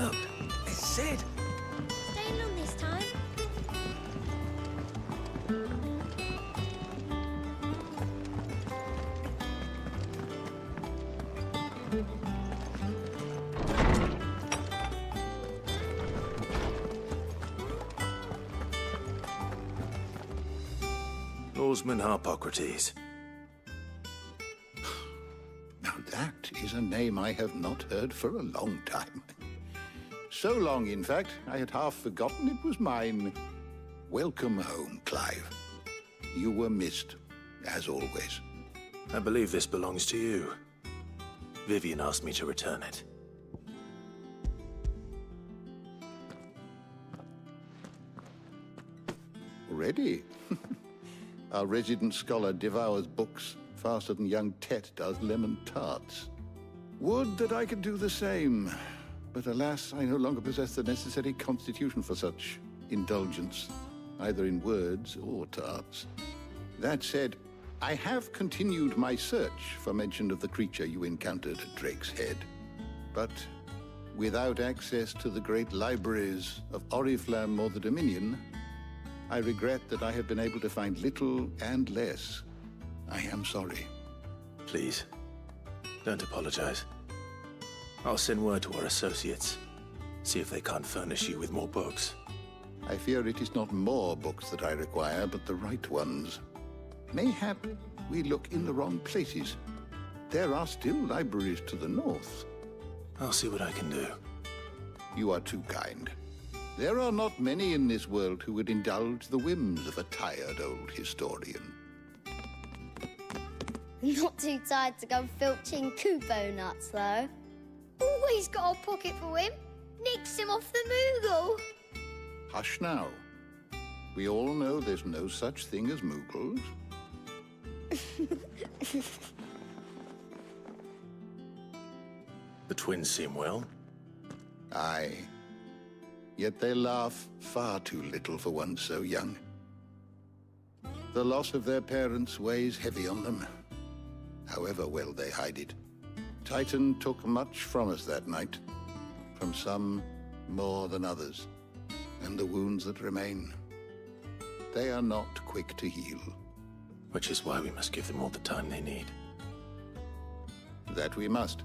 disturbed. I said. Staying on this time. Oarsman Harpocrates. Now that is a name I have not heard for a long time. So long, in fact, I had half forgotten it was mine. Welcome home, Clive. You were missed, as always. I believe this belongs to you. Vivian asked me to return it. Already? Our resident scholar devours books faster than young Tet does lemon tarts. Would that I could do the same. But alas, I no longer possess the necessary constitution for such indulgence, either in words or tarts. That said, I have continued my search for mention of the creature you encountered at Drake's Head. But without access to the great libraries of Oriflamme or the Dominion, I regret that I have been able to find little and less. I am sorry. Please, don't apologize. I'll send word to our associates. See if they can't furnish you with more books. I fear it is not more books that I require, but the right ones. Mayhap we look in the wrong places. There are still libraries to the north. I'll see what I can do. You are too kind. There are not many in this world who would indulge the whims of a tired old historian. Not too tired to go filching Kupo nuts, though. Always got a pocket for him. Nicks him off the Moogle. Hush now. We all know there's no such thing as Moogles. The twins seem well. Aye. Yet they laugh far too little for one so young. The loss of their parents weighs heavy on them, however well they hide it. Titan took much from us that night, from some more than others, and the wounds that remain, they are not quick to heal. Which is why we must give them all the time they need. That we must.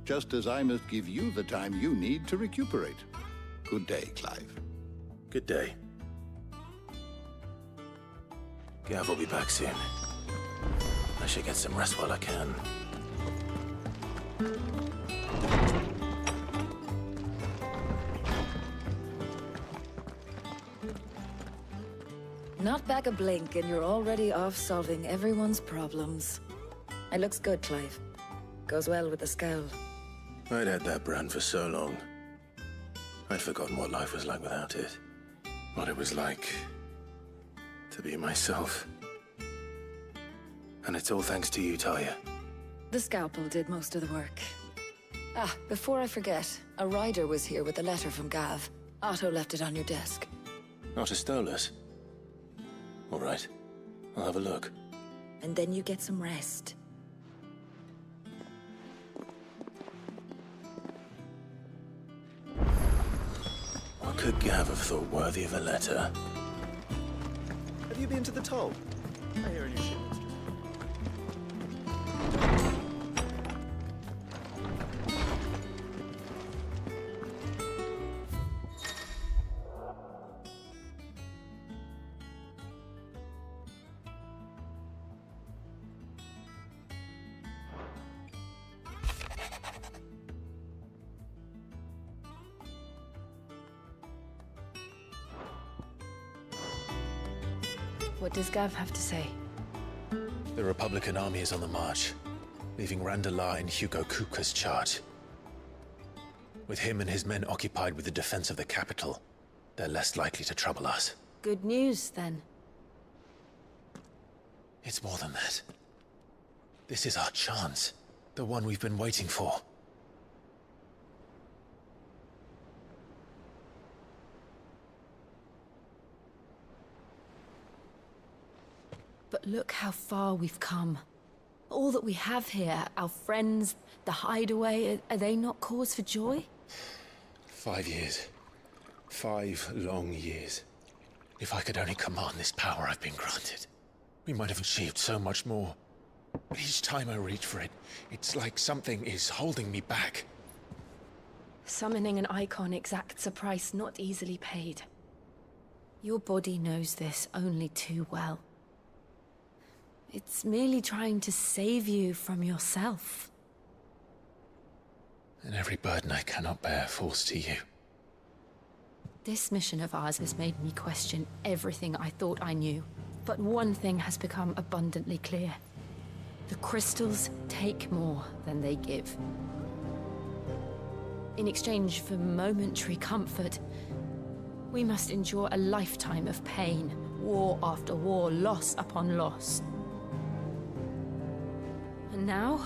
Just as I must give you the time you need to recuperate. Good day, Clive. Good day. Gav will be back soon. I should get some rest while I can. Not back a blink and you're already off solving everyone's problems. It looks good, Clive. Goes well with the scowl. I'd had that brand for so long. I'd forgotten what life was like without it. What it was like to be myself. And it's all thanks to you, Talia. The scalpel did most of the work. Ah, before I forget, a rider was here with a letter from Gav. Otto left it on your desk. Not a Stolas. All right. I'll have a look. And then you get some rest. What could Gav have thought worthy of a letter? Have you been to the toll? I hear a new shipment's just... What does Gav have to say? The Republican army is on the march, leaving Randalar in Hugo Kupka's charge. With him and his men occupied with the defense of the capital, they're less likely to trouble us. Good news, then. It's more than that. This is our chance. The one we've been waiting for. But look how far we've come. All that we have here, our friends, the hideaway, are they not cause for joy? 5 years. 5 long years. If I could only command this power I've been granted, we might have achieved so much more. But each time I reach for it, it's like something is holding me back. Summoning an icon exacts a price not easily paid. Your body knows this only too well. It's merely trying to save you from yourself. And every burden I cannot bear falls to you. This mission of ours has made me question everything I thought I knew. But one thing has become abundantly clear. The crystals take more than they give. In exchange for momentary comfort, we must endure a lifetime of pain, war after war, loss upon loss. And now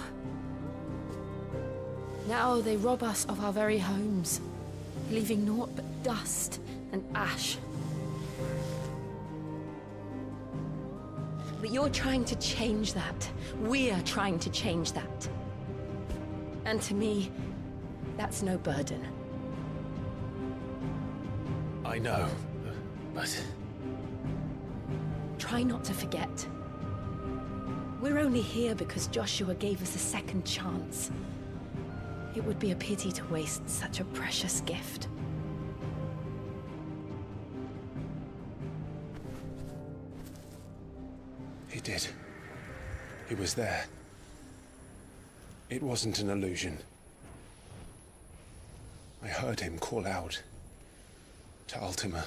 they rob us of our very homes, leaving naught but dust and ash. But you're trying to change that. We're trying to change that. And to me, that's no burden. I know, but... Try not to forget. We're only here because Joshua gave us a second chance. It would be a pity to waste such a precious gift. He did. He was there. It wasn't an illusion. I heard him call out to Ultima.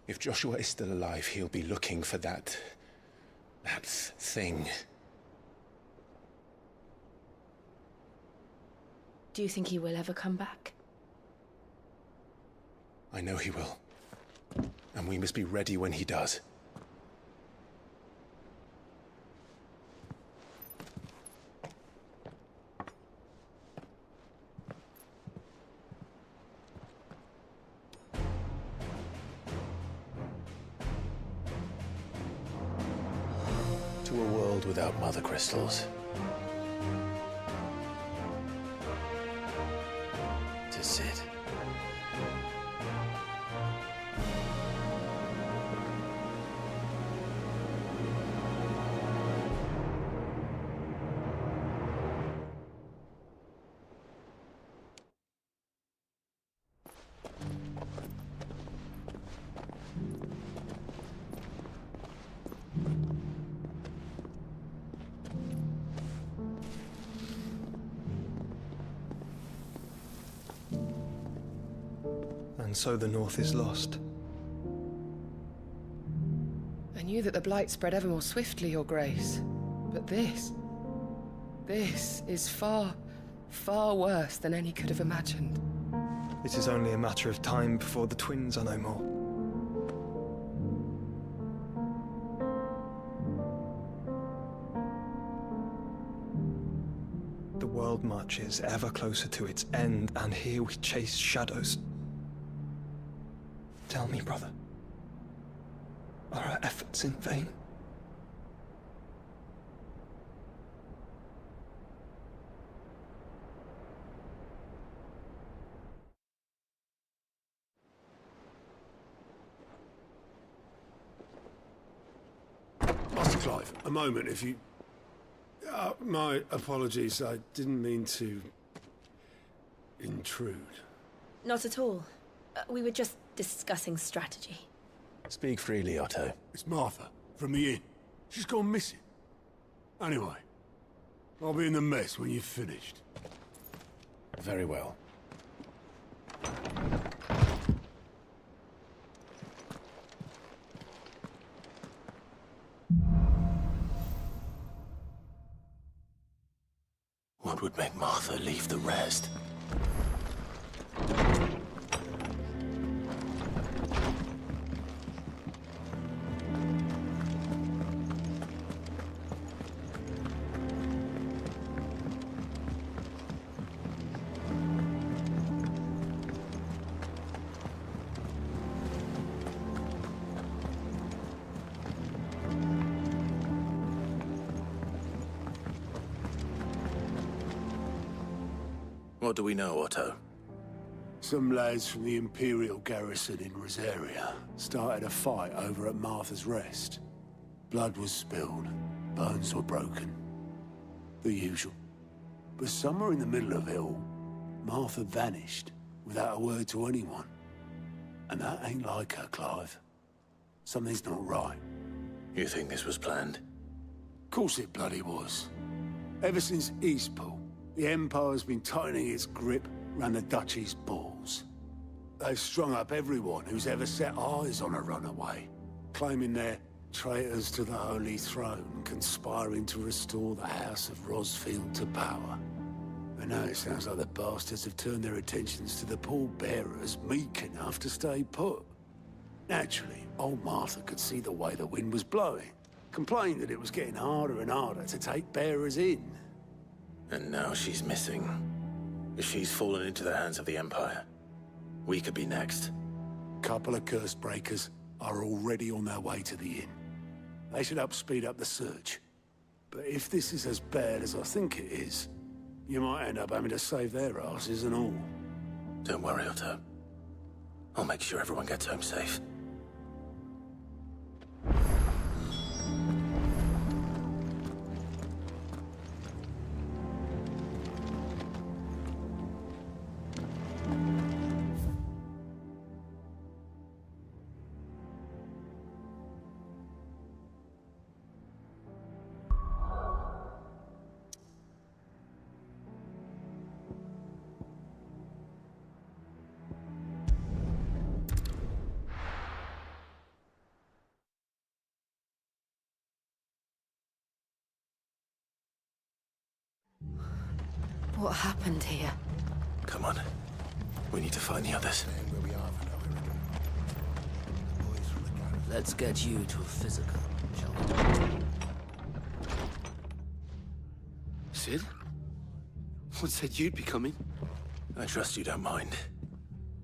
If Joshua is still alive, he'll be looking for that thing. Do you think he will ever come back? I know he will. And we must be ready when he does. To a world without mother crystals. To Sid. And so the North is lost. I knew that the Blight spread ever more swiftly, Your Grace. But this is far, far worse than any could have imagined. It is only a matter of time before the twins are no more. The world marches ever closer to its end, and here we chase shadows. Tell me, brother, are our efforts in vain? Master Clive, a moment, if you... my apologies, I didn't mean to... intrude. Not at all. We were just discussing strategy. Speak freely, Otto. It's Martha, from the inn. She's gone missing. Anyway, I'll be in the mess when you've finished. Very well. What would make Martha leave the rest? What do we know, Otto? Some lads from the Imperial garrison in Rosaria started a fight over at Martha's Rest. Blood was spilled, bones were broken. The usual. But somewhere in the middle of it all, Martha vanished without a word to anyone. And that ain't like her, Clive. Something's not right. You think this was planned? Of course it bloody was. Ever since Eastpool, the Empire's been tightening its grip around the Duchy's balls. They've strung up everyone who's ever set eyes on a runaway, claiming they're traitors to the Holy Throne, conspiring to restore the House of Rosfield to power. And now it sounds like the bastards have turned their attentions to the pallbearers meek enough to stay put. Naturally, old Martha could see the way the wind was blowing, complained that it was getting harder and harder to take bearers in. And now she's missing. If she's fallen into the hands of the Empire, we could be next. Couple of curse breakers are already on their way to the inn. They should help speed up the search. But if this is as bad as I think it is, you might end up having to save their asses and all. Don't worry, Otto. I'll make sure everyone gets home safe. What happened here? Come on. We need to find the others. Let's get you to a physical, shall we? Sid? One said you'd be coming. I trust you don't mind.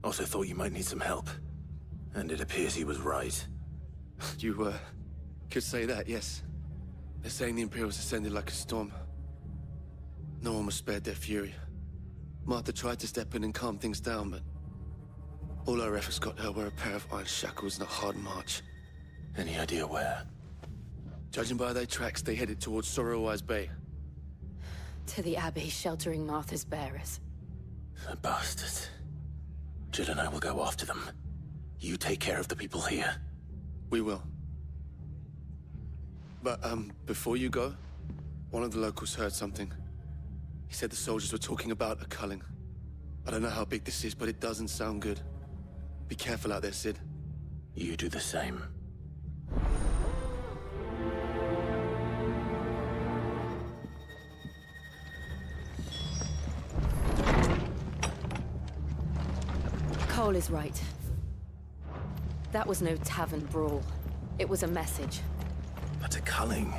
Also thought you might need some help. And it appears he was right. You, could say that, yes. They're saying the Imperials ascended like a storm. No one was spared their fury. Martha tried to step in and calm things down, but all our efforts got her were a pair of iron shackles and a hard march. Any idea where? Judging by their tracks, they headed towards Sorrowwise Bay. To the Abbey sheltering Martha's bearers. The bastards. Jill and I will go after them. You take care of the people here. We will. But, before you go, one of the locals heard something. He said the soldiers were talking about a culling. I don't know how big this is, but it doesn't sound good. Be careful out there, Sid. You do the same. Cole is right. That was no tavern brawl. It was a message. But a culling.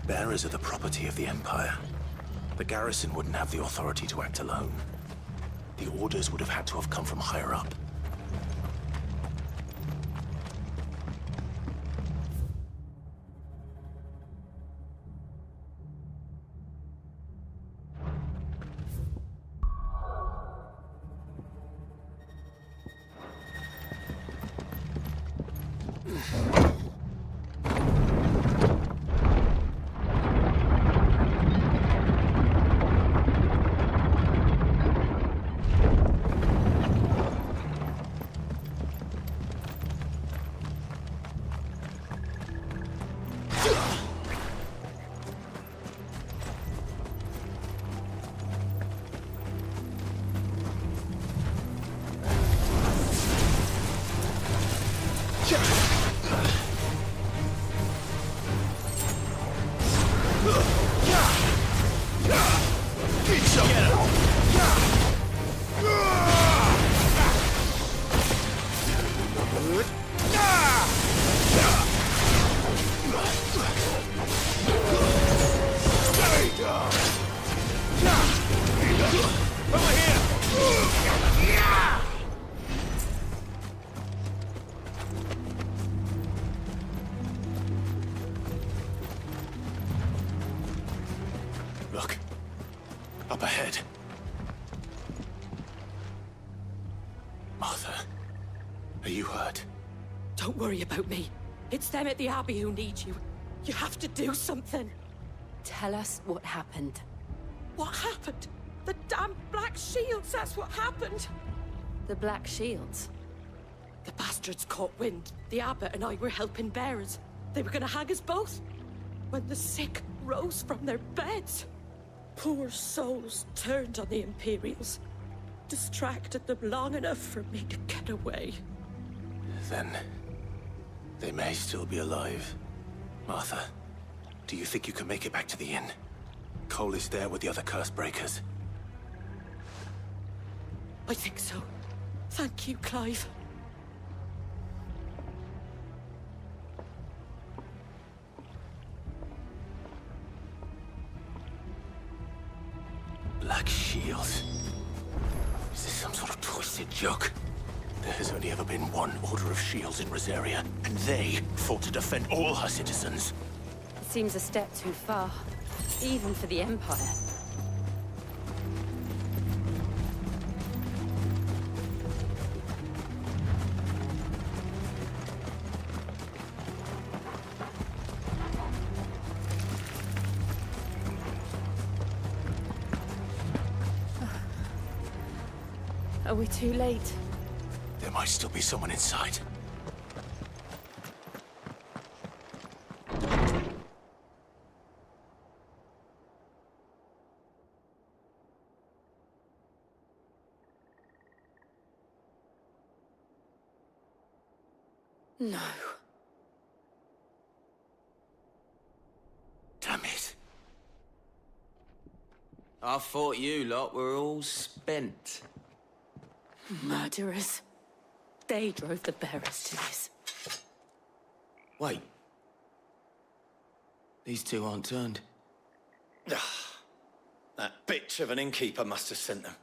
Bearers are the property of the Empire. The garrison wouldn't have the authority to act alone. The orders would have had to have come from higher up. Look. Up ahead. Don't worry about me. It's them at the Abbey who need you. You have to do something. Tell us what happened. What happened? The damn Black Shields, that's what happened. The Black Shields? The bastards caught wind. The Abbot and I were helping bearers. They were gonna hang us both. When the sick rose from their beds, poor souls turned on the Imperials. Distracted them long enough for me to get away. Then they may still be alive. Martha, do you think you can make it back to the inn? Cole is there with the other curse breakers. I think so. Thank you, Clive. Black Shields. Is this some sort of twisted joke? There has only ever been one Order of Shields in Rosaria, and they fought to defend all her citizens. It seems a step too far, even for the Empire. Are we too late? There might still be someone inside. No. Damn it. I thought you lot were all spent. Murderers. They drove the bearers to this. Wait. These two aren't turned. That bitch of an innkeeper must have sent them.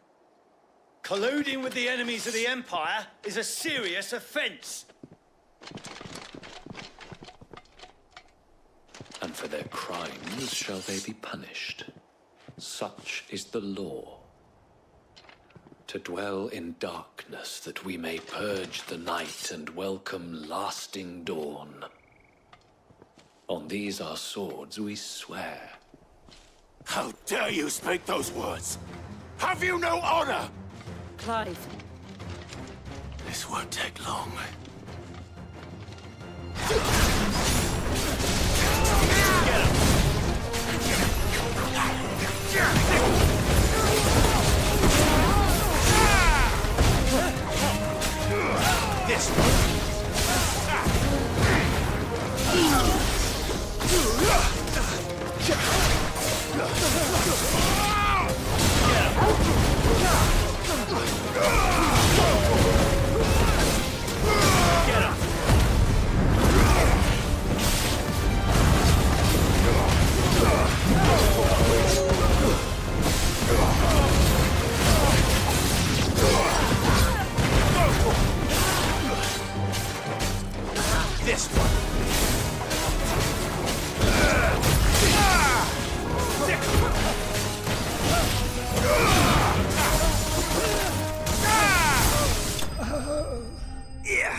Colluding with the enemies of the Empire is a serious offence. And for their crimes shall they be punished. Such is the law. To dwell in darkness that we may purge the night and welcome lasting dawn. On these our swords we swear. How dare you speak those words? Have you no honor? Clive. This won't take long. This one. This one. Yeah.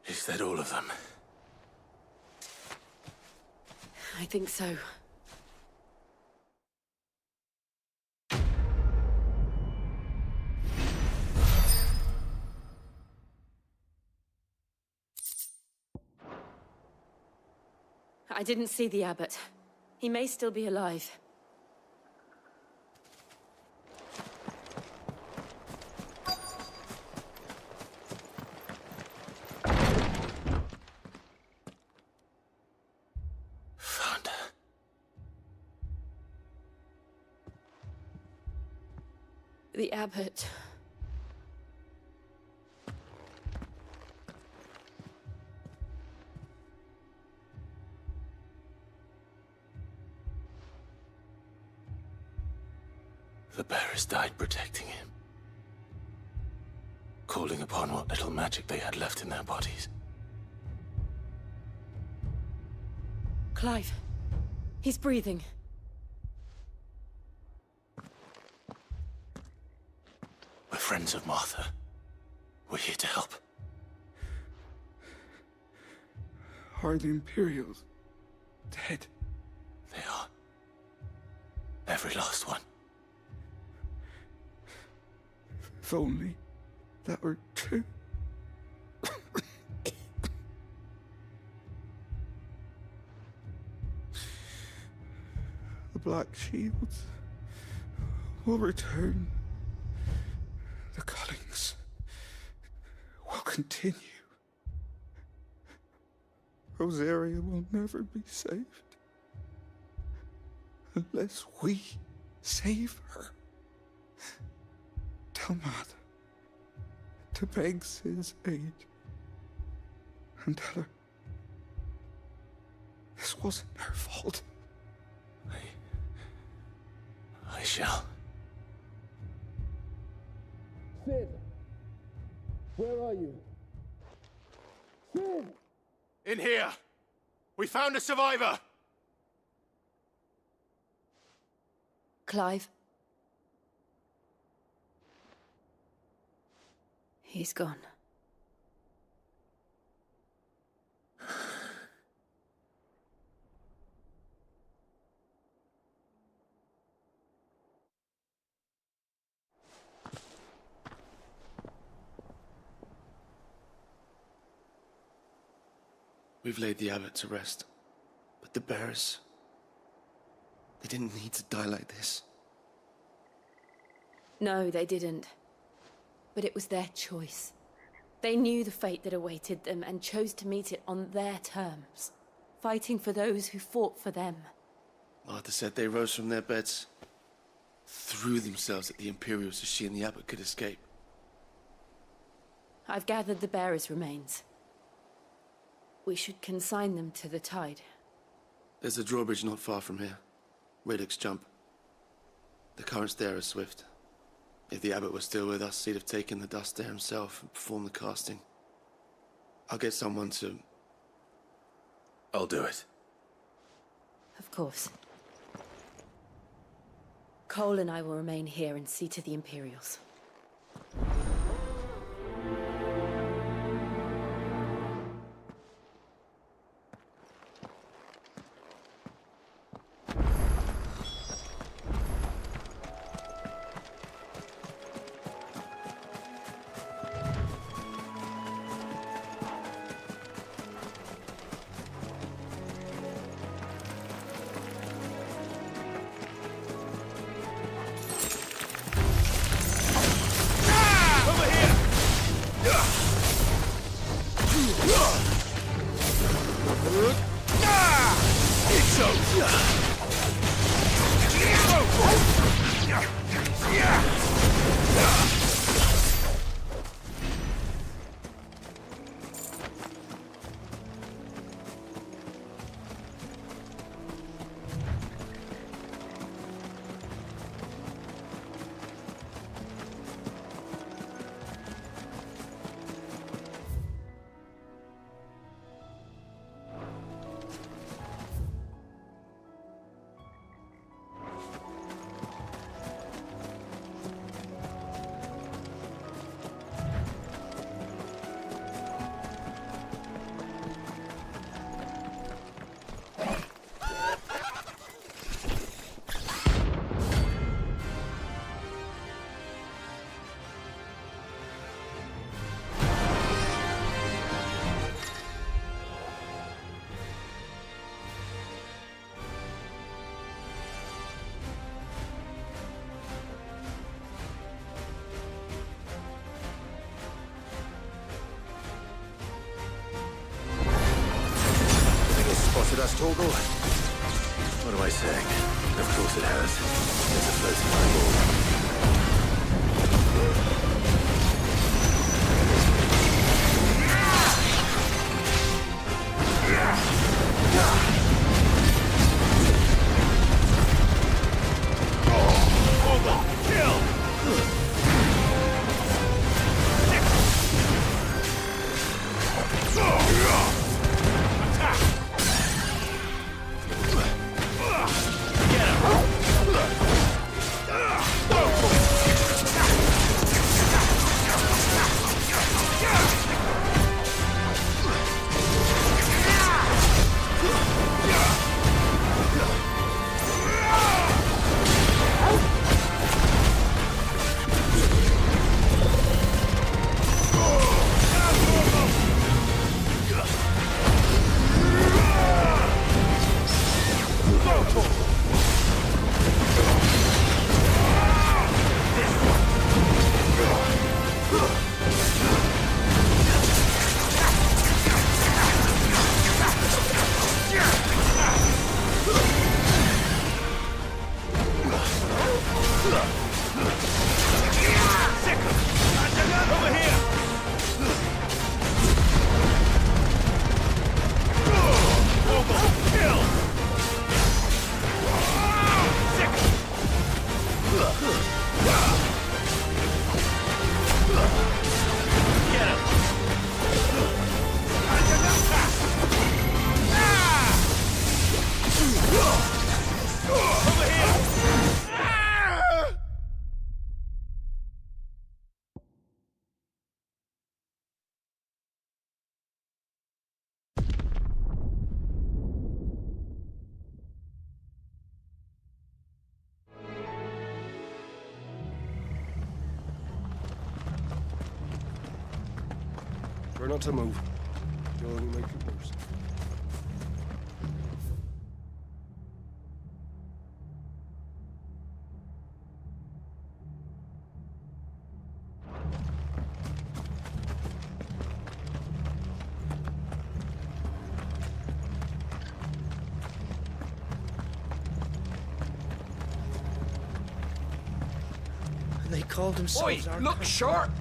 Is that all of them? I think so. I didn't see the Abbot. He may still be alive. Found her. The Abbot. The bearers died protecting him. Calling upon what little magic they had left in their bodies. Clive. He's breathing. We're friends of Martha. We're here to help. Are the Imperials dead? They are. Every last one. If only that were true. The Black Shields will return. The Cullings will continue. Rosaria will never be saved unless we save her. Tell Mother to beg his aid and tell her this wasn't her fault. I shall. Sid, where are you? Sid! In here! We found a survivor! Clive. He's gone. We've laid the abbot to rest. But the bearers... they didn't need to die like this. No, they didn't. But it was their choice. They knew the fate that awaited them and chose to meet it on their terms, fighting for those who fought for them. Martha said they rose from their beds, threw themselves at the Imperials so she and the abbot could escape. I've gathered the bearers' remains. We should consign them to the tide. There's a drawbridge not far from here. Radix Jump. The currents there are swift. If the abbot was still with us, he'd have taken the dust there himself and performed the casting. I'll get someone to... I'll do it. Of course. Cole and I will remain here and see to the Imperials. Spotted us, Torgal? What am I saying? Of course it has. It's a floating her not to move. You'll only make it worse. They called themselves our look country. sharp!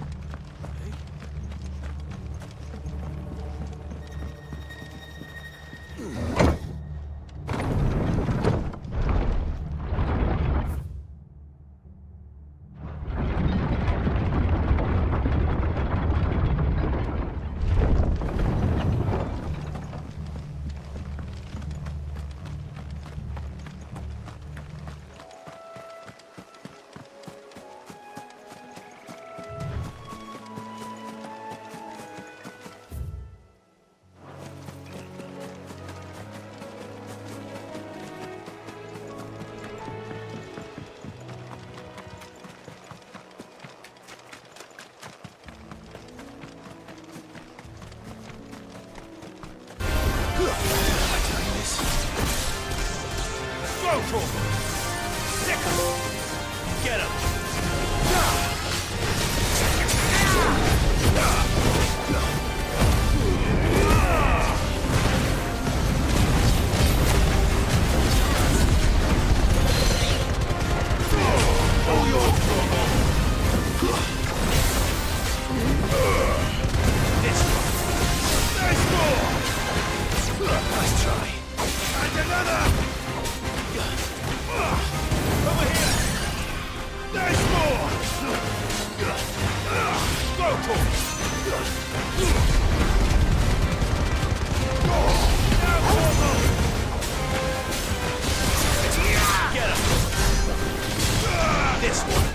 Go for him! Sick him! Get him! Oh, your trouble! This one! Nice more! Nice try. And another! Over here! Nice more! Go for it! Now for them! Get him! This one!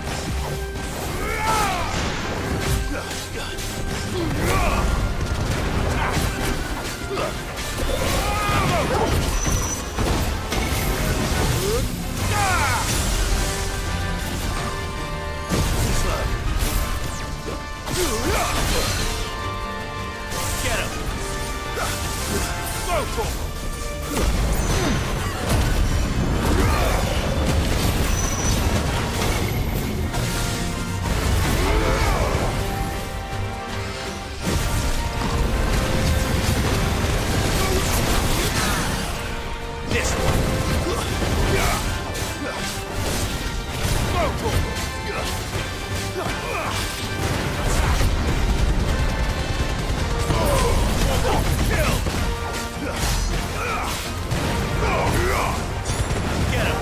Get him! Go for him! This one! Go for him! Get him!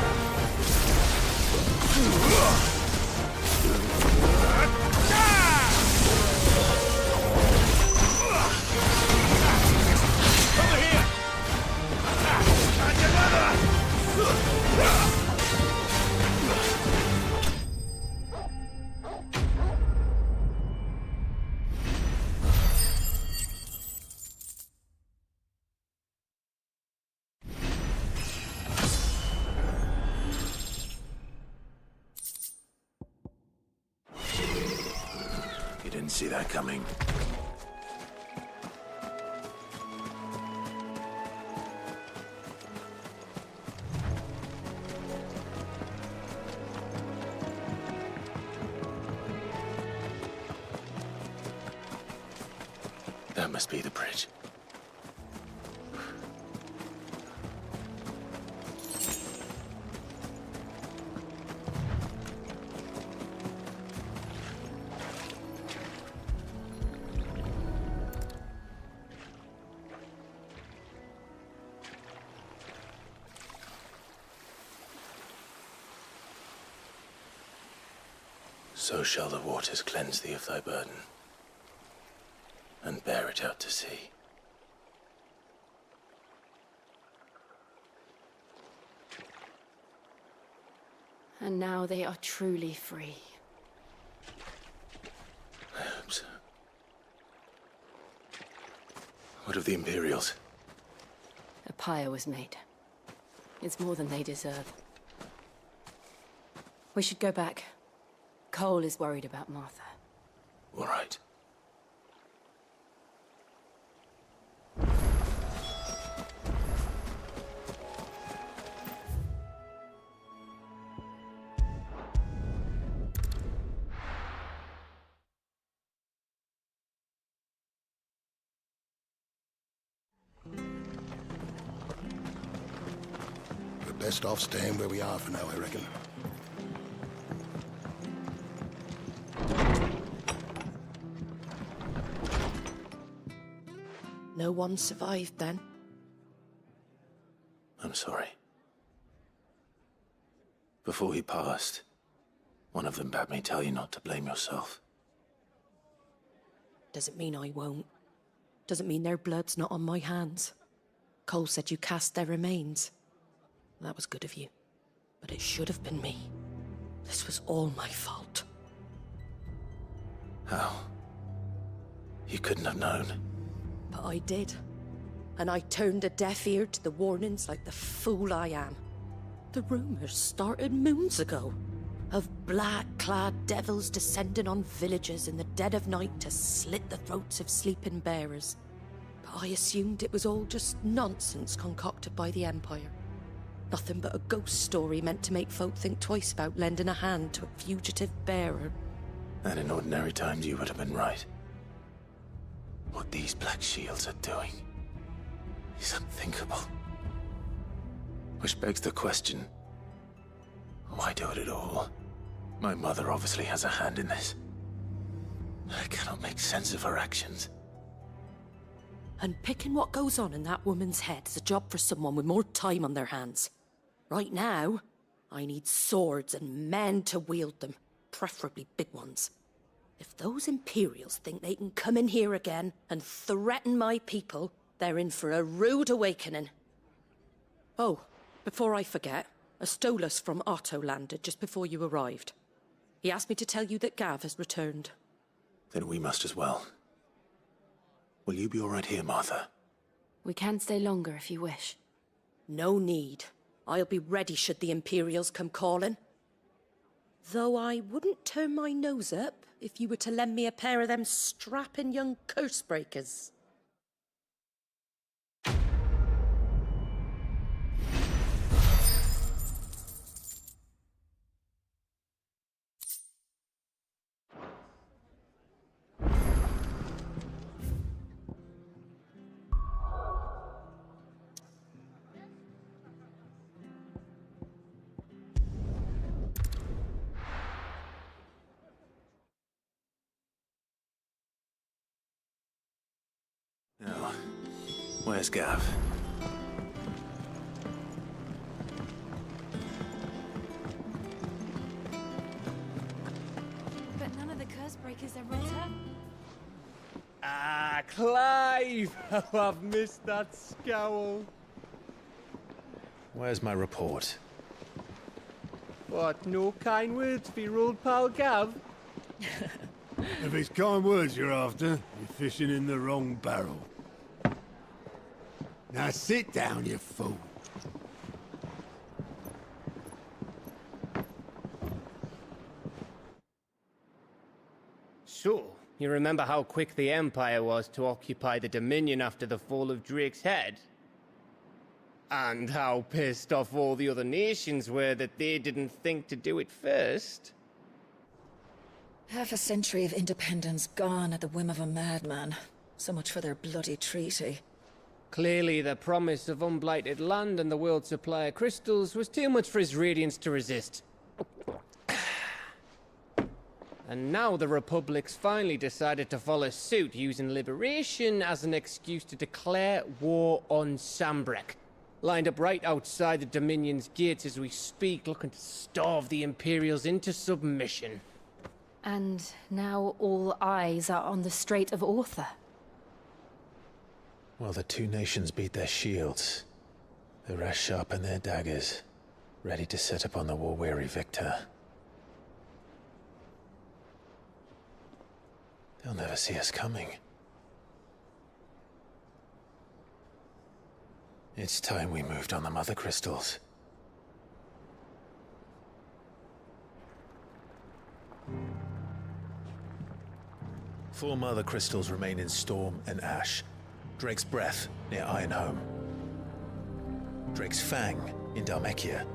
Over here! And another! You didn't see that coming. That must be the bridge. So shall the waters cleanse thee of thy burden, and bear it out to sea. And now they are truly free. I hope so. What of the Imperials? A pyre was made. It's more than they deserve. We should go back. Cole is worried about Martha. All right. Best off staying where we are for now, I reckon. No one survived then? I'm sorry. Before he passed, one of them bade me tell you not to blame yourself. Doesn't mean I won't. Doesn't mean their blood's not on my hands. Cole said you cast their remains. That was good of you. But it should have been me. This was all my fault. How? You couldn't have known. But I did. And I turned a deaf ear to the warnings like the fool I am. The rumors started moons ago. Of black-clad devils descending on villages in the dead of night to slit the throats of sleeping bearers. But I assumed it was all just nonsense concocted by the Empire. Nothing but a ghost story meant to make folk think twice about lending a hand to a fugitive bearer. And in ordinary times you would have been right. What these Black Shields are doing is unthinkable. Which begs the question, why do it at all? My mother obviously has a hand in this. I cannot make sense of her actions. And picking what goes on in that woman's head is a job for someone with more time on their hands. Right now, I need swords and men to wield them, preferably big ones. If those Imperials think they can come in here again and threaten my people, they're in for a rude awakening. Oh, before I forget, a Stolas from Otto landed just before you arrived. He asked me to tell you that Gav has returned. Then we must as well. Will you be all right here, Martha? We can stay longer if you wish. No need. I'll be ready should the Imperials come calling. Though I wouldn't turn my nose up if you were to lend me a pair of them strapping young curse-breakers. Now, where's Gav? But none of the curse breakers are returned. Ah, Clive! Oh, I've missed that scowl. Where's my report? What, no kind words for your old pal Gav? If it's kind words you're after, you're fishing in the wrong barrel. Now sit down, you fool. So, you remember how quick the Empire was to occupy the Dominion after the fall of Drake's head? And how pissed off all the other nations were that they didn't think to do it first? Half a century of independence gone at the whim of a madman. So much for their bloody treaty. Clearly, the promise of unblighted land and the world's supply of crystals was too much for his radiance to resist. And now the Republic's finally decided to follow suit, using liberation as an excuse to declare war on Sambrek. Lined up right outside the Dominion's gates as we speak, looking to starve the Imperials into submission. And now all eyes are on the Strait of Author. Well, the two nations beat their shields. The rest sharpen their daggers, ready to set upon the war-weary victor. They'll never see us coming. It's time we moved on the Mother Crystals. Four Mother Crystals remain in Storm and Ash. Drake's Breath near Ironhome. Drake's Fang in Dhalmekia.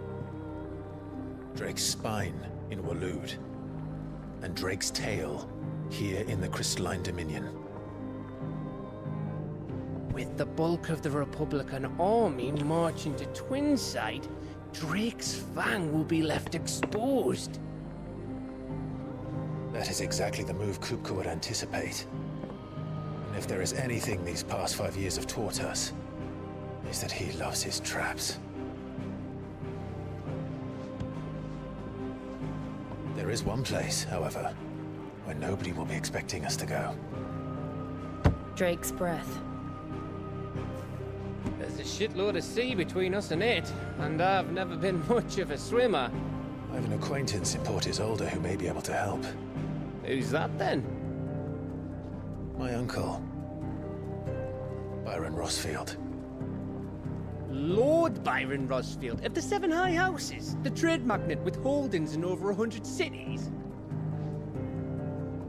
Drake's Spine in Waloed. And Drake's Tail here in the Crystalline Dominion. With the bulk of the Republican army marching to Twinside, Drake's Fang will be left exposed. That is exactly the move Kupka would anticipate. And if there is anything these past 5 years have taught us, is that he loves his traps. There is one place, however, where nobody will be expecting us to go. Drake's breath. There's a shitload of sea between us and it, and I've never been much of a swimmer. I have an acquaintance in Port Isolde who may be able to help. Who's that then? My uncle, Byron Rosfield. Lord Byron Rosfield of the Seven High Houses, the trade magnate with holdings in over 100 cities.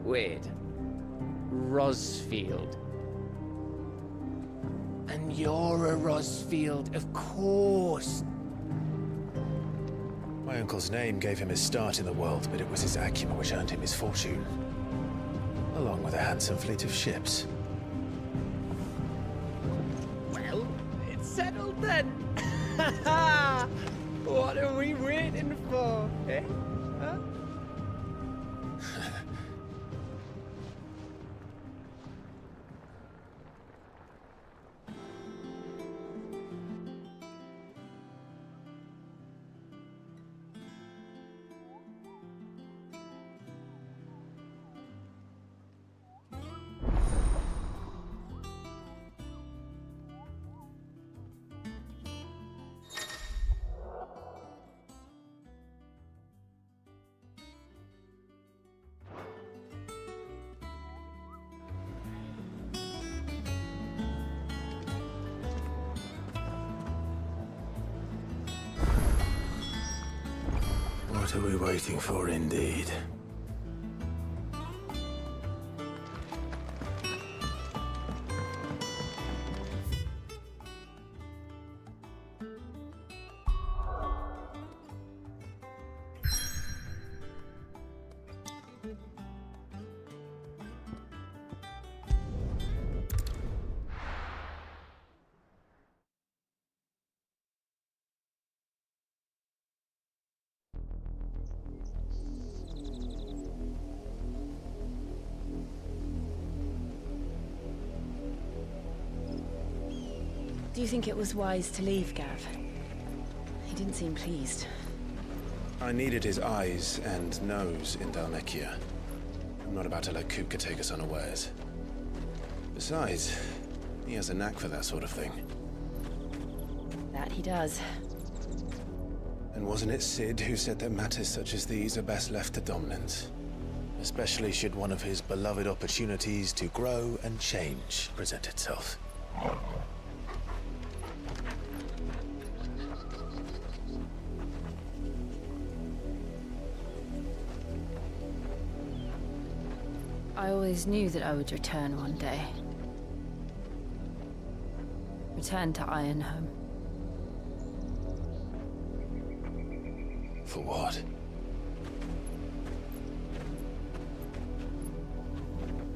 Wait, Rosfield. And you're a Rosfield, of course. My uncle's name gave him his start in the world, but it was his acumen which earned him his fortune, along with a handsome fleet of ships. Well, it's settled then. What are we waiting for, eh? Huh? What are we waiting for, indeed? Do you think it was wise to leave, Gav? He didn't seem pleased. I needed his eyes and nose in Dhalmekia. I'm not about to let Kupka take us unawares. Besides, he has a knack for that sort of thing. That he does. And wasn't it Sid who said that matters such as these are best left to dominance? Especially should one of his beloved opportunities to grow and change present itself. I always knew that I would return one day. Return to Ironhome. For what?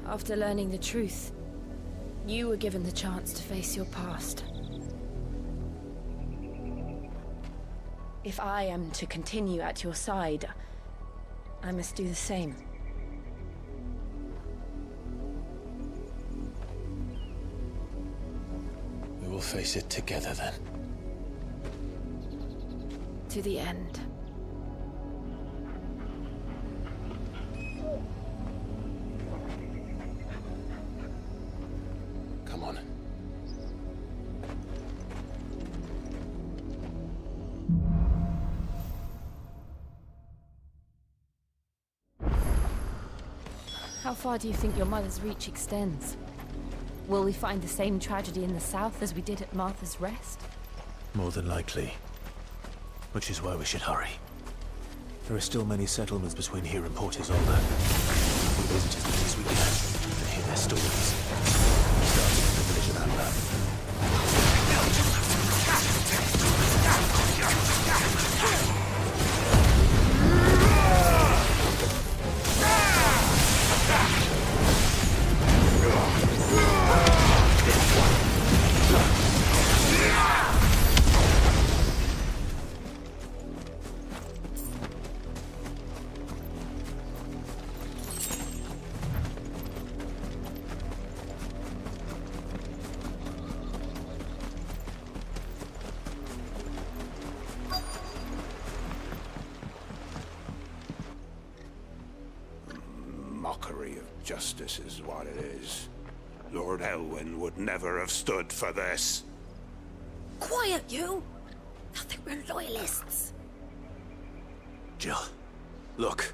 After learning the truth, you were given the chance to face your past. If I am to continue at your side, I must do the same. We will face it together then. To the end. Come on. How far do you think your mother's reach extends? Will we find the same tragedy in the south as we did at Martha's Rest? More than likely. Which is why we should hurry. There are still many settlements between here and Port Isolde. We'll visit as many as we can and hear their stories. Starting with the village of Amber. Justice is what it is. Lord Elwyn would never have stood for this. Quiet, you! Thought they were loyalists. Jill, look.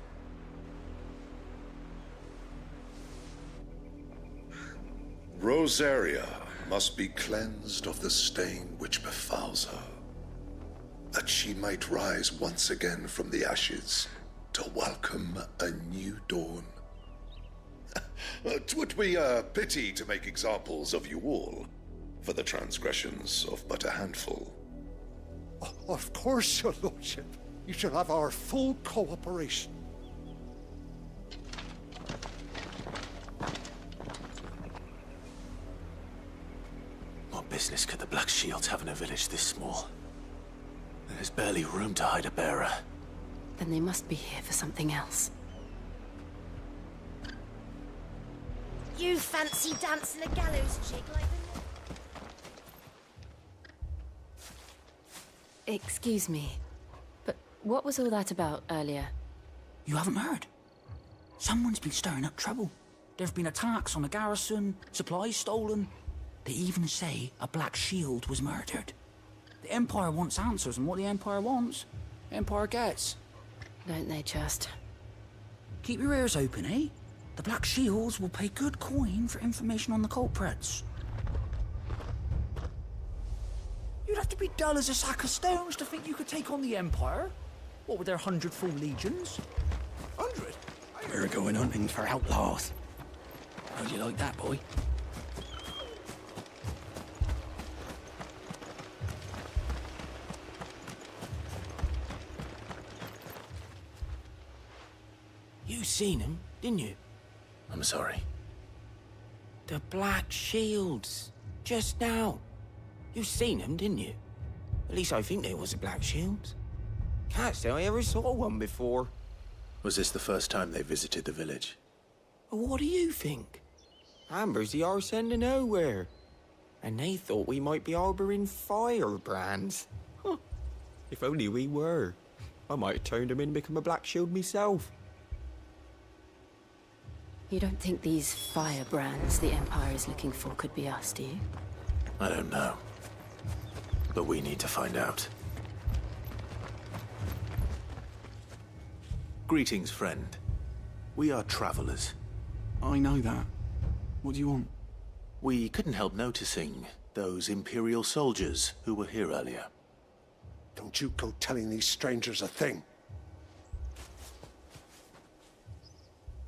Rosaria must be cleansed of the stain which befouls her, that she might rise once again from the ashes to welcome a new dawn. 'Twould be a pity to make examples of you all, for the transgressions of but a handful. Of course, your lordship. You shall have our full cooperation. What business could the Black Shields have in a village this small? There's barely room to hide a bearer. Then they must be here for something else. You fancy dancing a gallows jig like the... Excuse me, but what was all that about earlier? You haven't heard? Someone's been stirring up trouble. There have been attacks on the garrison, supplies stolen. They even say a Black Shield was murdered. The Empire wants answers, and what the Empire wants, Empire gets. Don't they just? Keep your ears open, eh? The Black Shields will pay good coin for information on the culprits. You'd have to be dull as a sack of stones to think you could take on the Empire. What with their 100 full legions? 100? We're going hunting for outlaws. How'd you like that, boy? You seen him, didn't you? I'm sorry. The Black Shields. Just now. You seen them, didn't you? At least I think there was a Black Shields. Can't say I ever saw one before. Was this the first time they visited the village? Well, what do you think? Amber's the arse end of nowhere. And they thought we might be harbouring firebrands. Huh. If only we were. I might have turned them in and become a Black Shield myself. You don't think these firebrands the Empire is looking for could be us, do you? I don't know. But we need to find out. Greetings, friend. We are travelers. I know that. What do you want? We couldn't help noticing those Imperial soldiers who were here earlier. Don't you go telling these strangers a thing.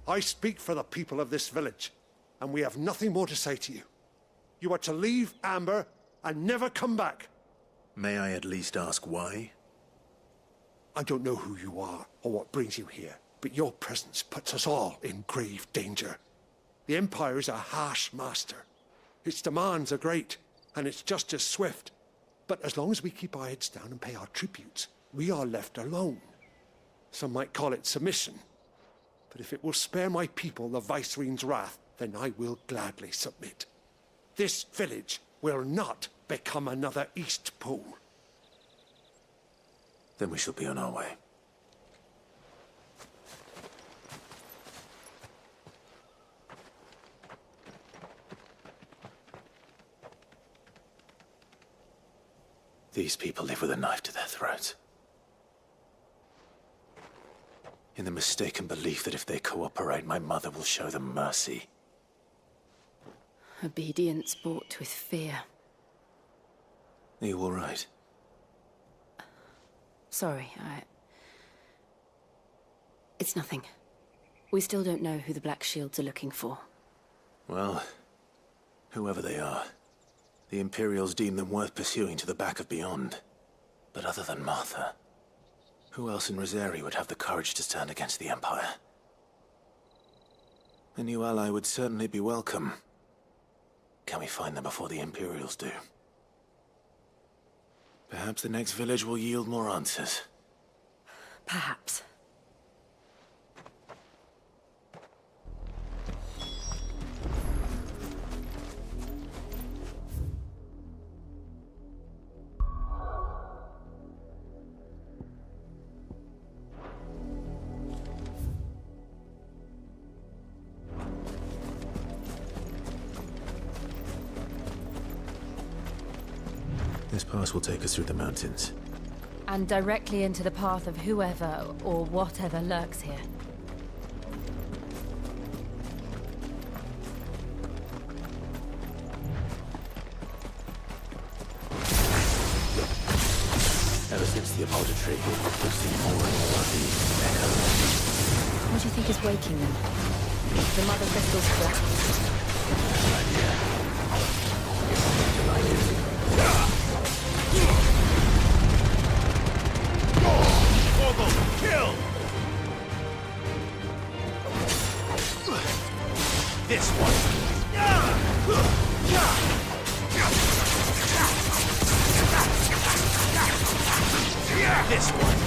I speak for the people of this village, and we have nothing more to say to you. You are to leave Amber and never come back. May I at least ask why? I don't know who you are or what brings you here, but your presence puts us all in grave danger. The Empire is a harsh master. Its demands are great, and its justice swift. But as long as we keep our heads down and pay our tributes, we are left alone. Some might call it submission. But if it will spare my people the Viceroy's wrath, then I will gladly submit. This village will not become another Eastpool. Then we shall be on our way. These people live with a knife to their throats. In the mistaken belief that if they cooperate, my mother will show them mercy. Obedience bought with fear. Are you all right? Sorry, It's nothing. We still don't know who the Black Shields are looking for. Well, whoever they are, the Imperials deem them worth pursuing to the back of beyond. But other than Martha, who else in Rosaria would have the courage to stand against the Empire? A new ally would certainly be welcome. Can we find them before the Imperials do? Perhaps the next village will yield more answers. Perhaps. This pass will take us through the mountains. And directly into the path of whoever or whatever lurks here. Ever since the apodatory, we've seen more and more of these echoes. What do you think is waking them? The mother crystal's threat? Kill! This one. This one.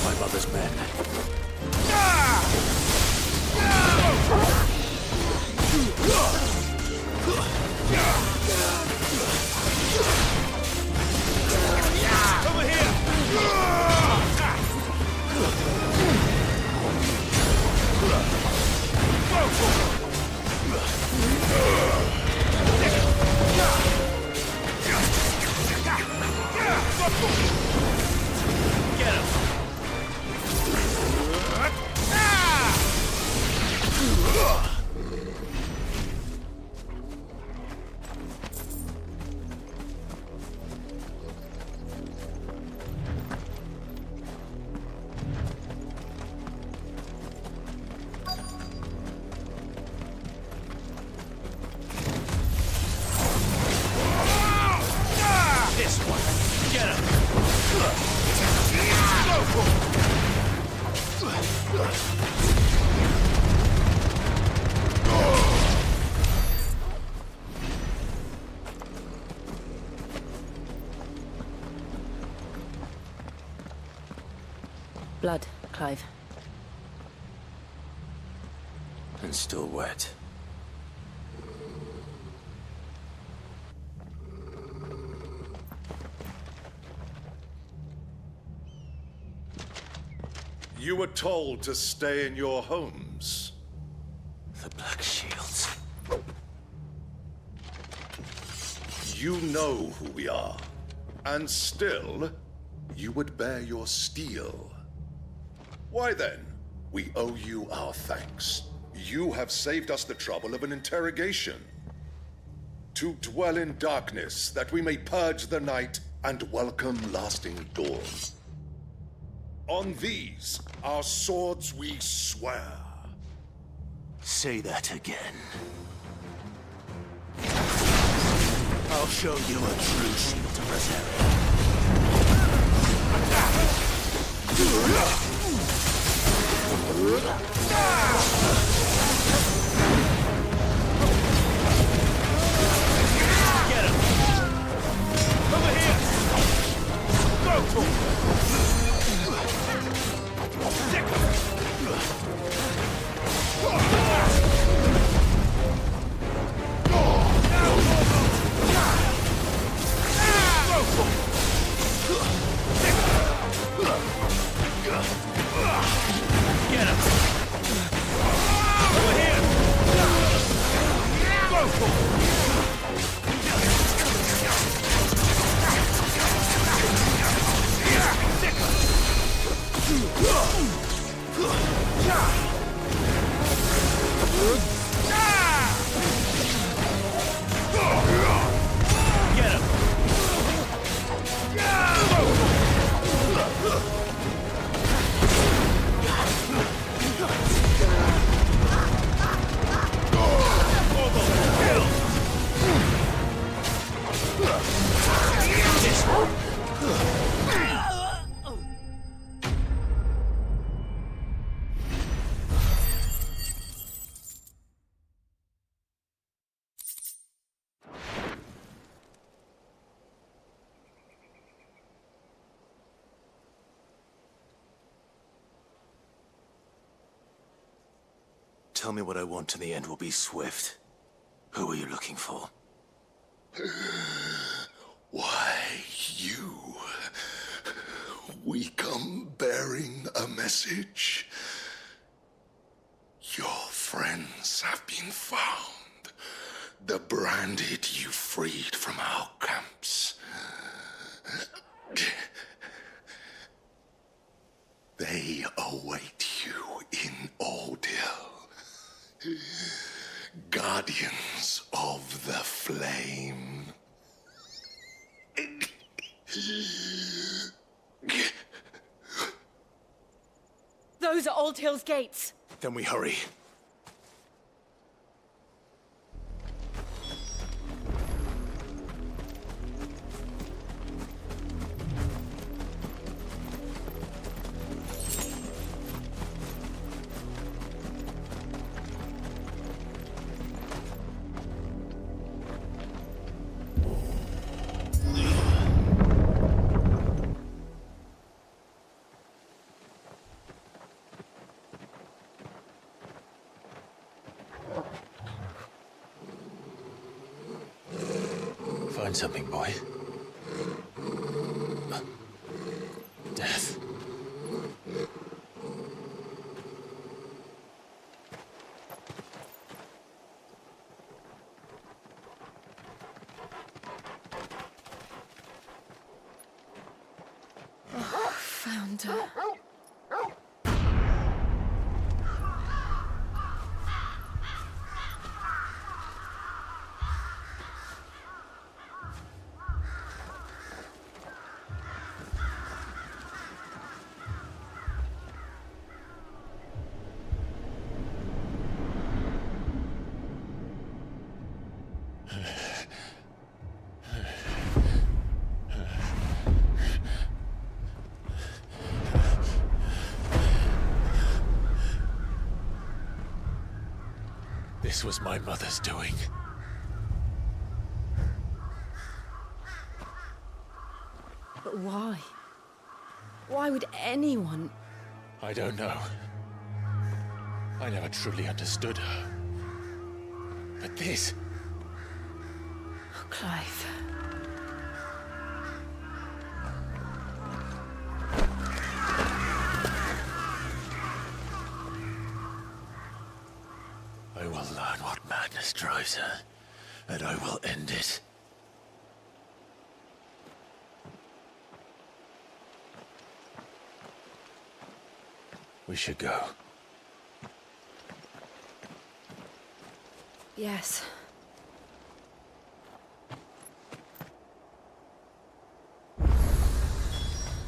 My mother's men. Over here! Get him! This one. Get him. Blood, Clive. And still wet. You were told to stay in your homes. The Black Shields. You know who we are. And still, you would bear your steel. Why then, we owe you our thanks. You have saved us the trouble of an interrogation. To dwell in darkness, that we may purge the night and welcome lasting dawn. On these, our swords we swear. Say that again. I'll show you a true shield of Rosaria. Get him! Over here! Go for it! Get him! Over here! Go for it! Get him! Tell me what I want and the end will be swift. Who are you looking for? Why, you. We come bearing a message. Your friends have been found. The branded you freed from our camps. They await you in Odil. Guardians of the Flame. Those are Old Hill's gates. Then we hurry. Find something, boy. Death. Oh, found her. This was my mother's doing. But why? Why would anyone? I don't know. I never truly understood her. But this... Oh, Clive. I will learn what madness drives her, and I will end it. We should go. Yes.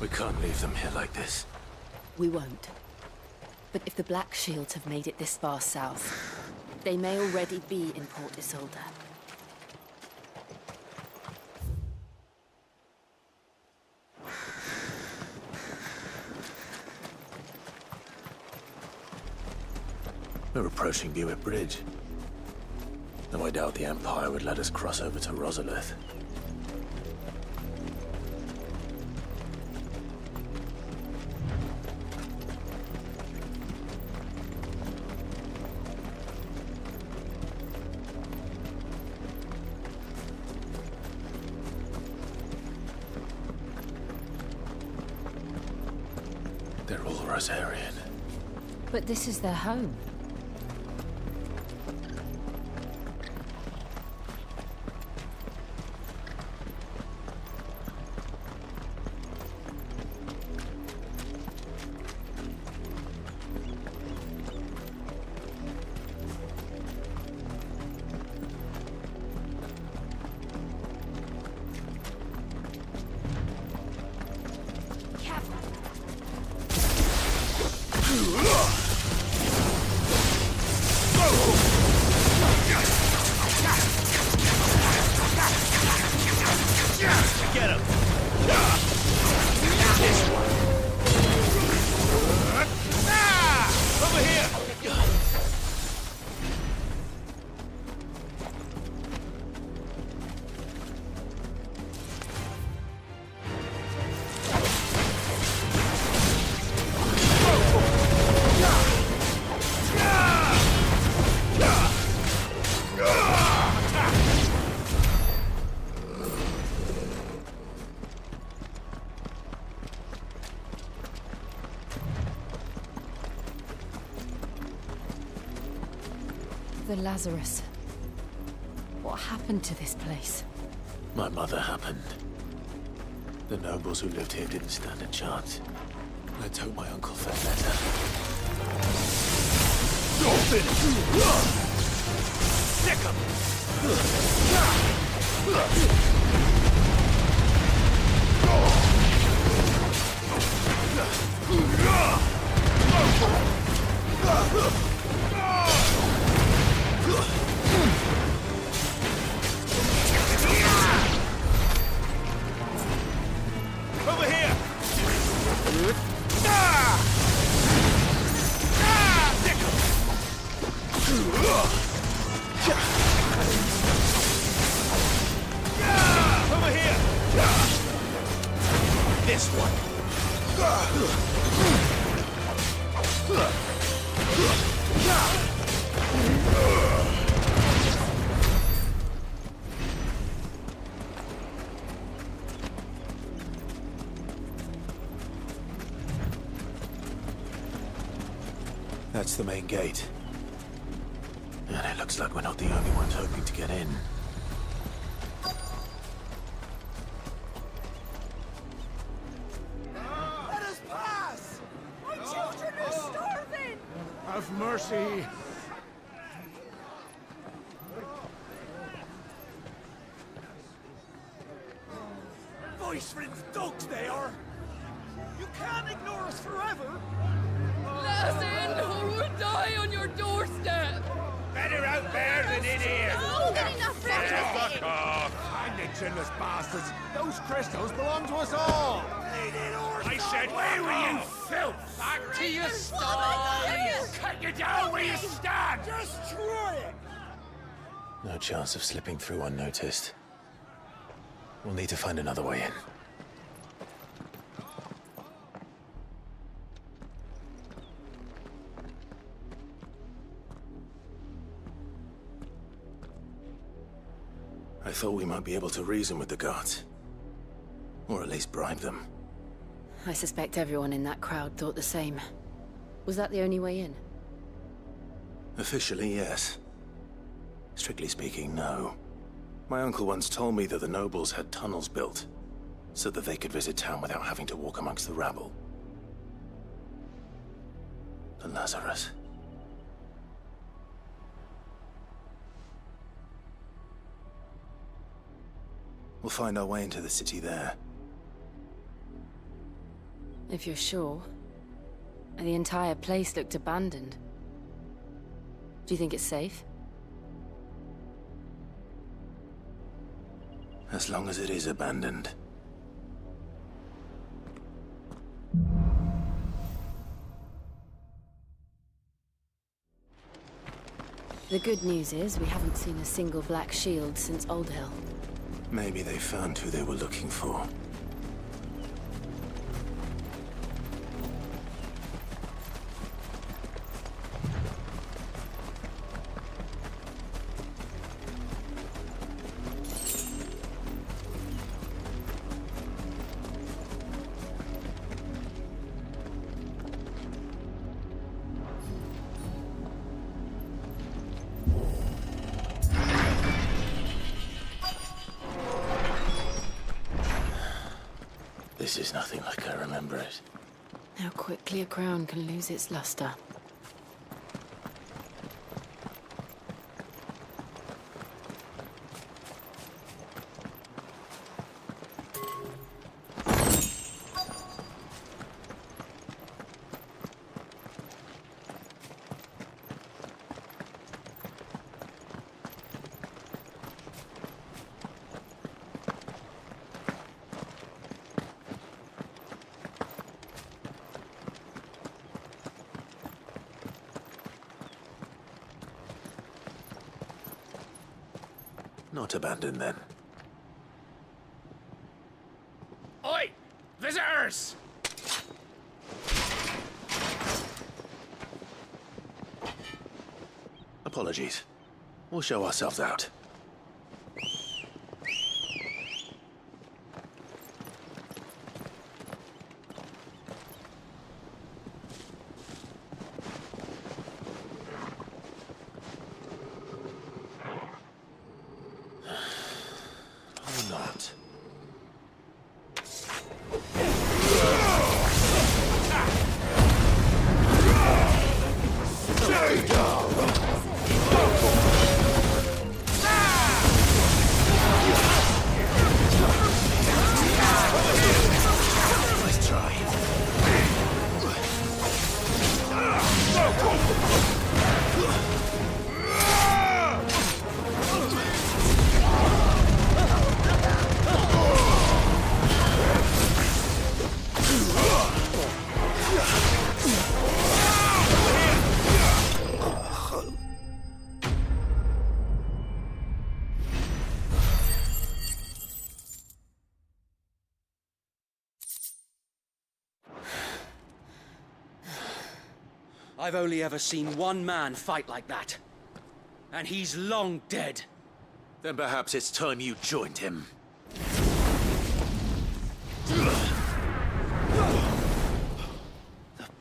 We can't leave them here like this. We won't. But if the Black Shields have made it this far south, they may already be in Port Isolde. We're approaching Buick Bridge. Though I doubt the Empire would let us cross over to Rosalith. They're all Rosarian. But this is their home. Get him! Over here! The Lazarus. What happened to this place? My mother happened. The nobles who lived here didn't stand a chance. Let's hope my uncle felt better. You're finished! Stick him! Over here! Over here! This one! That's the main gate. And it looks like we're not the only ones hoping to get in. Let us pass! My children are starving! Have mercy. Voice rinse dogs they are! You can't ignore us forever! Let us in, or we'll die on your doorstep! Better out there than in here! Oh, good enough for Fuck off! Find the chinless bastards. Those crystals belong to us all. I said, where were you, filth? Back to your stall! Cut you down where you stand! Just try it! No chance of slipping through unnoticed. We'll need to find another way in. I thought we might be able to reason with the guards. Or at least bribe them. I suspect everyone in that crowd thought the same. Was that the only way in? Officially, yes. Strictly speaking, no. My uncle once told me that the nobles had tunnels built, so that they could visit town without having to walk amongst the rabble. The Lazarus. We'll find our way into the city there. If you're sure. The entire place looked abandoned. Do you think it's safe? As long as it is abandoned. The good news is we haven't seen a single black shield since Old Hill. Maybe they found who they were looking for. This is nothing like I remember it. How quickly a crown can lose its luster. Not abandoned, then. Oi! Visitors! Apologies. We'll show ourselves out. Or not. Nice try. I've only ever seen one man fight like that. And he's long dead. Then perhaps it's time you joined him. The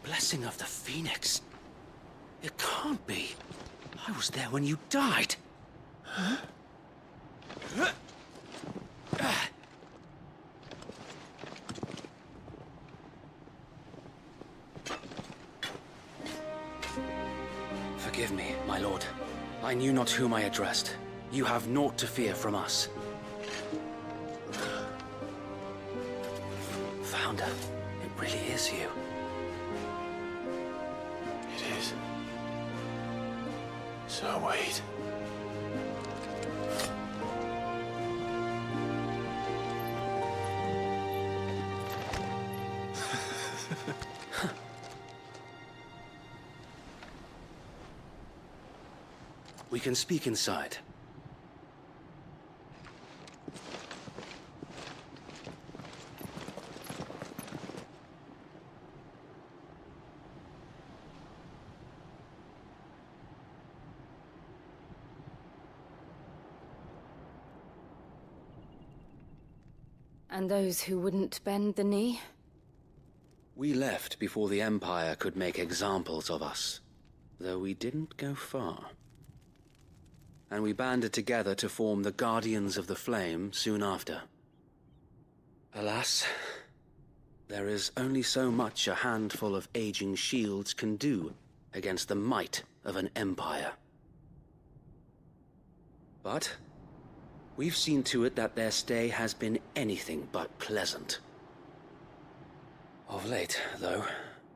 blessing of the Phoenix. It can't be. I was there when you died. Huh? Forgive me, my lord. I knew not whom I addressed. You have naught to fear from us. Founder, it really is you. It is. So wait. We can speak inside. And those who wouldn't bend the knee? We left before the Empire could make examples of us, though we didn't go far. And we banded together to form the Guardians of the Flame soon after. Alas, there is only so much a handful of aging shields can do against the might of an empire. But we've seen to it that their stay has been anything but pleasant. Of Of late, though,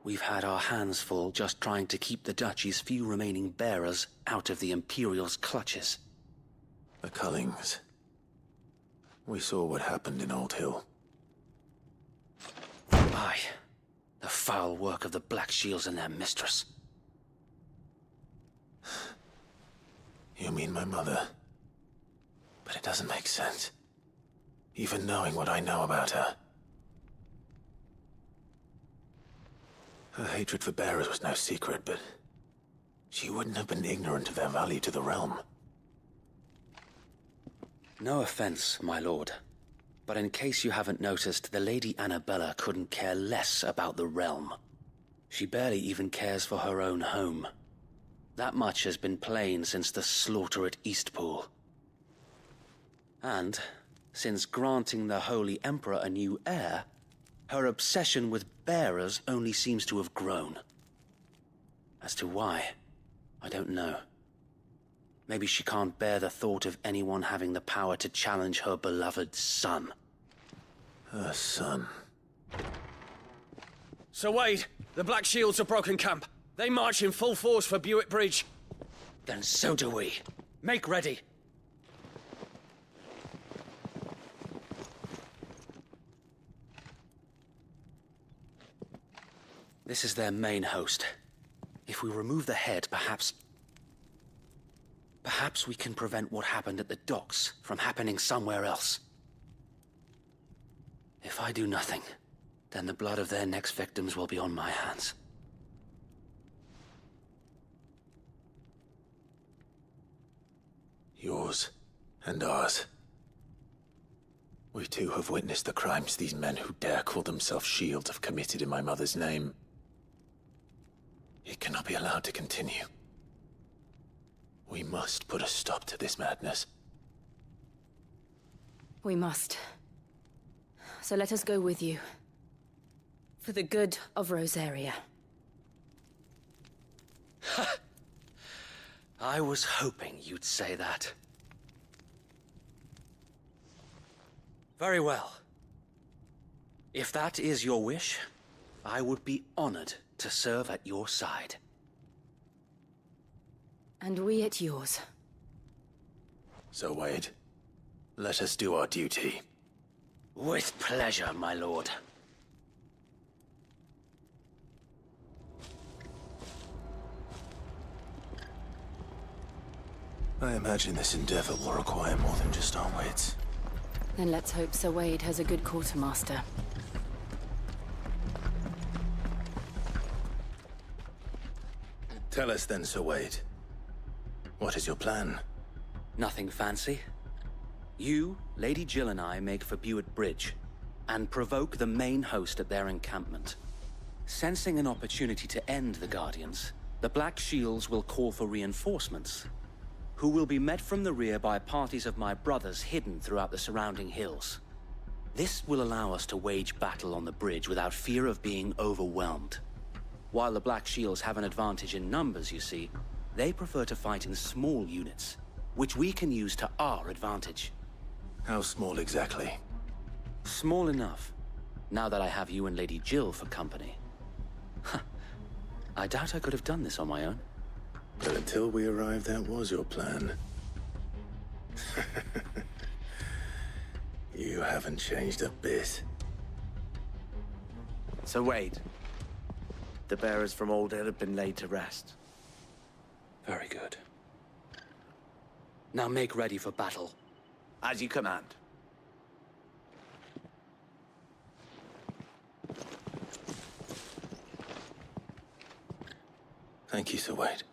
we've had our hands full just trying to keep the Duchy's few remaining bearers out of the Imperial's clutches. The Cullings. We saw what happened in Old Hill. Aye. The foul work of the Black Shields and their mistress. You mean my mother? But it doesn't make sense. Even knowing what I know about her. Her hatred for bearers was no secret, but she wouldn't have been ignorant of their value to the realm. No offense, my lord. But in case you haven't noticed, the Lady Annabella couldn't care less about the realm. She barely even cares for her own home. That much has been plain since the slaughter at Eastpool. And, since granting the Holy Emperor a new heir, her obsession with bearers only seems to have grown. As to why, I don't know. Maybe she can't bear the thought of anyone having the power to challenge her beloved son. Her son. Sir Wade, the Black Shields have broken camp. They march in full force for Buick Bridge. Then so do we. Make ready. This is their main host. If we remove the head, perhaps we can prevent what happened at the docks from happening somewhere else. If I do nothing, then the blood of their next victims will be on my hands. Yours and ours. We too have witnessed the crimes these men who dare call themselves shields have committed in my mother's name. It cannot be allowed to continue. We must put a stop to this madness. We must. So let us go with you. For the good of Rosaria. I was hoping you'd say that. Very well. If that is your wish, I would be honored to serve at your side. And we at yours. So, Wade, let us do our duty. With pleasure, my lord. I imagine this endeavor will require more than just our wits. Then let's hope Sir Wade has a good quartermaster. Tell us then, Sir Wade. What is your plan? Nothing fancy. You, Lady Jill and I make for Buick Bridge, and provoke the main host at their encampment. Sensing an opportunity to end the Guardians, the Black Shields will call for reinforcements, who will be met from the rear by parties of my brothers hidden throughout the surrounding hills. This will allow us to wage battle on the bridge without fear of being overwhelmed. While the Black Shields have an advantage in numbers, you see, they prefer to fight in small units, which we can use to our advantage. How small exactly? Small enough, now that I have you and Lady Jill for company. I doubt I could have done this on my own. But until we arrived, that was your plan. You haven't changed a bit. So Wade, the bearers from Old Hill have been laid to rest. Very good. Now make ready for battle. As you command. Thank you, Sir Wade.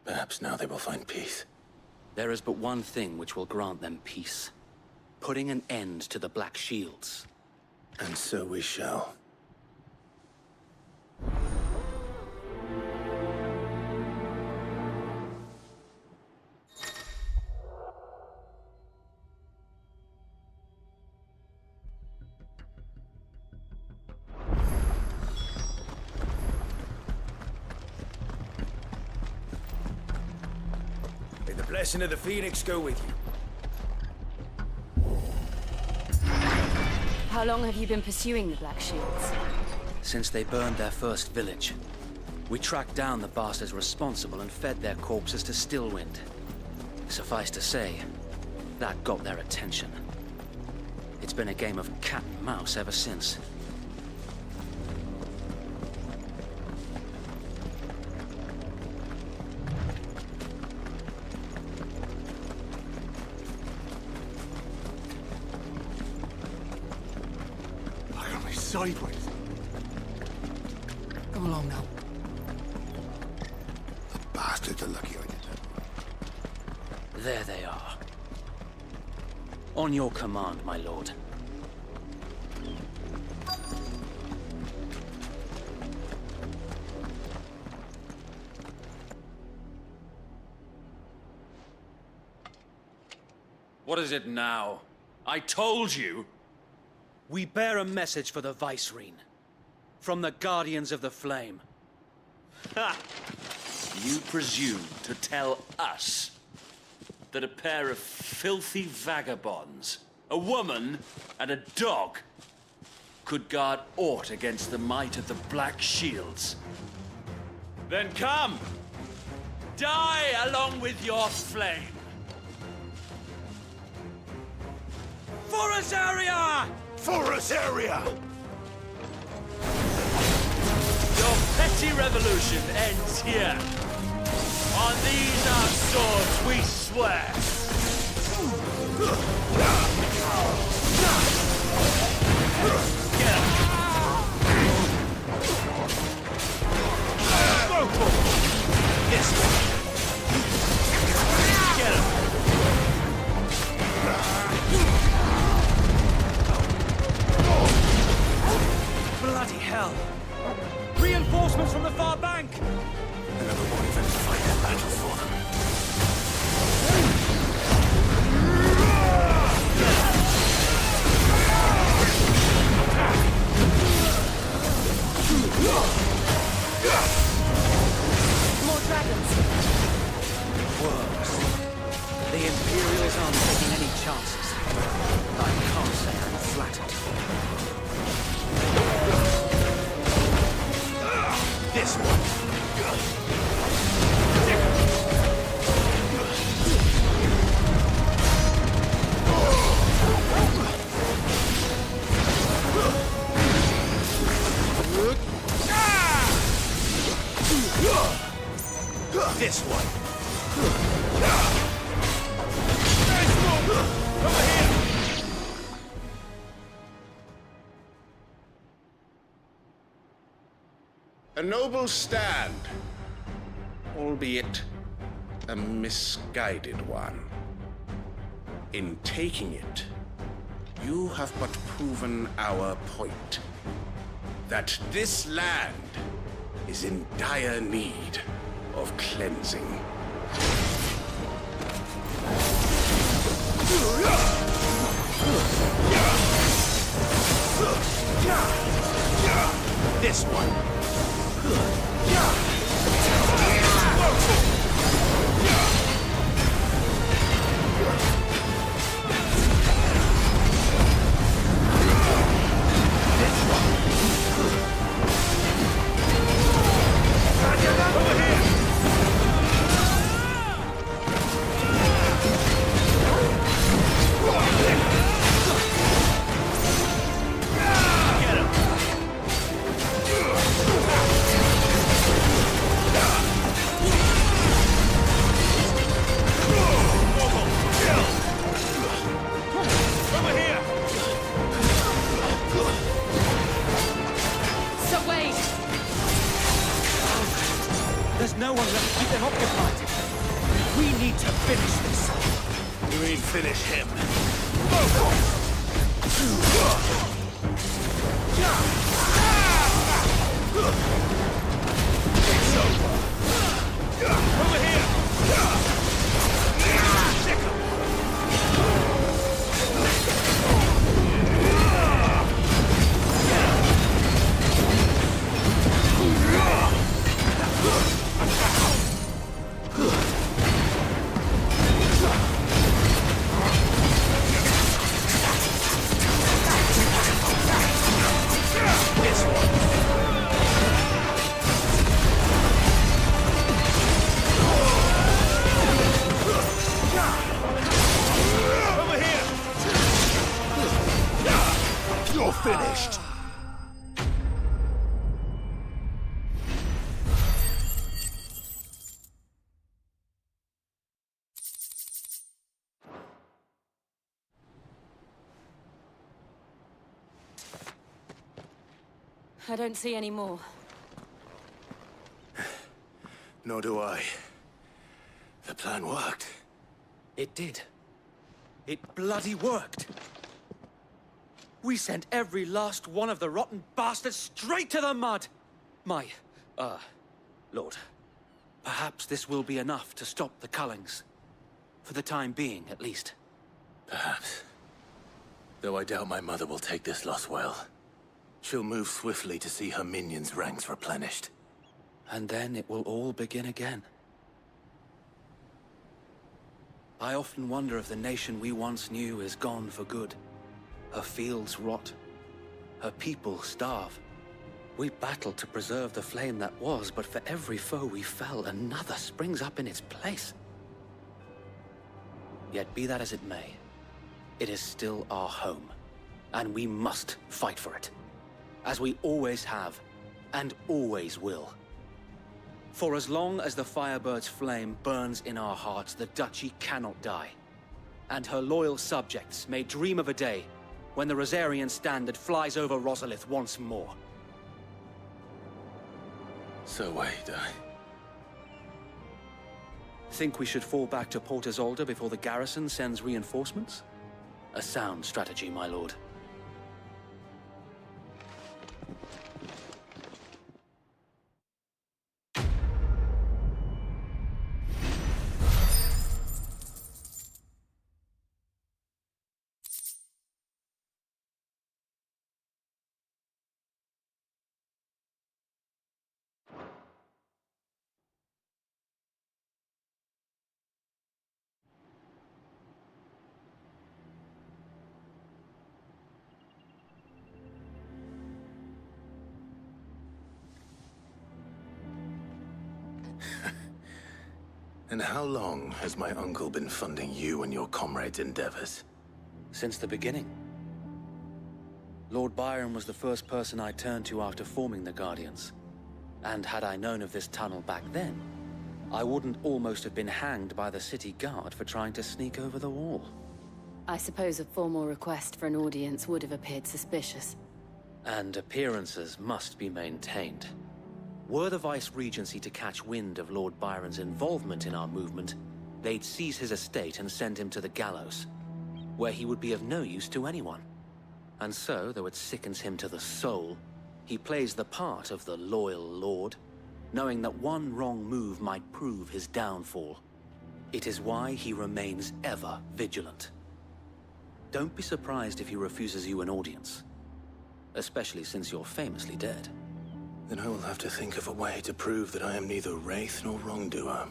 Perhaps now they will find peace. There is but one thing which will grant them peace. Putting an end to the Black Shields. And so we shall. May the blessing of the Phoenix go with you. How long have you been pursuing the Black Shields? Since they burned their first village. We tracked down the bastards responsible and fed their corpses to Stillwind. Suffice to say, that got their attention. It's been a game of cat and mouse ever since. Look at me sideways. Come along now. The bastards are lucky I did that. There they are. On your command, my lord. What is it now? I told you! We bear a message for the Vicereine. From the Guardians of the Flame. Ha! You presume to tell us that a pair of filthy vagabonds, a woman and a dog, could guard aught against the might of the Black Shields? Then come! Die along with your flame! For us area! For us area! Your petty revolution ends here. On these our swords we swear. Get him. Go for it. This way. Get him. Bloody hell. Reinforcements from the far bank! I never won't even fight a battle for them. More dragons. Worse. The Imperials aren't taking any chances. I can't say I'm flattered. This one. This one. Over here. A noble stand, albeit a misguided one. In taking it, you have but proven our point, that this land is in dire need of cleansing. This one. There's no one left to keep them occupied. We need to finish this. You mean finish him? It's over. Over here. I don't see any more. Nor do I. The plan worked. It did. It bloody worked. We sent every last one of the rotten bastards straight to the mud! Lord, perhaps this will be enough to stop the Cullings. For the time being, at least. Perhaps. Though I doubt my mother will take this loss well. She'll move swiftly to see her minions' ranks replenished. And then it will all begin again. I often wonder if the nation we once knew is gone for good. Her fields rot. Her people starve. We battled to preserve the flame that was, but for every foe we fell, another springs up in its place. Yet be that as it may, it is still our home, and we must fight for it. As we always have, and always will. For as long as the Firebird's flame burns in our hearts, the Duchy cannot die. And her loyal subjects may dream of a day when the Rosarian standard flies over Rosalith once more. So wait, Think we should fall back to Port Isolde before the garrison sends reinforcements? A sound strategy, my lord. And how long has my uncle been funding you and your comrades' endeavors? Since the beginning. Lord Byron was the first person I turned to after forming the Guardians. And had I known of this tunnel back then, I wouldn't almost have been hanged by the city guard for trying to sneak over the wall. I suppose a formal request for an audience would have appeared suspicious. And appearances must be maintained. Were the Vice-Regency to catch wind of Lord Byron's involvement in our movement, they'd seize his estate and send him to the gallows, where he would be of no use to anyone. And so, though it sickens him to the soul, he plays the part of the loyal lord, knowing that one wrong move might prove his downfall. It is why he remains ever vigilant. Don't be surprised if he refuses you an audience, especially since you're famously dead. Then I will have to think of a way to prove that I am neither wraith nor wrongdoer.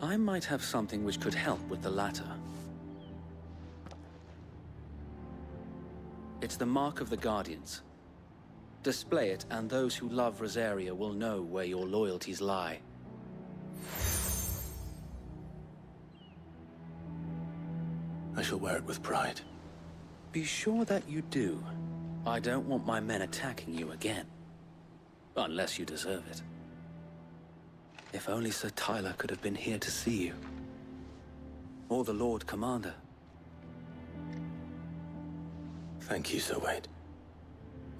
I might have something which could help with the latter. It's the mark of the Guardians. Display it, and those who love Rosaria will know where your loyalties lie. I shall wear it with pride. Be sure that you do. I don't want my men attacking you again. Unless you deserve it. If only Sir Tyler could have been here to see you. Or the Lord Commander. Thank you, Sir Wade.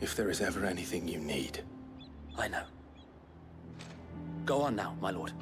If there is ever anything you need. I know. Go on now, my lord.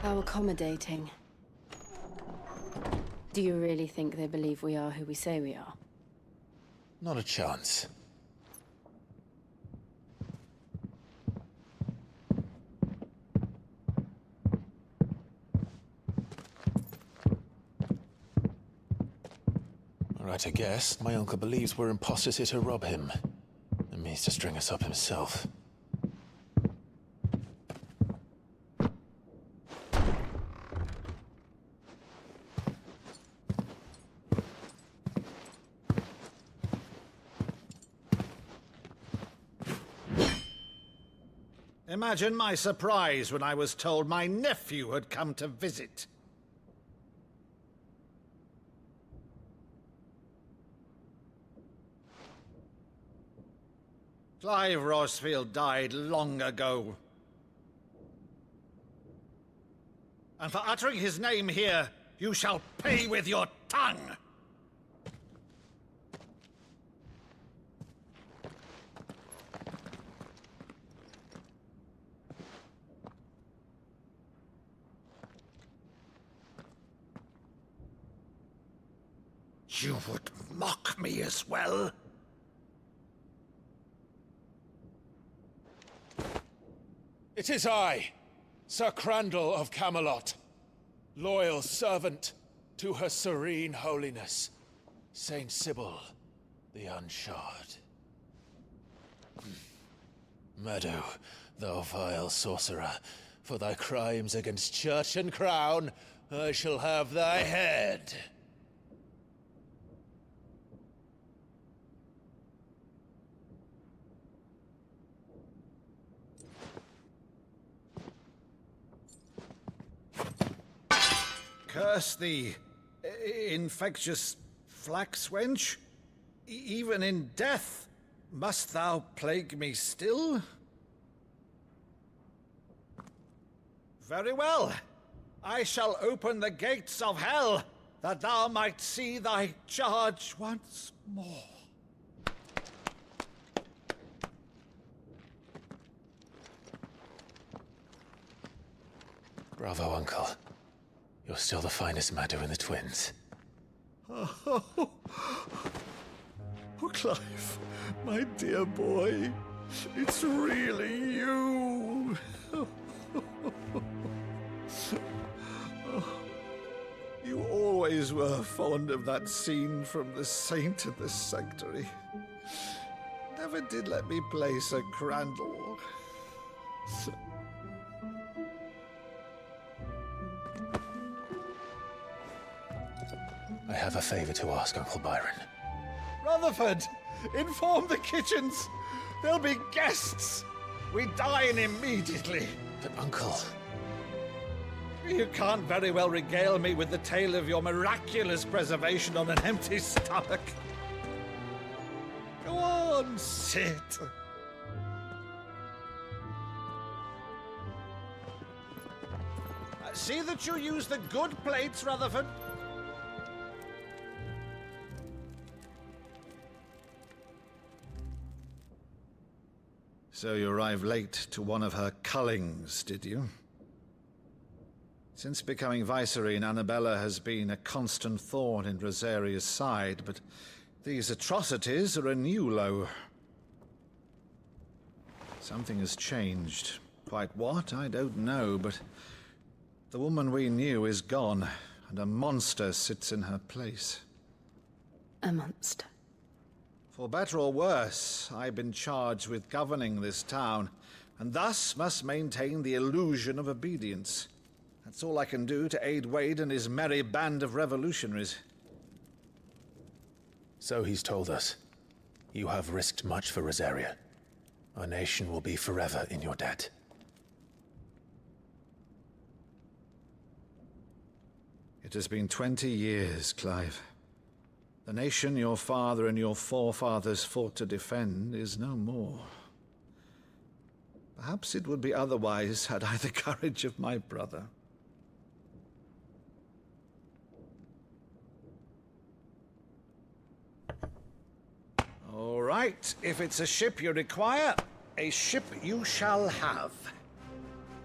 How accommodating. Do you really think they believe we are who we say we are? Not a chance. Right, I guess. My uncle believes we're imposters here to rob him. And means to string us up himself. Imagine my surprise when I was told my nephew had come to visit. Clive Rosfield died long ago. And for uttering his name here, you shall pay with your tongue! You would mock me as well? It is I, Sir Crandall of Camelot, loyal servant to Her Serene Holiness, Saint Sybil the Unshod. Meadow, thou vile sorcerer, for thy crimes against church and crown, I shall have thy head. Curse thee, infectious flax wench. Even in death, must thou plague me still? Very well. I shall open the gates of hell, that thou might see thy charge once more. Bravo, Uncle. You're still the finest Meadow in the twins. Oh, Clive, my dear boy, it's really you. You always were fond of that scene from The Saint of the Sanctuary. Never did let me play Sir Crandall. I have a favor to ask, Uncle Byron. Rutherford, inform the kitchens. There'll be guests. We dine immediately. But, Uncle... You can't very well regale me with the tale of your miraculous preservation on an empty stomach. Go on, sit. See that you use the good plates, Rutherford. So you arrived late to one of her cullings, did you? Since becoming Vicereine, Annabella has been a constant thorn in Rosaria's side, but these atrocities are a new low. Something has changed. Quite what, I don't know, but the woman we knew is gone, and a monster sits in her place. A monster? For better or worse, I've been charged with governing this town, and thus must maintain the illusion of obedience. That's all I can do to aid Wade and his merry band of revolutionaries. So he's told us. You have risked much for Rosaria. Our nation will be forever in your debt. It has been 20 years, Clive. The nation your father and your forefathers fought to defend is no more. Perhaps it would be otherwise had I the courage of my brother. All right, if it's a ship you require, a ship you shall have.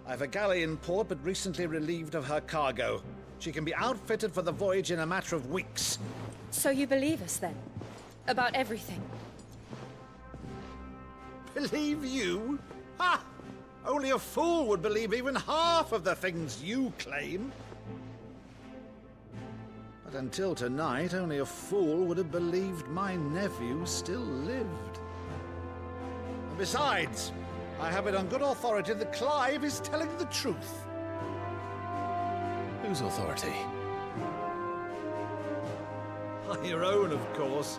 I've a galley in port, but recently relieved of her cargo. She can be outfitted for the voyage in a matter of weeks. So you believe us, then? About everything? Believe you? Ha! Only a fool would believe even half of the things you claim. But until tonight, only a fool would have believed my nephew still lived. And besides, I have it on good authority that Clive is telling the truth. Whose authority? Your own, of course.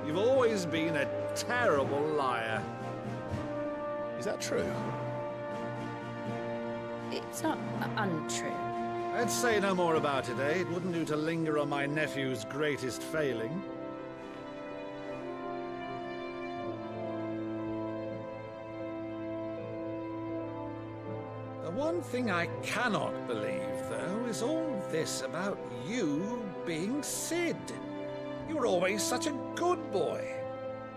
You've always been a terrible liar. Is that true? It's not untrue. Let's say no more about it, eh? It wouldn't do to linger on my nephew's greatest failing. The one thing I cannot believe, though, is all this about you being Sid. You were always such a good boy,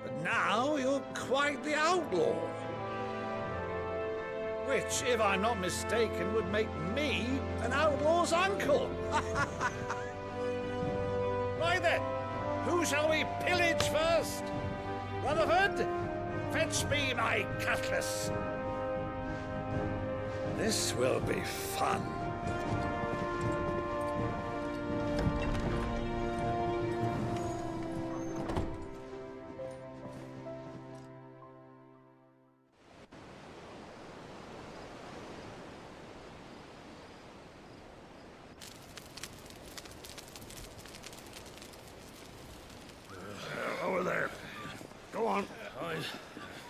but now you're quite the outlaw. Which, if I'm not mistaken, would make me an outlaw's uncle. Right then, who shall we pillage first? Rutherford, fetch me my cutlass. This will be fun. Over there. Go on.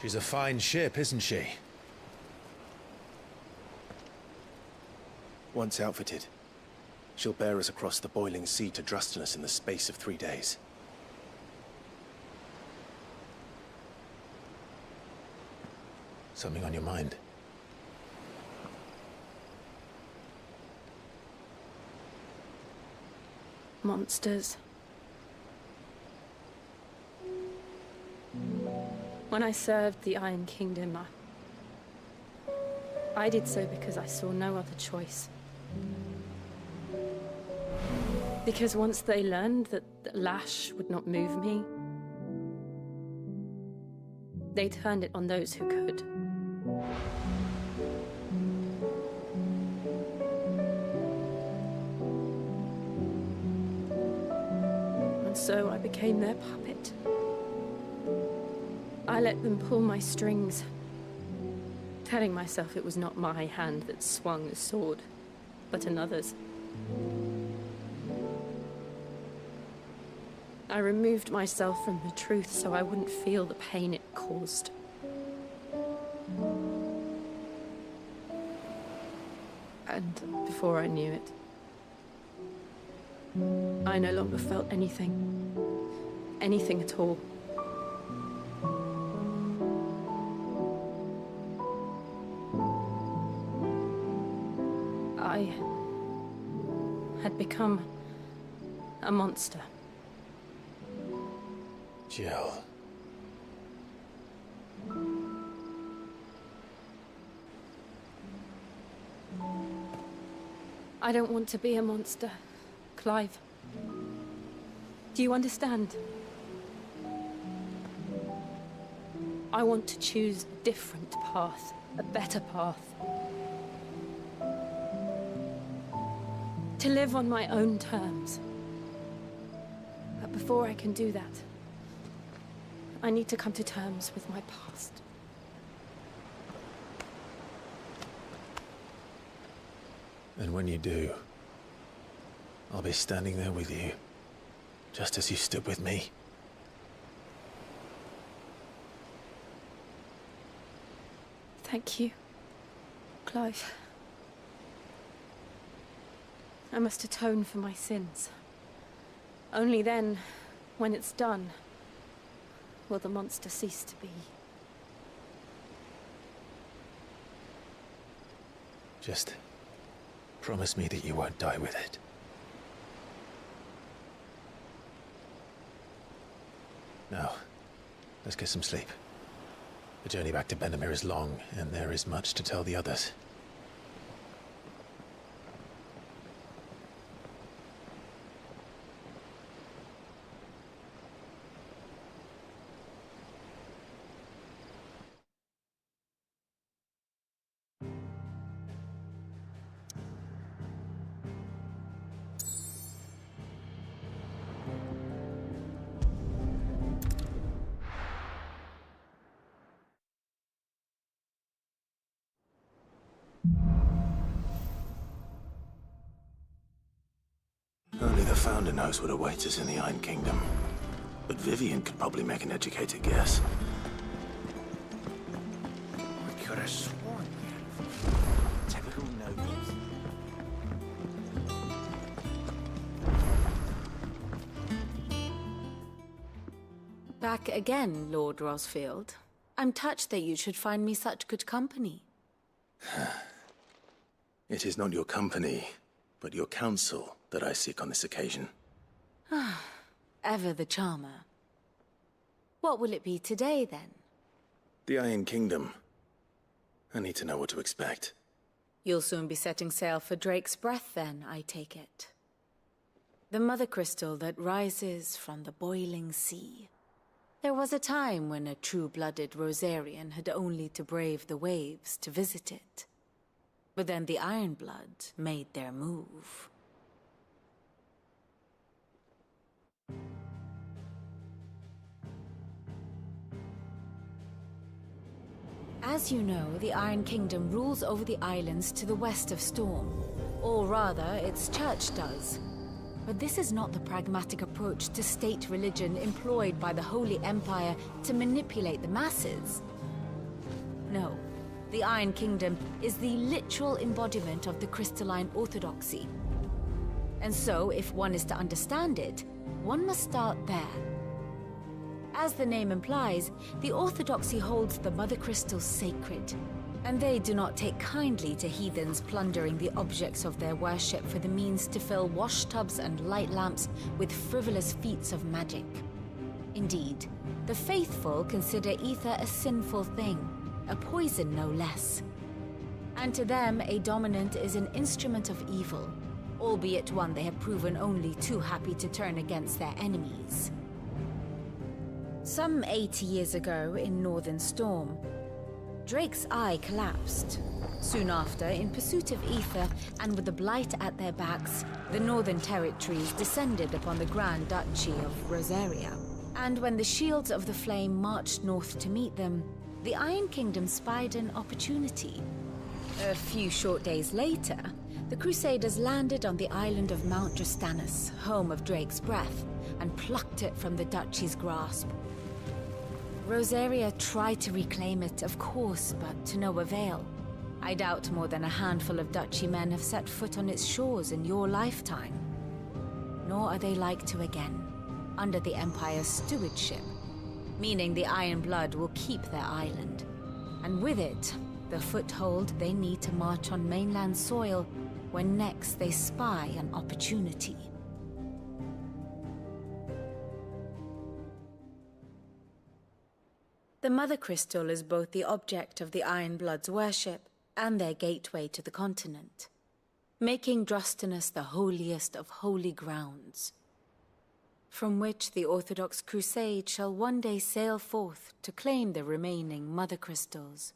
She's a fine ship, isn't she? Once outfitted, she'll bear us across the boiling sea to Drustinus in the space of 3 days. Something on your mind? Monsters. When I served the Iron Kingdom, I did so because I saw no other choice. Because once they learned that the lash would not move me, they turned it on those who could. And so I became their puppet. I let them pull my strings, telling myself it was not my hand that swung the sword, but another's. I removed myself from the truth so I wouldn't feel the pain it caused. And before I knew it, I no longer felt anything. Anything at all. I had become a monster. Jill. I don't want to be a monster, Clive. Do you understand? I want to choose a different path, a better path. To live on my own terms. But before I can do that, I need to come to terms with my past. And when you do, I'll be standing there with you, just as you stood with me. Thank you, Clive. I must atone for my sins. Only then, when it's done, will the monster cease to be. Just promise me that you won't die with it. Now, let's get some sleep. The journey back to Benamir is long, and there is much to tell the others. Only the Founder knows what awaits us in the Iron Kingdom. But Vivian could probably make an educated guess. I could have sworn. Typical no Back again, Lord Rosfield. I'm touched that you should find me such good company. It is not your company, but your counsel that I seek on this occasion. Ever the charmer. What will it be today, then? The Iron Kingdom. I need to know what to expect. You'll soon be setting sail for Drake's Breath, then, I take it. The mother crystal that rises from the boiling sea. There was a time when a true-blooded Rosarian had only to brave the waves to visit it. But then the Ironblood made their move. As you know, the Iron Kingdom rules over the islands to the west of Storm. Or rather, its church does. But this is not the pragmatic approach to state religion employed by the Holy Empire to manipulate the masses. No, the Iron Kingdom is the literal embodiment of the crystalline orthodoxy. And so, if one is to understand it, one must start there. As the name implies, the orthodoxy holds the Mother Crystals sacred, and they do not take kindly to heathens plundering the objects of their worship for the means to fill washtubs and light lamps with frivolous feats of magic. Indeed, the faithful consider ether a sinful thing, a poison no less. And to them, a dominant is an instrument of evil, albeit one they have proven only too happy to turn against their enemies. Some 80 years ago, in Northern Storm, Drake's eye collapsed. Soon after, in pursuit of ether, and with the Blight at their backs, the Northern Territories descended upon the Grand Duchy of Rosaria. And when the Shields of the Flame marched north to meet them, the Iron Kingdom spied an opportunity. A few short days later, the Crusaders landed on the island of Mount Drastanus, home of Drake's Breath, and plucked it from the Duchy's grasp. Rosaria tried to reclaim it, of course, but to no avail. I doubt more than a handful of Duchy men have set foot on its shores in your lifetime. Nor are they like to again, under the Empire's stewardship, meaning the Iron Blood will keep their island. And with it, the foothold they need to march on mainland soil when next they spy an opportunity. The Mother Crystal is both the object of the Iron Blood's worship and their gateway to the continent, making Drastanus the holiest of holy grounds, from which the Orthodox Crusade shall one day sail forth to claim the remaining Mother Crystals,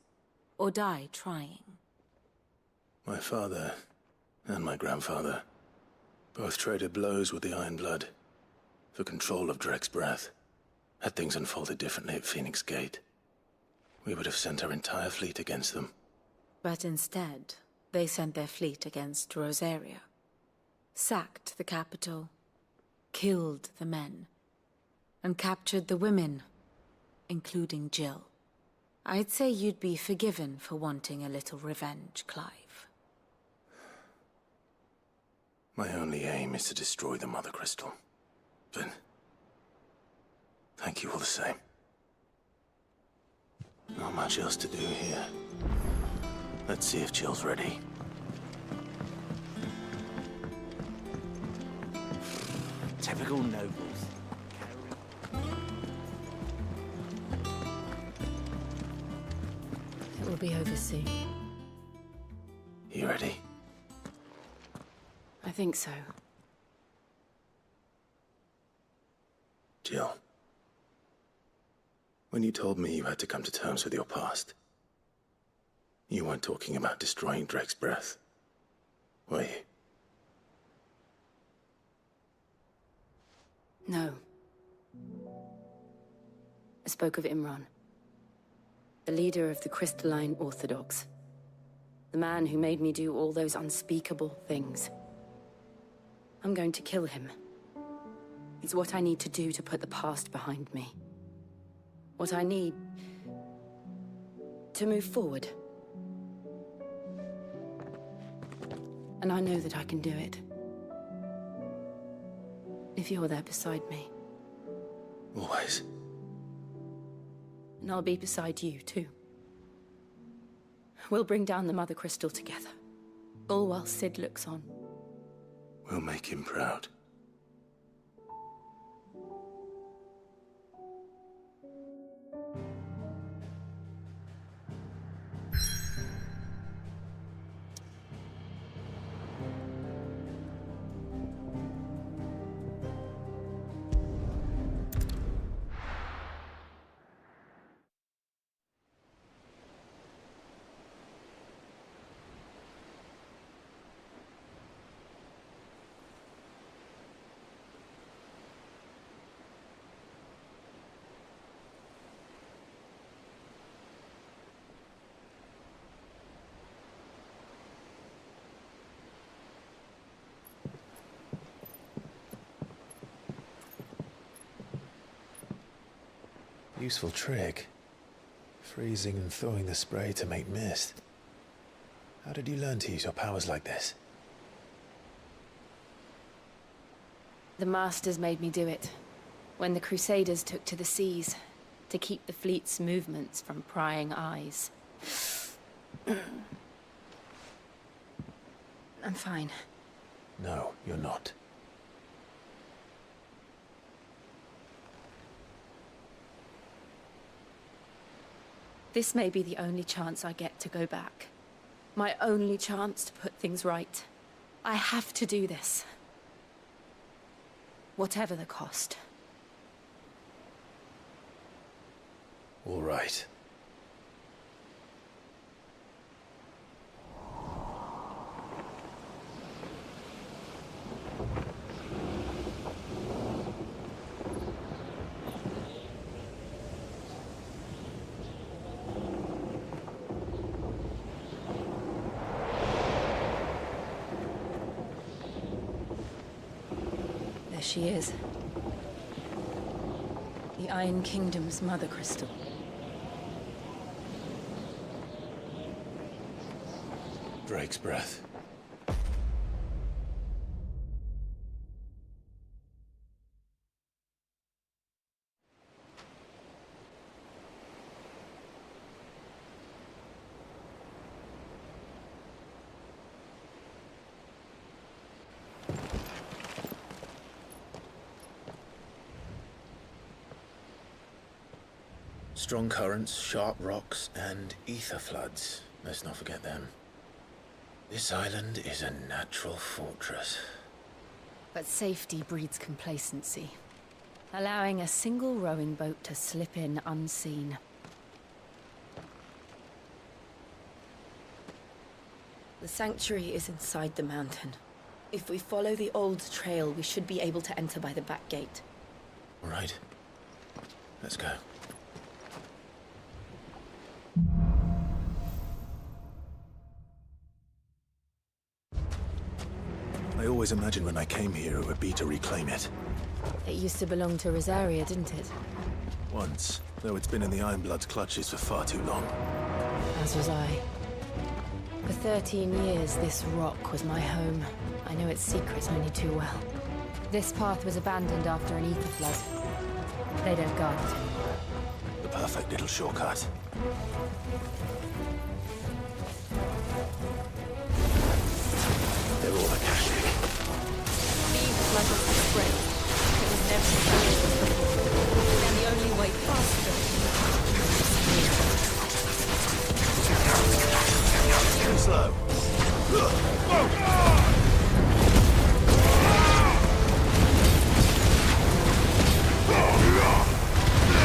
or die trying. My father and my grandfather both traded blows with the Iron Blood for control of Drake's Breath. Had things unfolded differently at Phoenix Gate, we would have sent our entire fleet against them. But instead, they sent their fleet against Rosaria, sacked the capital, killed the men, and captured the women, including Jill. I'd say you'd be forgiven for wanting a little revenge, Clive. My only aim is to destroy the Mother Crystal. But thank you all the same. Not much else to do here. Let's see if Jill's ready. Typical nobles. It will be over soon. You ready? I think so. Jill. When you told me you had to come to terms with your past, you weren't talking about destroying Drake's Breath, were you? No. I spoke of Imran, the leader of the Crystalline Orthodox. The man who made me do all those unspeakable things. I'm going to kill him. It's what I need to do to put the past behind me. What I need to move forward. And I know that I can do it. If you're there beside me. Always. And I'll be beside you, too. We'll bring down the Mother Crystal together. All while Sid looks on. We'll make him proud. Useful trick. Freezing and thawing the spray to make mist. How did you learn to use your powers like this? The Masters made me do it. When the Crusaders took to the seas, to keep the fleet's movements from prying eyes. I'm fine. No, you're not. This may be the only chance I get to go back. My only chance to put things right. I have to do this. Whatever the cost. All right. She is. The Iron Kingdom's Mother Crystal. Drake's breath. Strong currents, sharp rocks, and ether floods. Let's not forget them. This island is a natural fortress. But safety breeds complacency. Allowing a single rowing boat to slip in unseen. The sanctuary is inside the mountain. If we follow the old trail, we should be able to enter by the back gate. All right. Let's go. I always imagined when I came here it would be to reclaim it. It used to belong to Rosaria, didn't it? Once, though it's been in the Ironblood's clutches for far too long. As was I. For 13 years, this rock was my home. I know its secrets only too well. This path was abandoned after an ether flood. They don't guard it anymore. The perfect little shortcut. They're all Akashic. Being flooded with spring. It was never experienced before. And the only way past it... Too slow.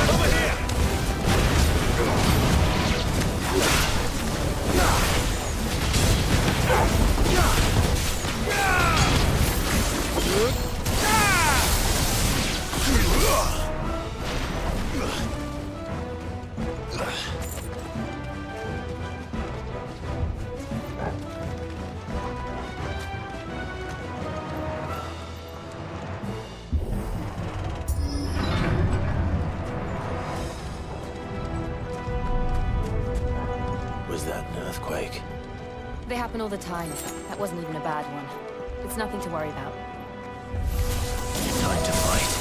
Over here! Was that an earthquake? They happen all the time. That wasn't even a bad one. It's nothing to worry about. Time to fight.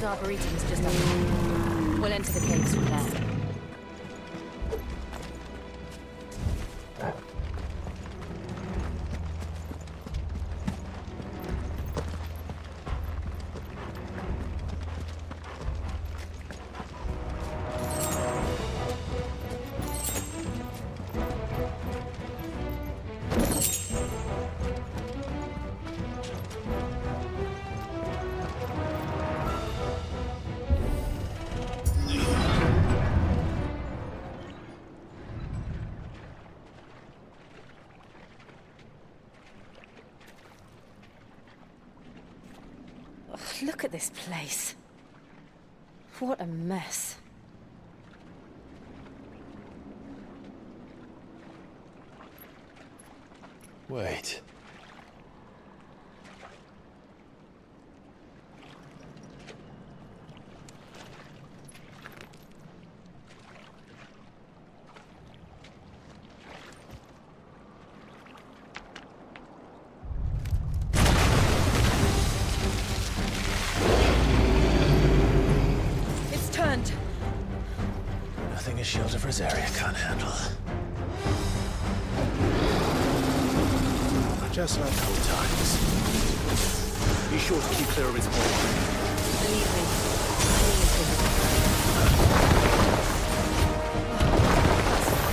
Arboretum's just up there. We'll enter the caves from there. Look at this place. What a mess. Wait. Nothing a shield of Rosaria can't handle. Just like old times. Be sure to keep clear of his ball. Believe me.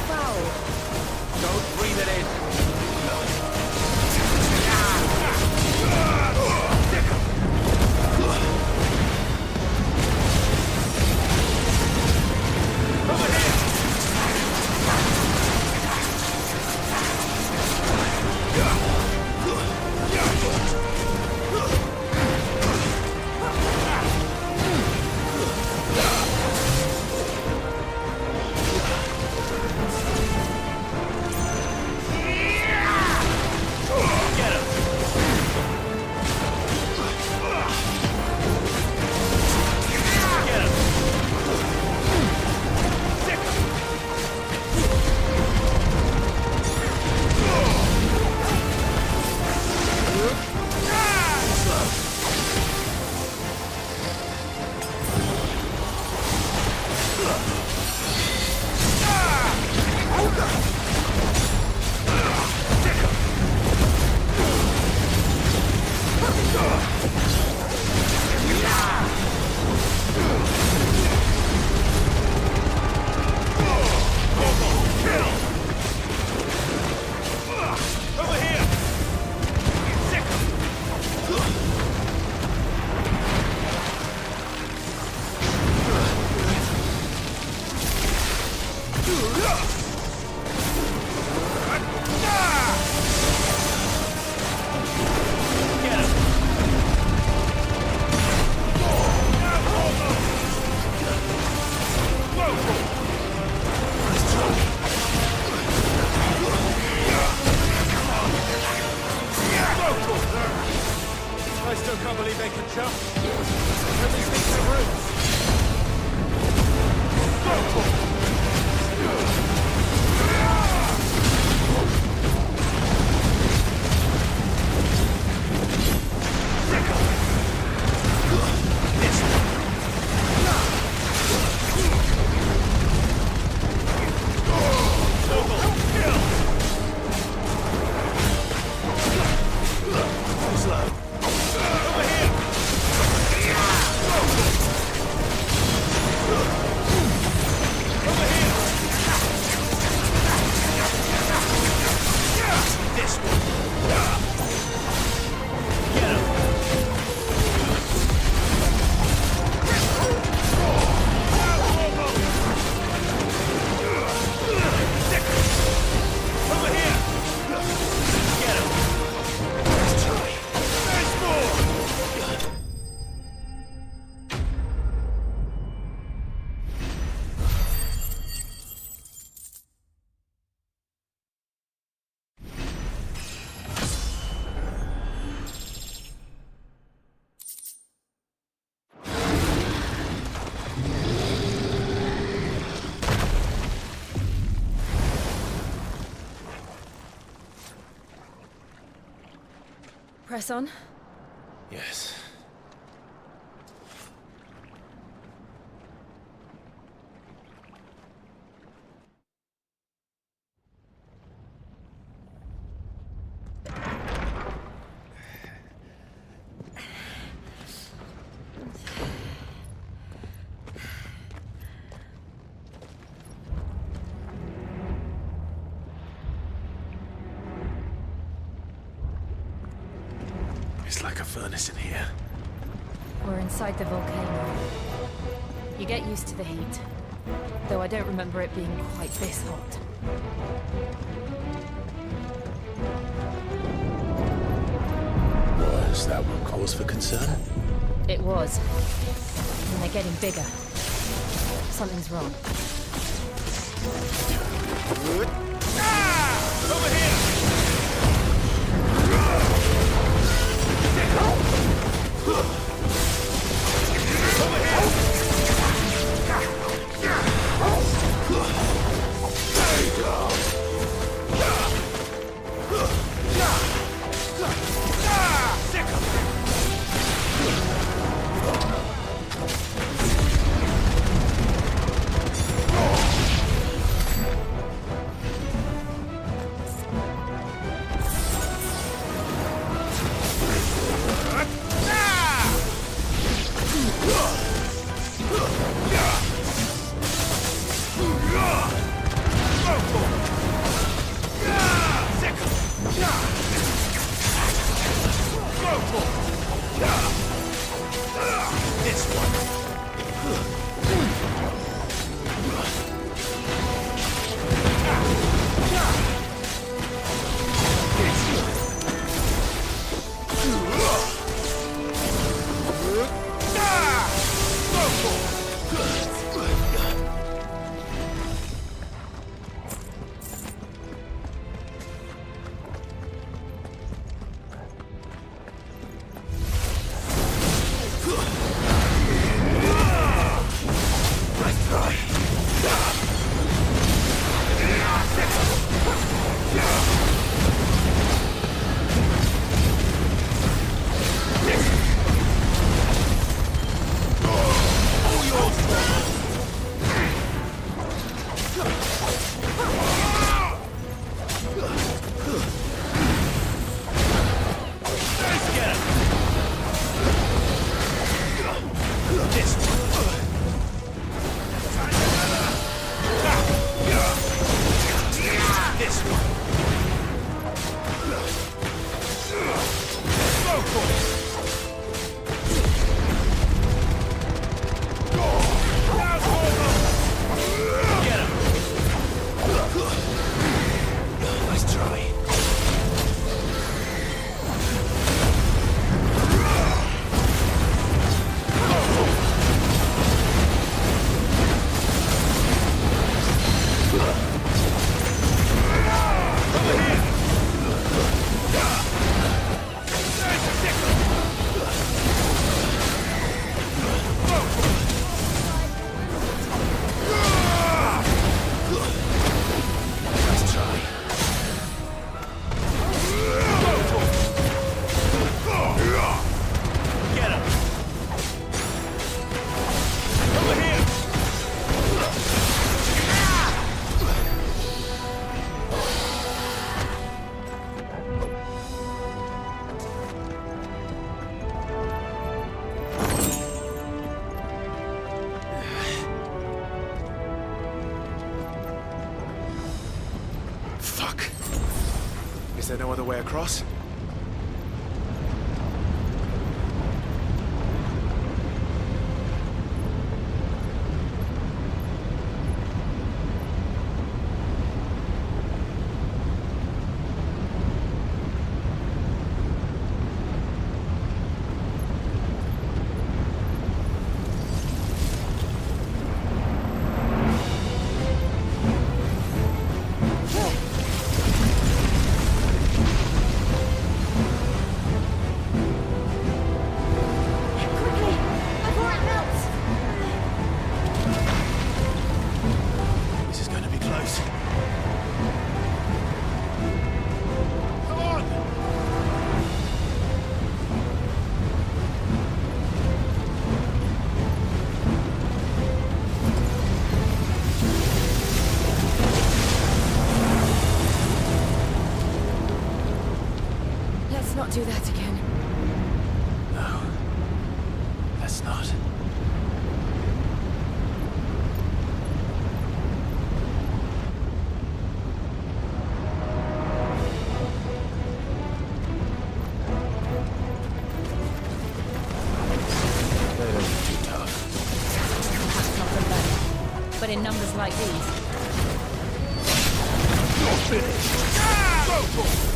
Foul. Don't breathe it in. I still can't believe they can jump. But these things have roots. Press on. Yes. It's like a furnace in here. We're inside the volcano. You get used to the heat, though I don't remember it being quite this hot. Was that what cause for concern? It was. And they're getting bigger. Something's wrong. Over here! there no other way across? Do that again. No. Let's not. They don't be too tough. Perhaps not for them, but in numbers like these. You're finished! Go for it!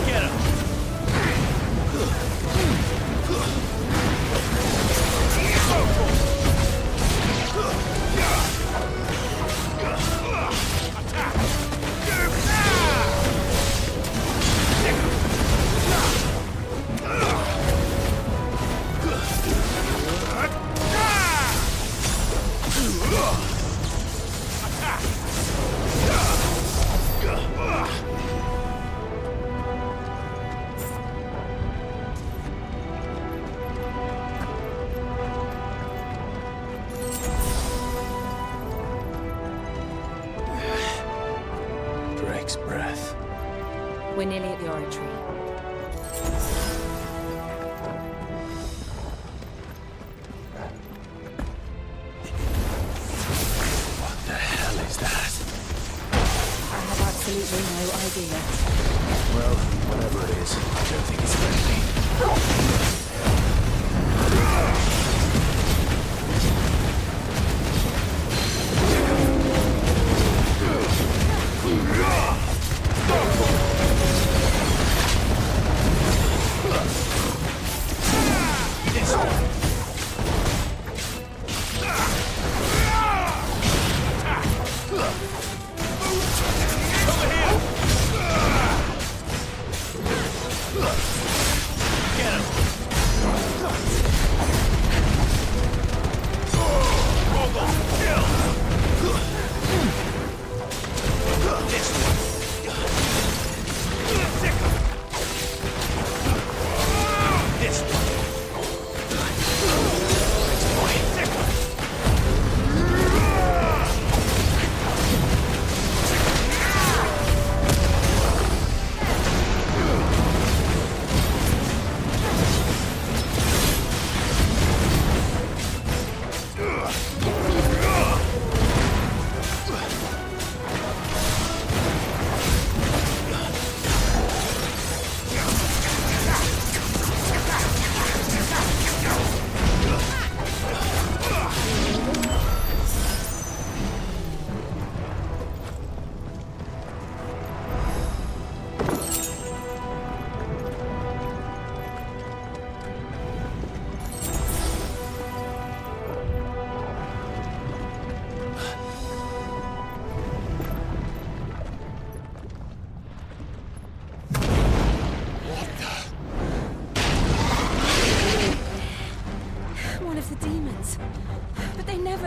Get him! Get him! Drake's breath. We're nearly at the oratory. What the hell is that? I have absolutely no idea. Well, whatever it is, I don't think it's friendly.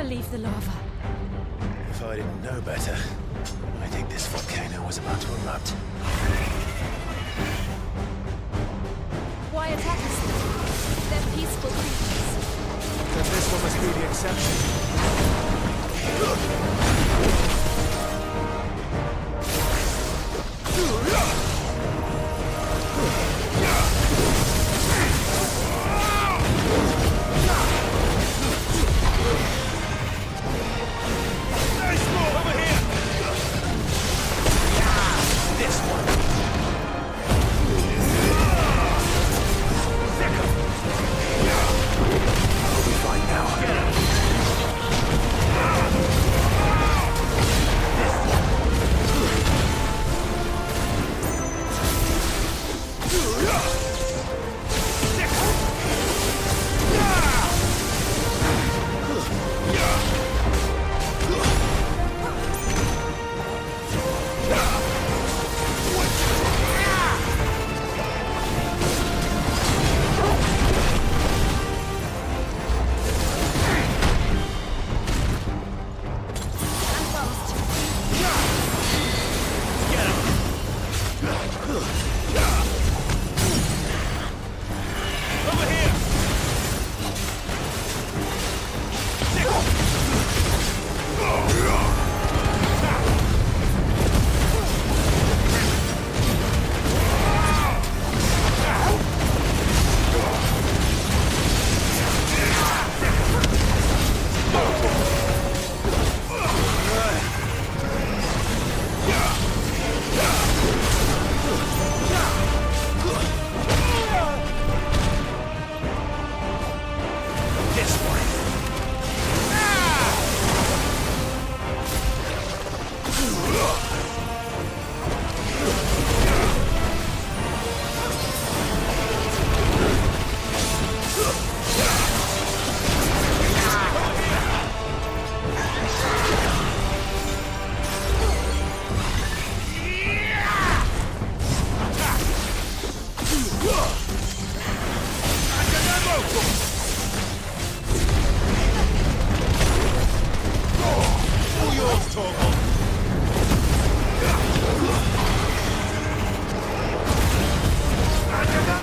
Leave the lava. If I didn't know better, I think this volcano was about to erupt. attack us. They're peaceful creatures. Then this one must be the exception.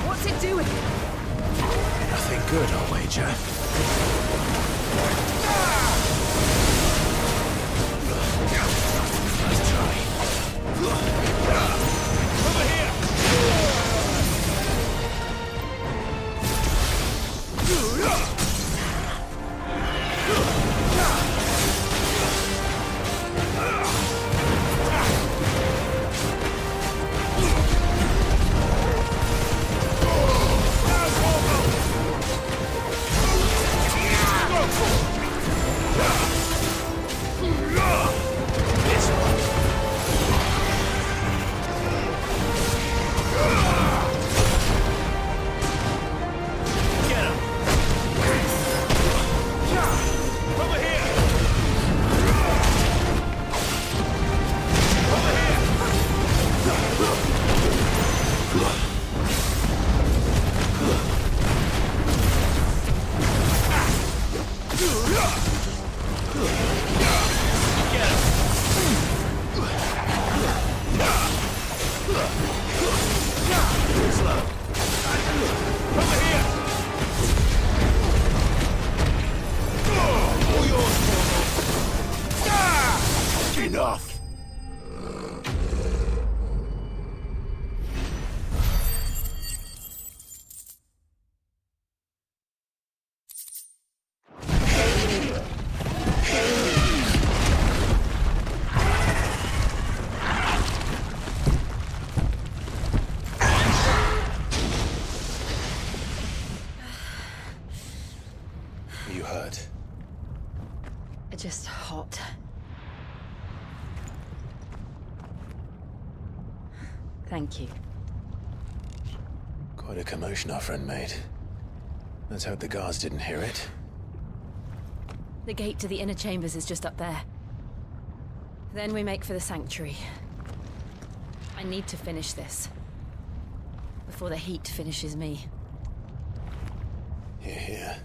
What's it doing? Nothing good, I'll wager. Nice try. Over here! Enough! You hurt? Just hot. Thank you. Quite a commotion our friend made. Let's hope the guards didn't hear it. The gate to the inner chambers is just up there. Then we make for the sanctuary. I need to finish this. Before the heat finishes me. Hear, hear.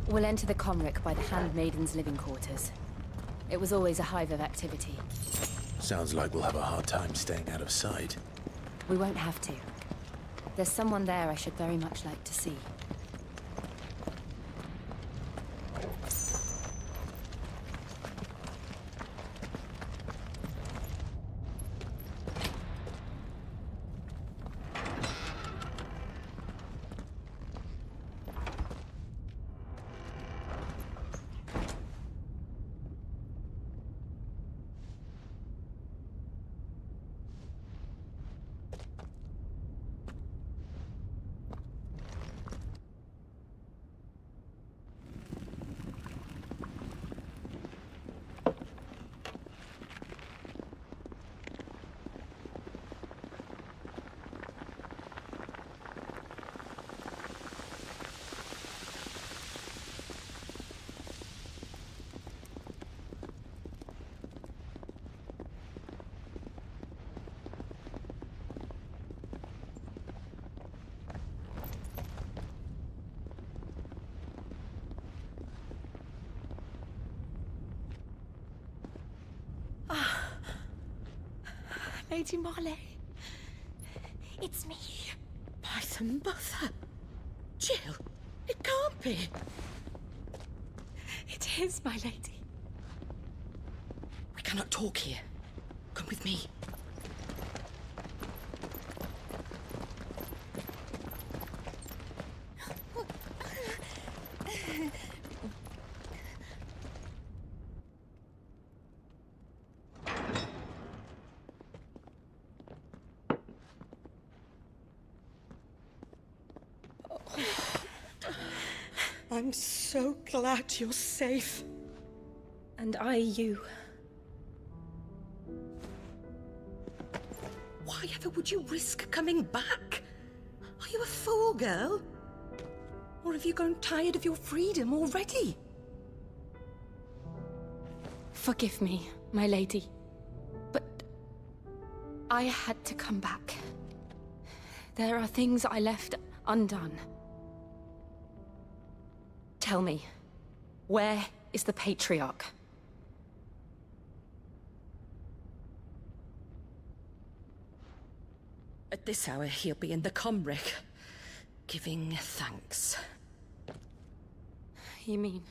We'll enter the Comric by the Handmaiden's living quarters. It was always a hive of activity. Sounds like we'll have a hard time staying out of sight. We won't have to. There's someone there I should very much like to see. Lady Marley. It's me. By the mother. Jill, it can't be. It is, my lady. We cannot talk here. Come with me. I'm so glad you're safe. And I you. Why ever would you risk coming back? Are you a fool, girl? Or have you grown tired of your freedom already? Forgive me, my lady. But I had to come back. There are things I left undone. Tell me, where is the Patriarch? At this hour, he'll be in the Comric, giving thanks. You mean...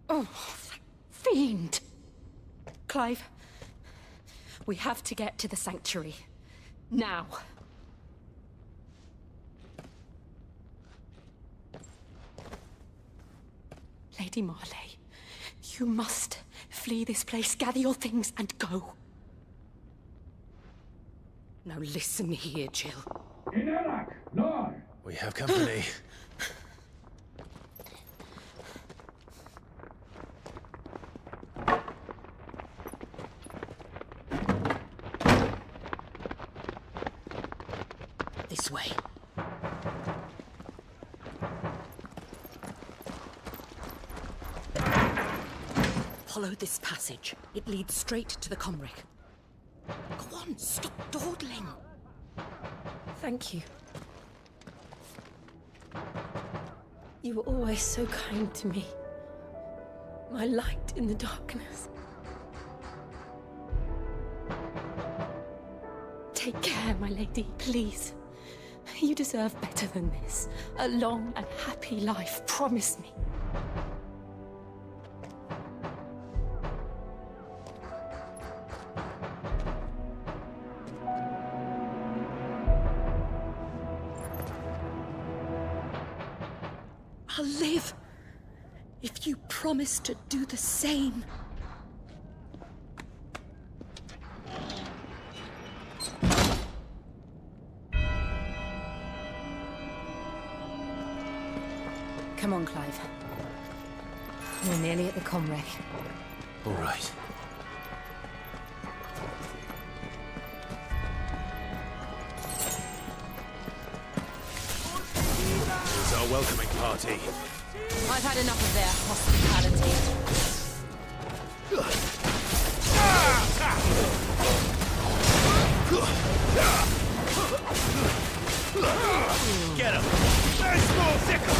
Oh, fiend! Clive, we have to get to the Sanctuary. Now. Lady Marley, you must flee this place, gather your things, and go. Now listen here, Jill. We have company. This way. Follow this passage. It leads straight to the Comric. Go on, stop dawdling. Thank you. You were always so kind to me. My light in the darkness. Take care, my lady, please. You deserve better than this. A long and happy life, promise me. I'll live if you promise to do the same. Come on, Clive. We're nearly at the Comric. All right. Here's our welcoming party. I've had enough of their hospitality. Get him! Nice small sickle!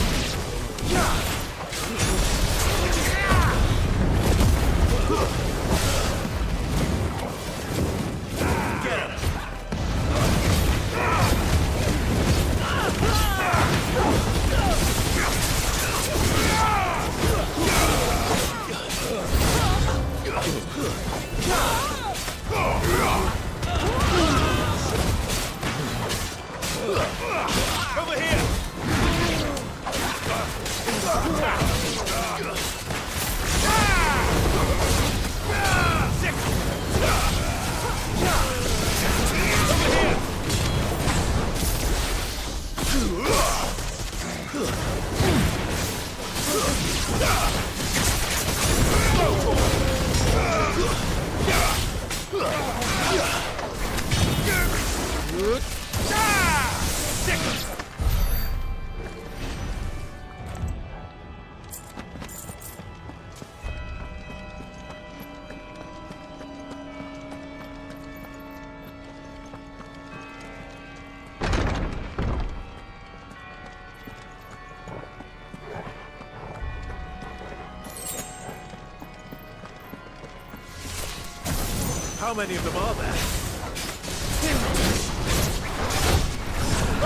How many of them are there?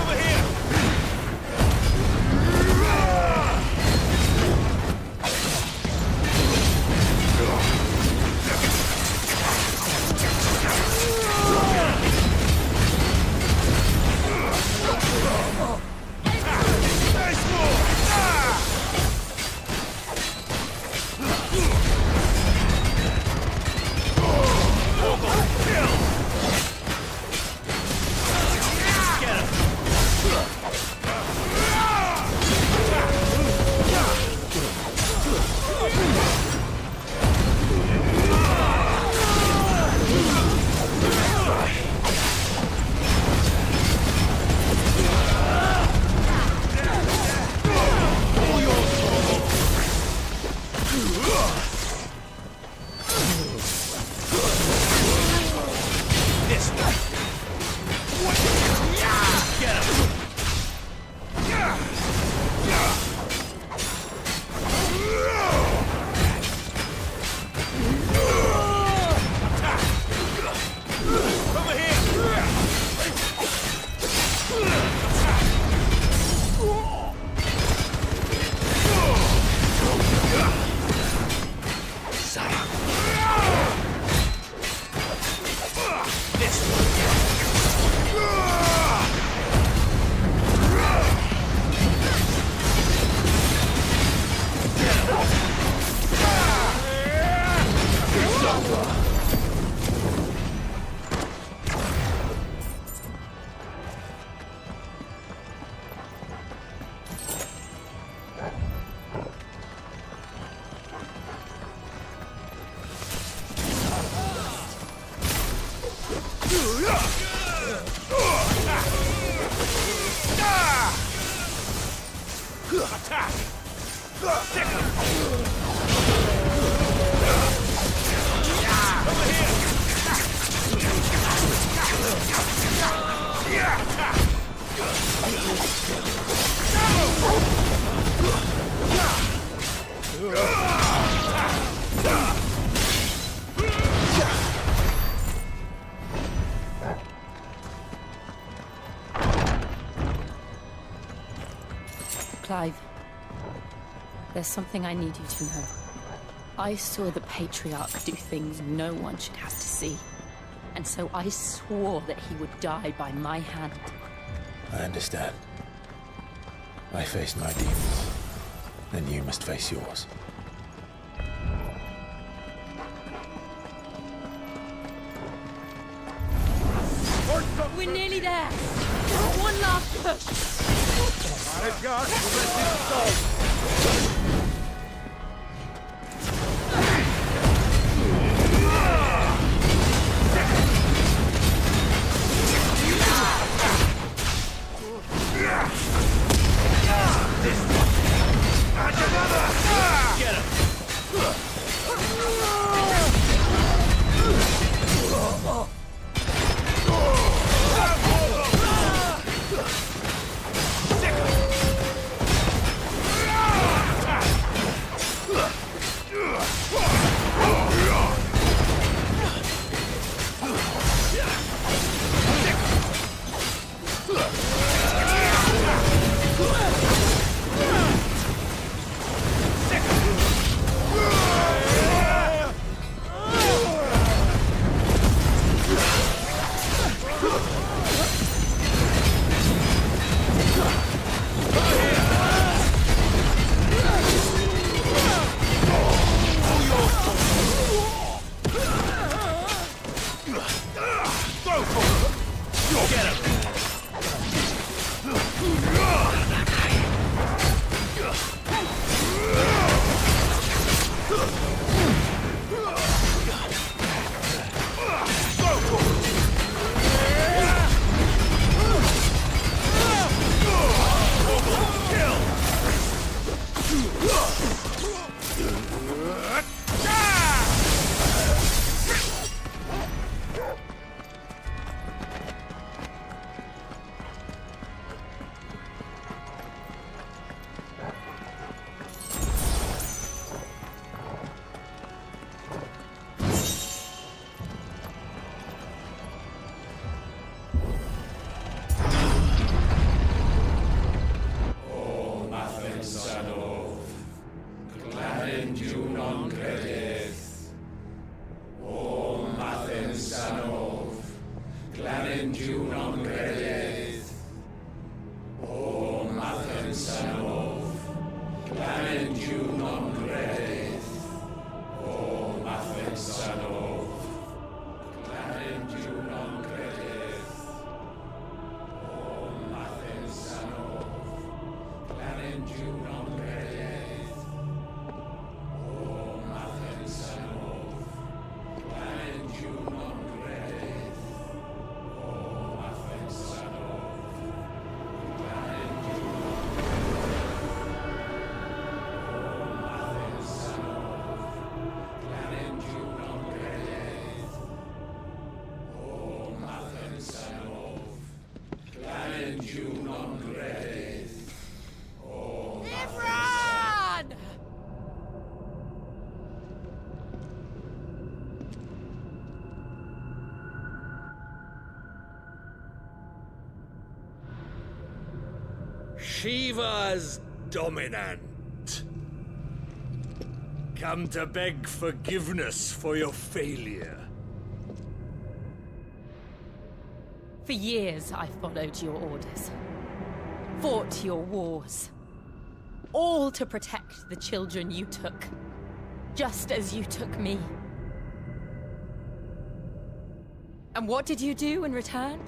Over here! Clive, there's something I need you to know. I saw the Patriarch do things no one should have to see. And so I swore that he would die by my hand. I understand. I faced my demons, then you must face yours. We're nearly there. One last push. I've got the rest is Glanendiu non credeth. O Mathen Sanov, Glanendiu non credeth. O Mathen Sanov, Glanendiu non credeth. O Mathen Sanov, Glanendiu non credeth. O Mathen Sanov, Glanendiu non credeth. O Mathen Sanov, Glanendiu non credeth. O Mathen Sanov, Glanendiu non credeth. O Mathen Sanov, Glanendiu non credeth. O Imran! Shiva's dominant. Come to beg forgiveness for your failure. For years, I followed your orders. Fought your wars. All to protect the children you took. Just as you took me. And what did you do in return?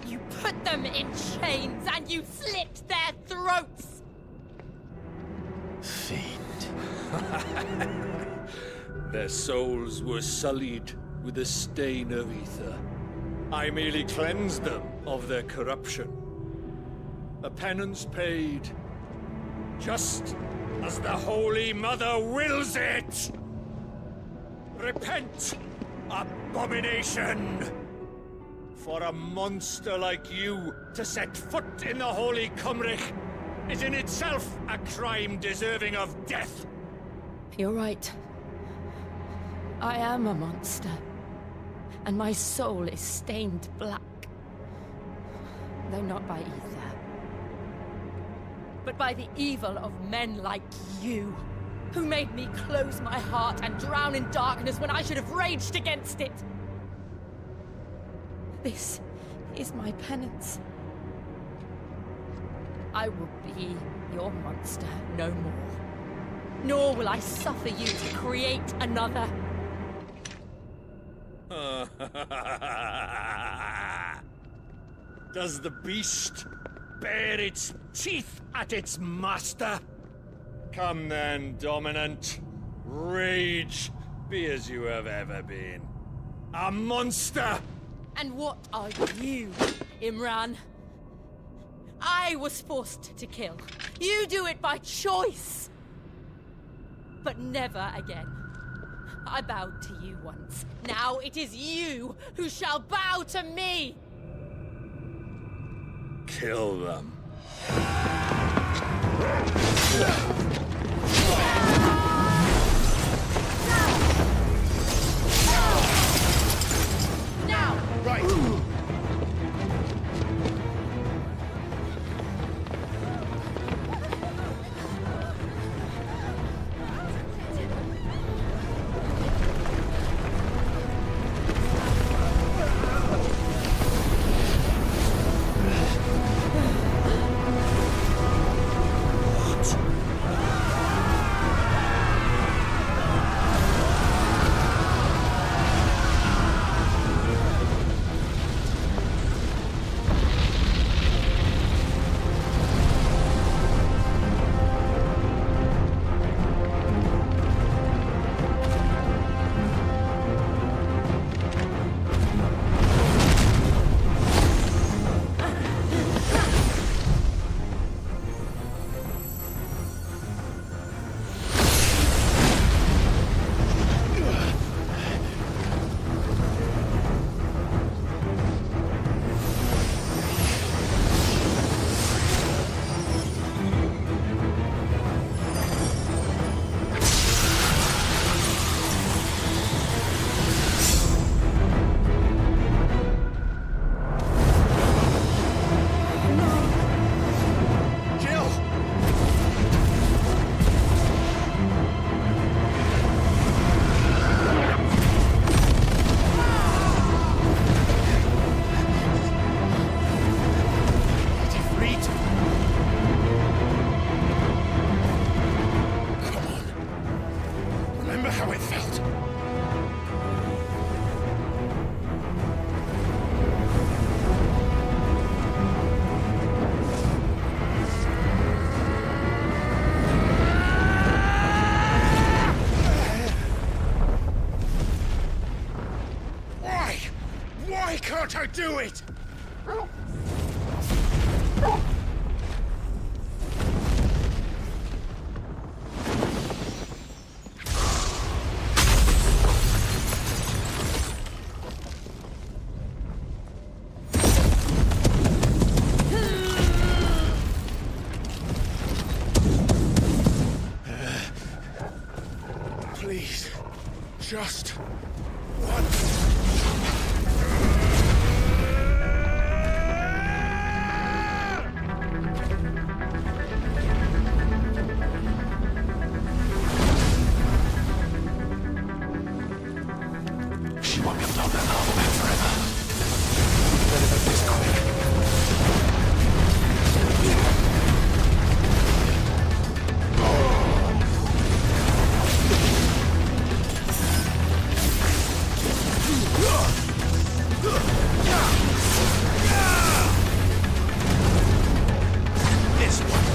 You put them in chains and you slit their throats! Fiend. Their souls were sullied with the stain of ether. I merely cleansed them of their corruption. A penance paid, just as the Holy Mother wills it! Repent, abomination! For a monster like you to set foot in the Holy Cymric is in itself a crime deserving of death! You're right. I am a monster. And my soul is stained black. Though not by ether. But by the evil of men like you, who made me close my heart and drown in darkness when I should have raged against it. This is my penance. I will be your monster no more. Nor will I suffer you to create another. Does the beast bare its teeth at its master? Come then, dominant. Rage, be as you have ever been. A monster! And what are you, Imran? I was forced to kill. You do it by choice. But never again. I bowed to you once. Now it is you who shall bow to me! Kill them. Now! Right! gonna do it! Please, just she won't be able to hold that armor back forever. Better do this quick. This one.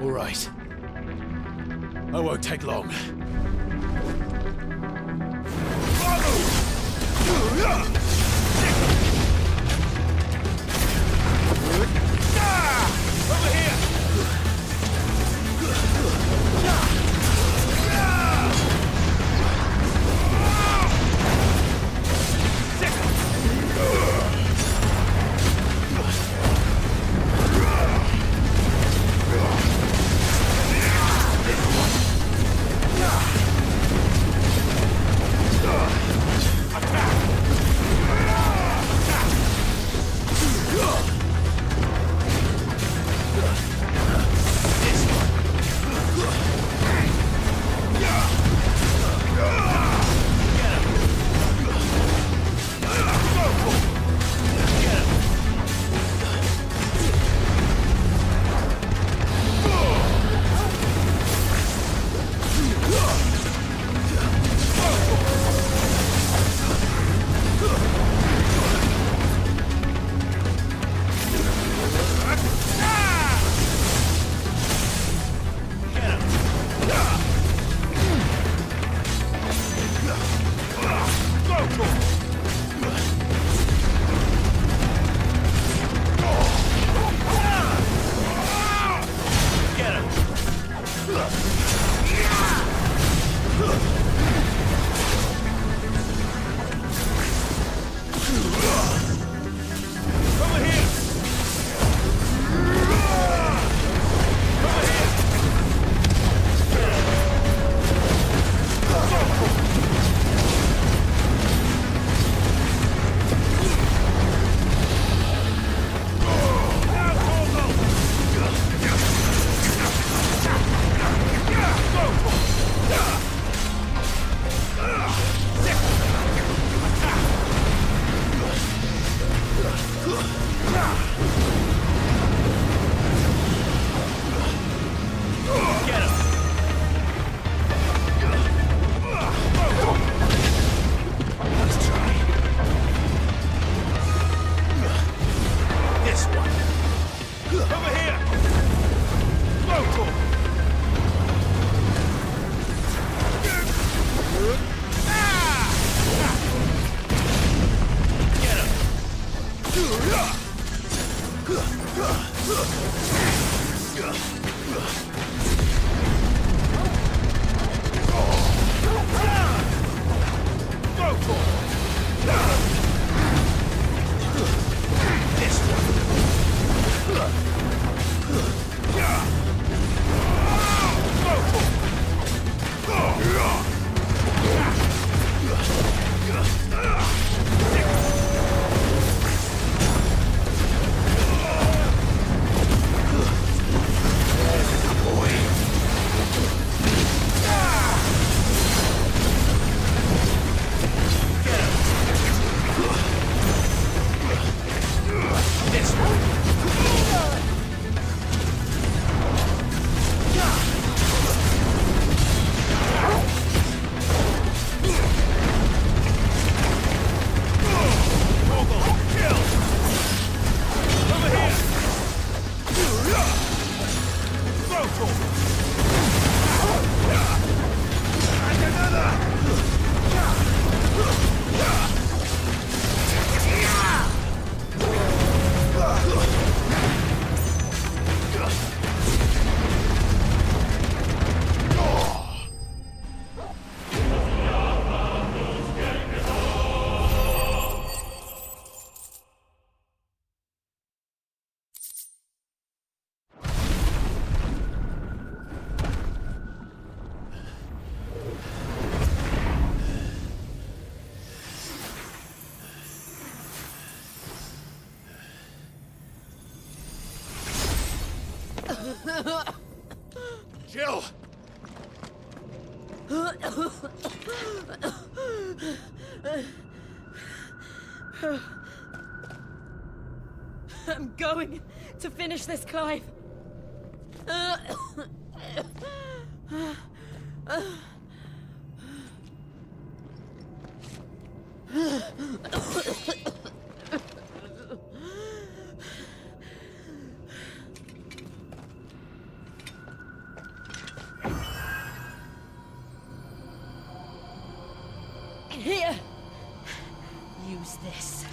All right. I won't take long. Over here! Jill! I'm going to finish this, Clive. Here. Use this.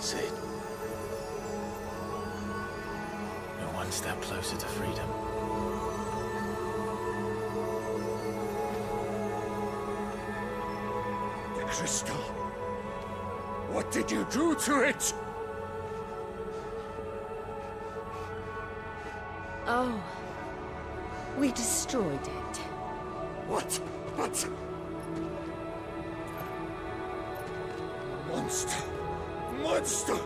Sid. You're one step closer to freedom. The crystal. What did you do to it? Oh. We destroyed it. What? But... Monster! Monster!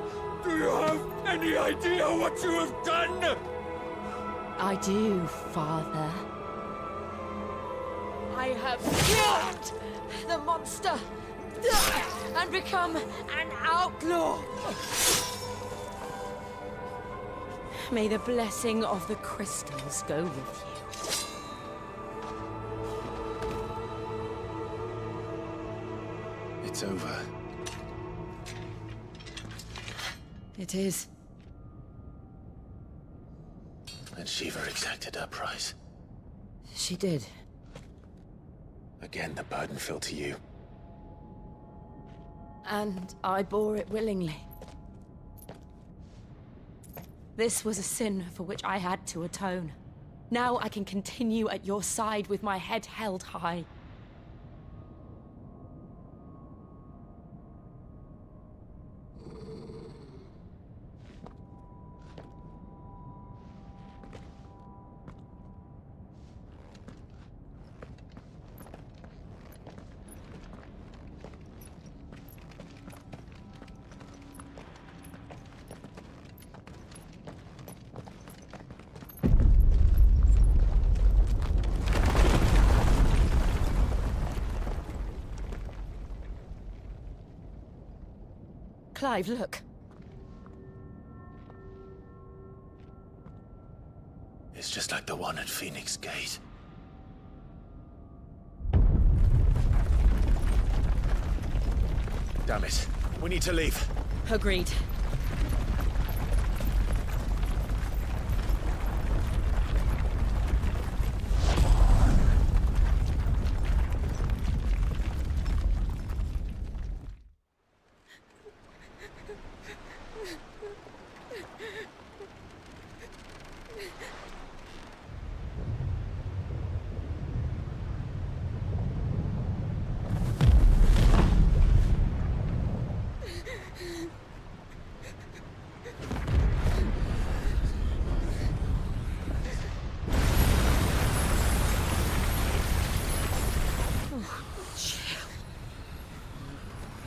Do you have any idea what you have done? I do, Father. I have killed the monster and become an outlaw. May the blessing of the crystals go with you. It's over. It is. And Shiva exacted her price. She did. Again, the burden fell to you. And I bore it willingly. This was a sin for which I had to atone. Now I can continue at your side with my head held high. Clive, look. It's just like the one at Phoenix Gate. Damn it. We need to leave. Agreed.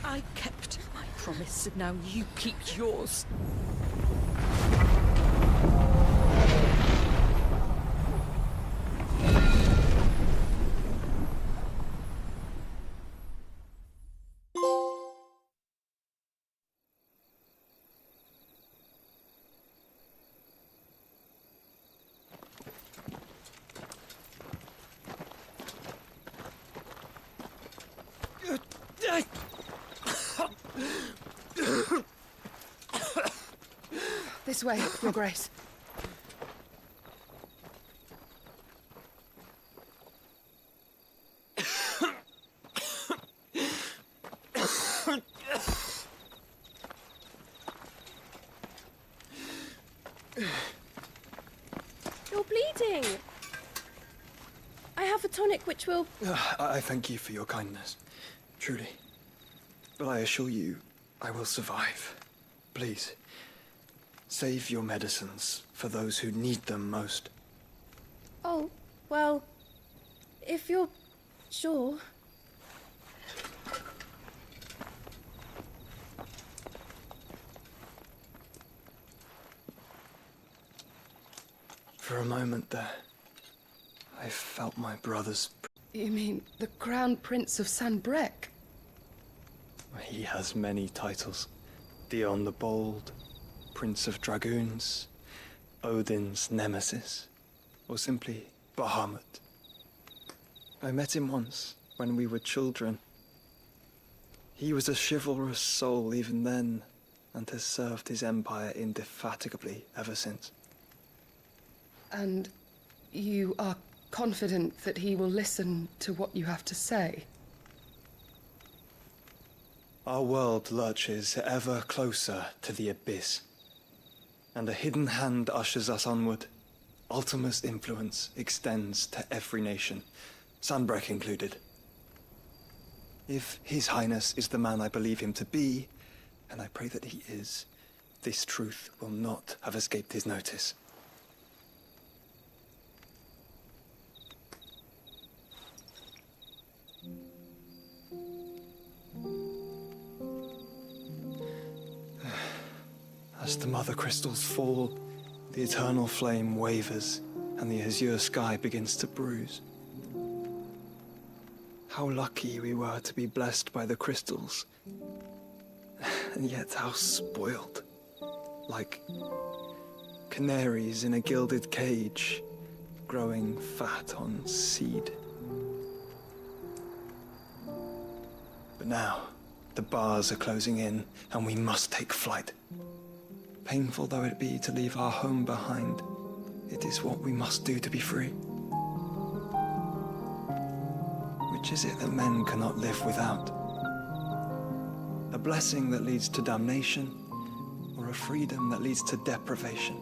I kept my promise, and now you keep yours. This way, Your Grace. You're bleeding! I have a tonic which will... I thank you for your kindness, truly. But I assure you, I will survive. Please, save your medicines for those who need them most. Oh, well, if you're sure... For a moment there, I felt my brother's... You mean the Crown Prince of Sanbreque? He has many titles. Dion the Bold, Prince of Dragoons, Odin's nemesis, or simply Bahamut. I met him once, when we were children. He was a chivalrous soul even then, and has served his empire indefatigably ever since. And you are confident that he will listen to what you have to say? Our world lurches ever closer to the abyss, and a hidden hand ushers us onward. Ultima's influence extends to every nation, Sanbreque included. If His Highness is the man I believe him to be, and I pray that he is, this truth will not have escaped his notice. As the mother crystals fall, the eternal flame wavers, and the azure sky begins to bruise. How lucky we were to be blessed by the crystals, and yet how spoiled. Like canaries in a gilded cage, growing fat on seed. But now, the bars are closing in, and we must take flight. Painful though it be to leave our home behind, it is what we must do to be free. Which is it that men cannot live without? A blessing that leads to damnation, or a freedom that leads to deprivation?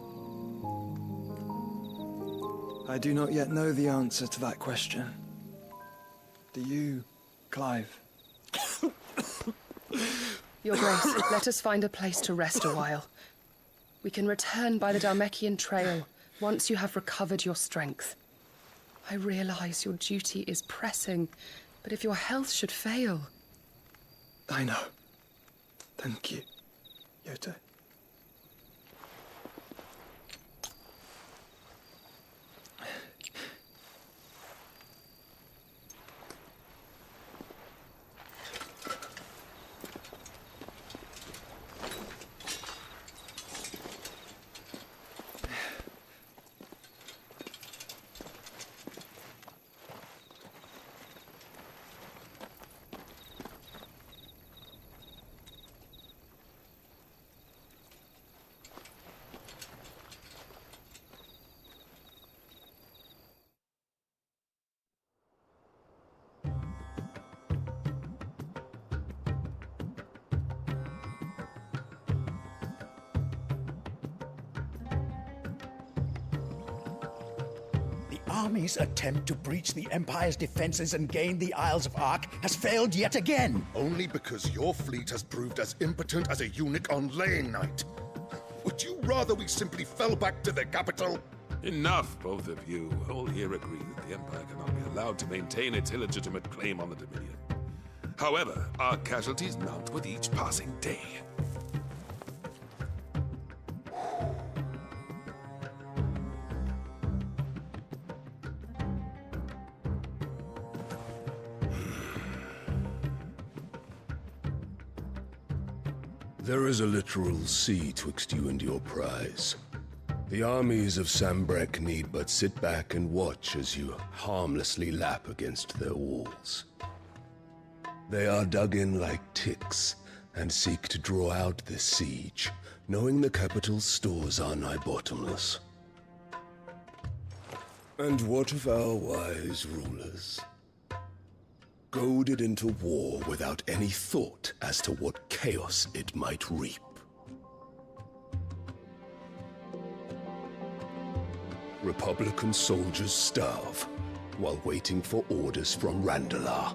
I do not yet know the answer to that question. Do you, Clive? Your Grace, let us find a place to rest a while. We can return by the Dalmekian Trail once you have recovered your strength. I realize your duty is pressing, but if your health should fail... I know. Thank you, Yote. Army's attempt to breach the Empire's defenses and gain the Isles of Ark has failed yet again. Only because your fleet has proved as impotent as a eunuch on laying night. Would you rather we simply fell back to the capital? Enough, both of you. All here agree that the Empire cannot be allowed to maintain its illegitimate claim on the Dominion. However, our casualties mount with each passing day. There is a literal sea twixt you and your prize. The armies of Sanbreque need but sit back and watch as you harmlessly lap against their walls. They are dug in like ticks, and seek to draw out this siege, knowing the capital's stores are nigh bottomless. And what of our wise rulers? Goaded into war without any thought as to what chaos it might reap. Republican soldiers starve while waiting for orders from Randalar.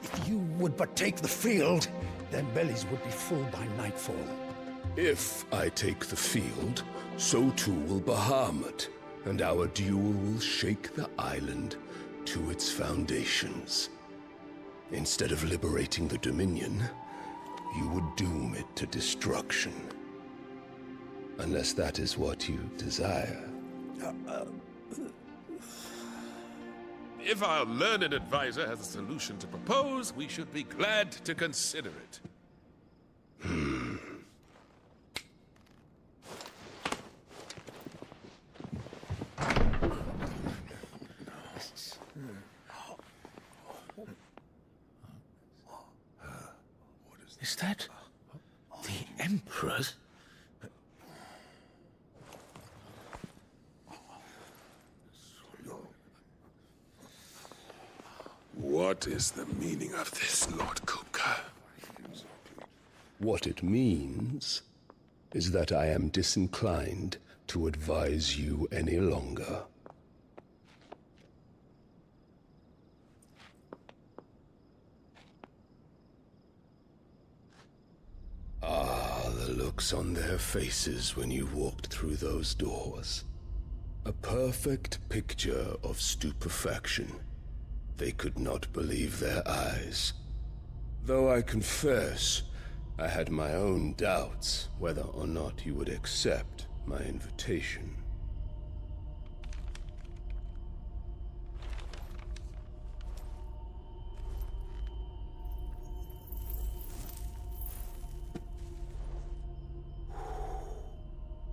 If you would but take the field, their bellies would be full by nightfall. If I take the field, so too will Bahamut, and our duel will shake the island to its foundations. Instead of liberating the Dominion, you would doom it to destruction. Unless that is what you desire. If our learned advisor has a solution to propose, we should be glad to consider it. Is that the Emperor's? What is the meaning of this, Lord Kupka? What it means is that I am disinclined to advise you any longer. Ah, the looks on their faces when you walked through those doors. A perfect picture of stupefaction. They could not believe their eyes. Though I confess, I had my own doubts whether or not you would accept my invitation.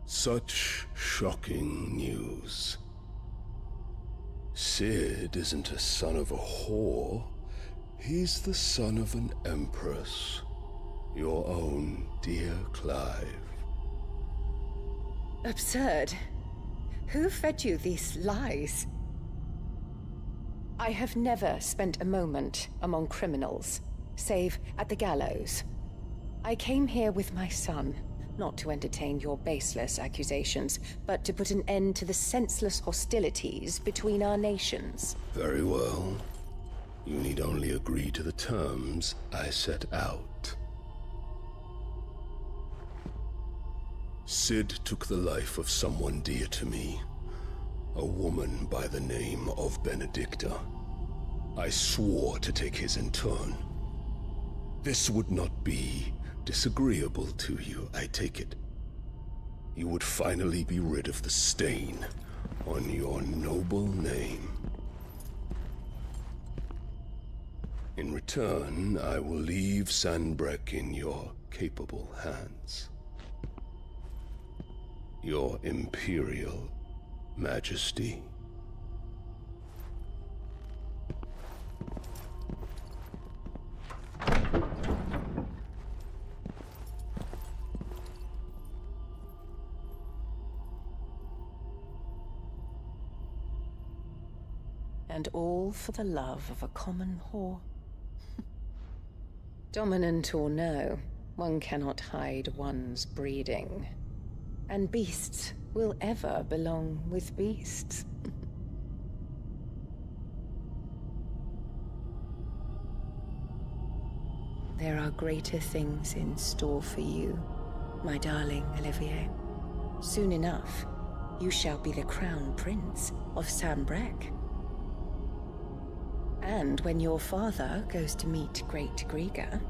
Such shocking news. Sid isn't a son of a whore. He's the son of an empress. Your own dear Clive. Absurd. Who fed you these lies? I have never spent a moment among criminals, save at the gallows. I came here with my son, not to entertain your baseless accusations, but to put an end to the senseless hostilities between our nations. Very well. You need only agree to the terms I set out. Sid took the life of someone dear to me, a woman by the name of Benedicta. I swore to take his in turn. This would not be disagreeable to you, I take it. You would finally be rid of the stain on your noble name. In return, I will leave Sanbreque in your capable hands. Your Imperial Majesty. And all for the love of a common whore. Dominant or no, one cannot hide one's breeding. And beasts will ever belong with beasts. There are greater things in store for you, my darling Olivier. Soon enough, you shall be the crown prince of Sanbreque. And when your father goes to meet Great Griga,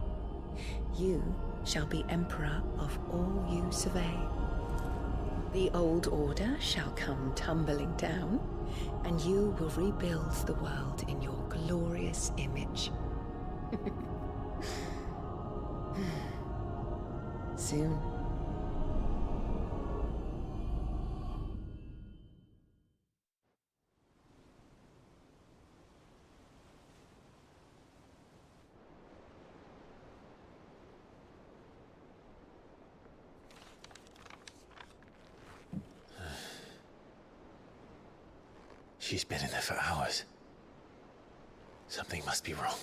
you shall be emperor of all you survey. The old order shall come tumbling down, and you will rebuild the world in your glorious image. Soon. She's been in there for hours. Something must be wrong.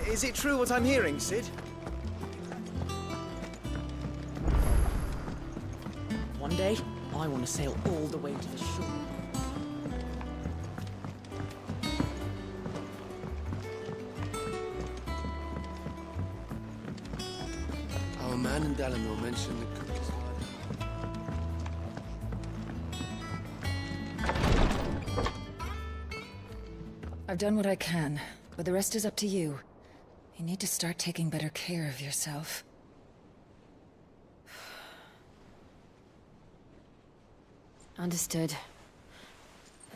Is it true what I'm hearing, Sid? One day, I want to sail all the way to the shore. Our man in Dalamore mentioned the cook is I've done what I can, but the rest is up to you. You need to start taking better care of yourself. Understood.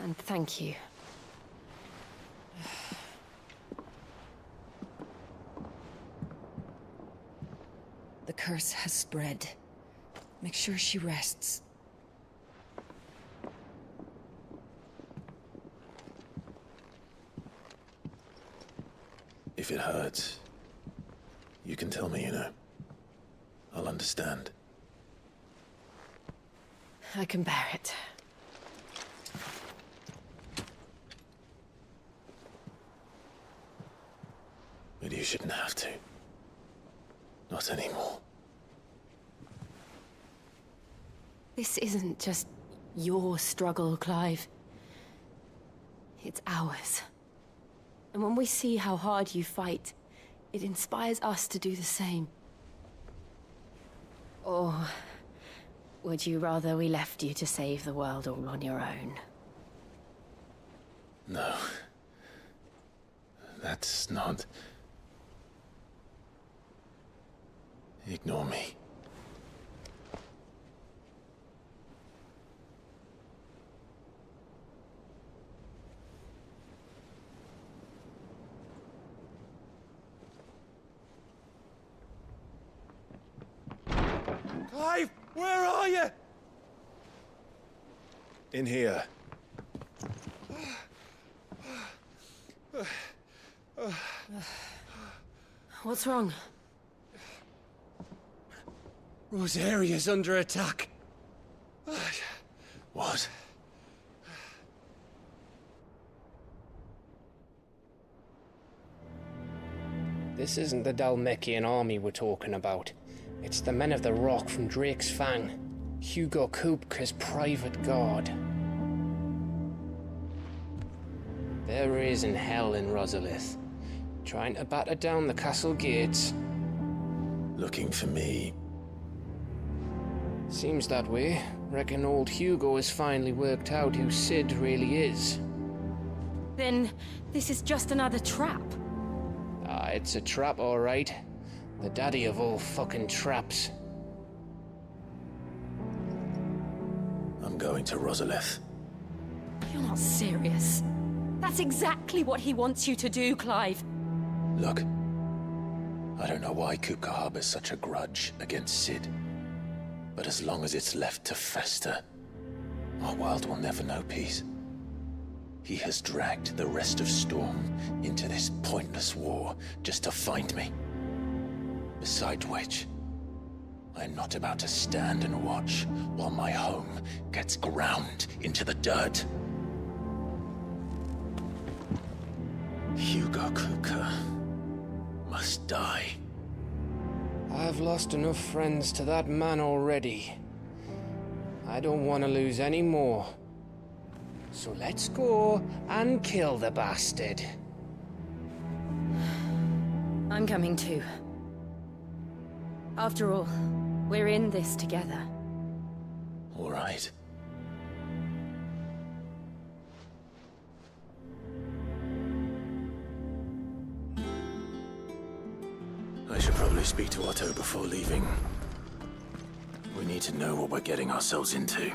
And thank you. The curse has spread. Make sure she rests. If it hurts, you can tell me, you know. I'll understand. I can bear it. But you shouldn't have to. Not anymore. This isn't just your struggle, Clive. It's ours. And when we see how hard you fight, it inspires us to do the same. Or would you rather we left you to save the world all on your own? No. That's not... Ignore me. Clive, where are you? In here. What's wrong? Rosaria's under attack. What? This isn't the Dalmekian army we're talking about. It's the men of the Rock from Drake's Fang. Hugo Kupka's private guard. There is in hell in Rosalith, trying to batter down the castle gates. Looking for me. Seems that way. Reckon old Hugo has finally worked out who Sid really is. Then this is just another trap. Ah, it's a trap, all right. The daddy of all fucking traps. I'm going to Rosalith. You're not serious. That's exactly what he wants you to do, Clive. Look, I don't know why Kupka harbors such a grudge against Sid. But as long as it's left to fester, our world will never know peace. He has dragged the rest of Storm into this pointless war just to find me. Besides which, I'm not about to stand and watch while my home gets ground into the dirt. Hugo Kupka must die. I've lost enough friends to that man already. I don't want to lose any more. So let's go and kill the bastard. I'm coming too. After all, we're in this together. All right. I should probably speak to Otto before leaving. We need to know what we're getting ourselves into.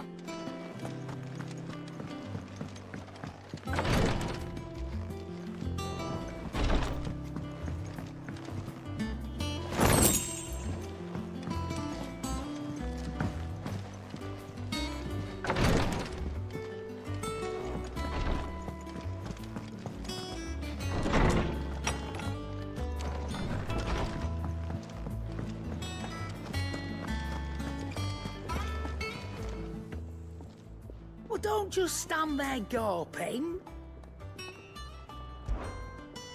don't just stand there gawping.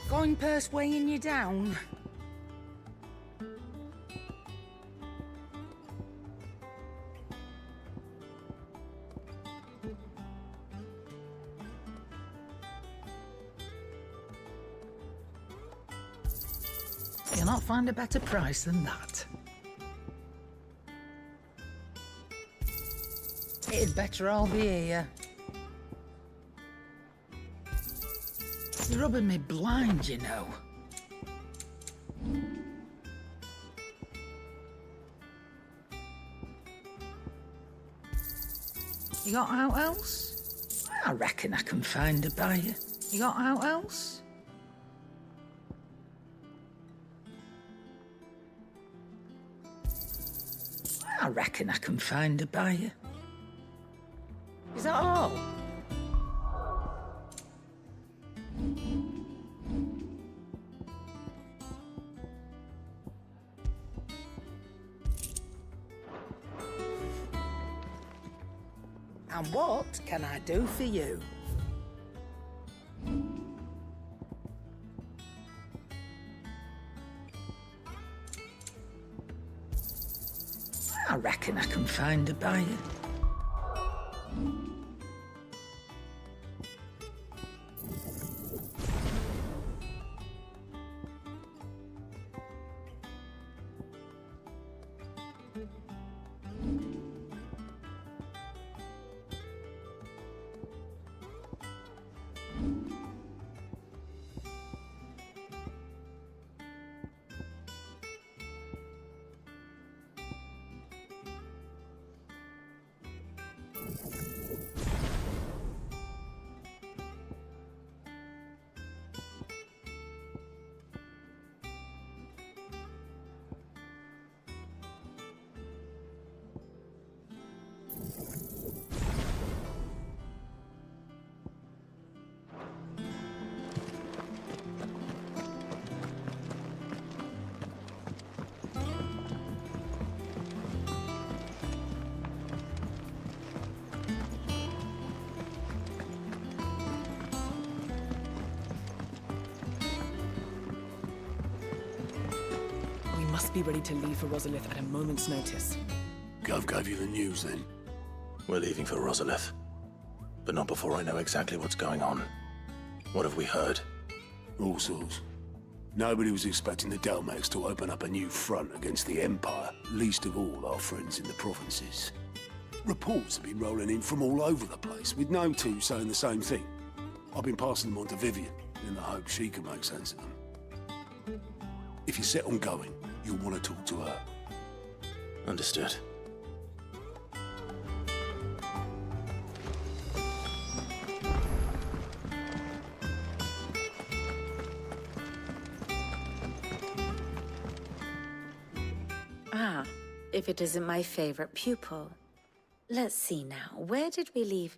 Coin purse weighing you down. You'll not find a better price than that. It'd better all be here. You're rubbing me blind, you know. You got out else? I reckon I can find a buyer. You got out else? I reckon I can find a buyer. Is that all? And what can I do for you? I reckon I can find a buyer. Must be ready to leave for Rosalith at a moment's notice. Gov gave you the news then? We're leaving for Rosalith. But not before I know exactly what's going on. What have we heard? All sorts. Nobody was expecting the Dalmex to open up a new front against the Empire, least of all our friends in the provinces. Reports have been rolling in from all over the place, with no two saying the same thing. I've been passing them on to Vivian, in the hope she can make sense of them. If you're set on going, you'll want to talk to her. Understood. Ah, if it isn't my favorite pupil. Let's see now, where did we leave?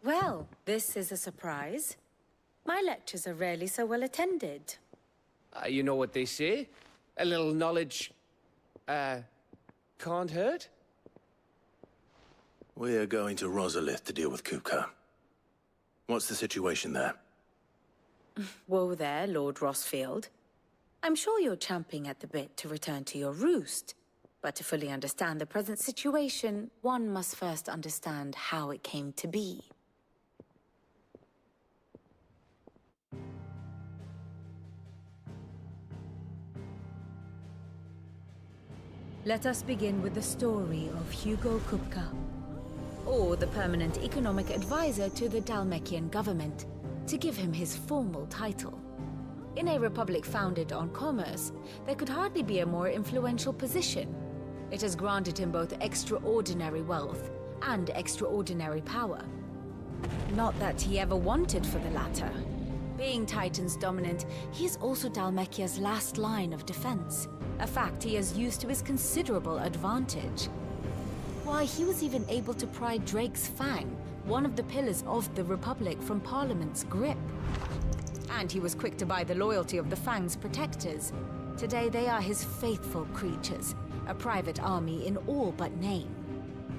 Well, this is a surprise. My lectures are rarely so well attended. You know what they say? A little knowledge, can't hurt? We're going to Rosalith to deal with Kupka. What's the situation there? Whoa there, Lord Rossfield. I'm sure you're champing at the bit to return to your roost. But to fully understand the present situation, one must first understand how it came to be. Let us begin with the story of Hugo Kupka, or the permanent economic advisor to the Dalmekian government, to give him his formal title. In a republic founded on commerce, there could hardly be a more influential position. It has granted him both extraordinary wealth and extraordinary power. Not that he ever wanted for the latter. Being Titan's dominant, he is also Dalmekia's last line of defense, a fact he has used to his considerable advantage. Why, he was even able to pry Drake's Fang, one of the pillars of the Republic, from Parliament's grip. And he was quick to buy the loyalty of the Fang's protectors. Today they are his faithful creatures, a private army in all but name.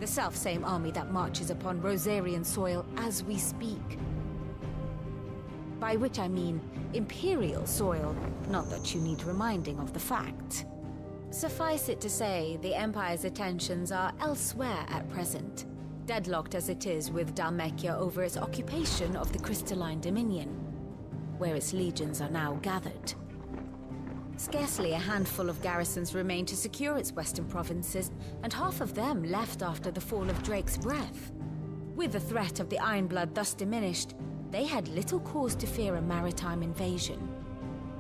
The self-same army that marches upon Rosarian soil as we speak. By which I mean Imperial soil, not that you need reminding of the fact. Suffice it to say, the Empire's attentions are elsewhere at present, deadlocked as it is with Dhalmekia over its occupation of the Crystalline Dominion, where its legions are now gathered. Scarcely a handful of garrisons remain to secure its western provinces, and half of them left after the fall of Drake's Breath. With the threat of the Ironblood thus diminished, they had little cause to fear a maritime invasion.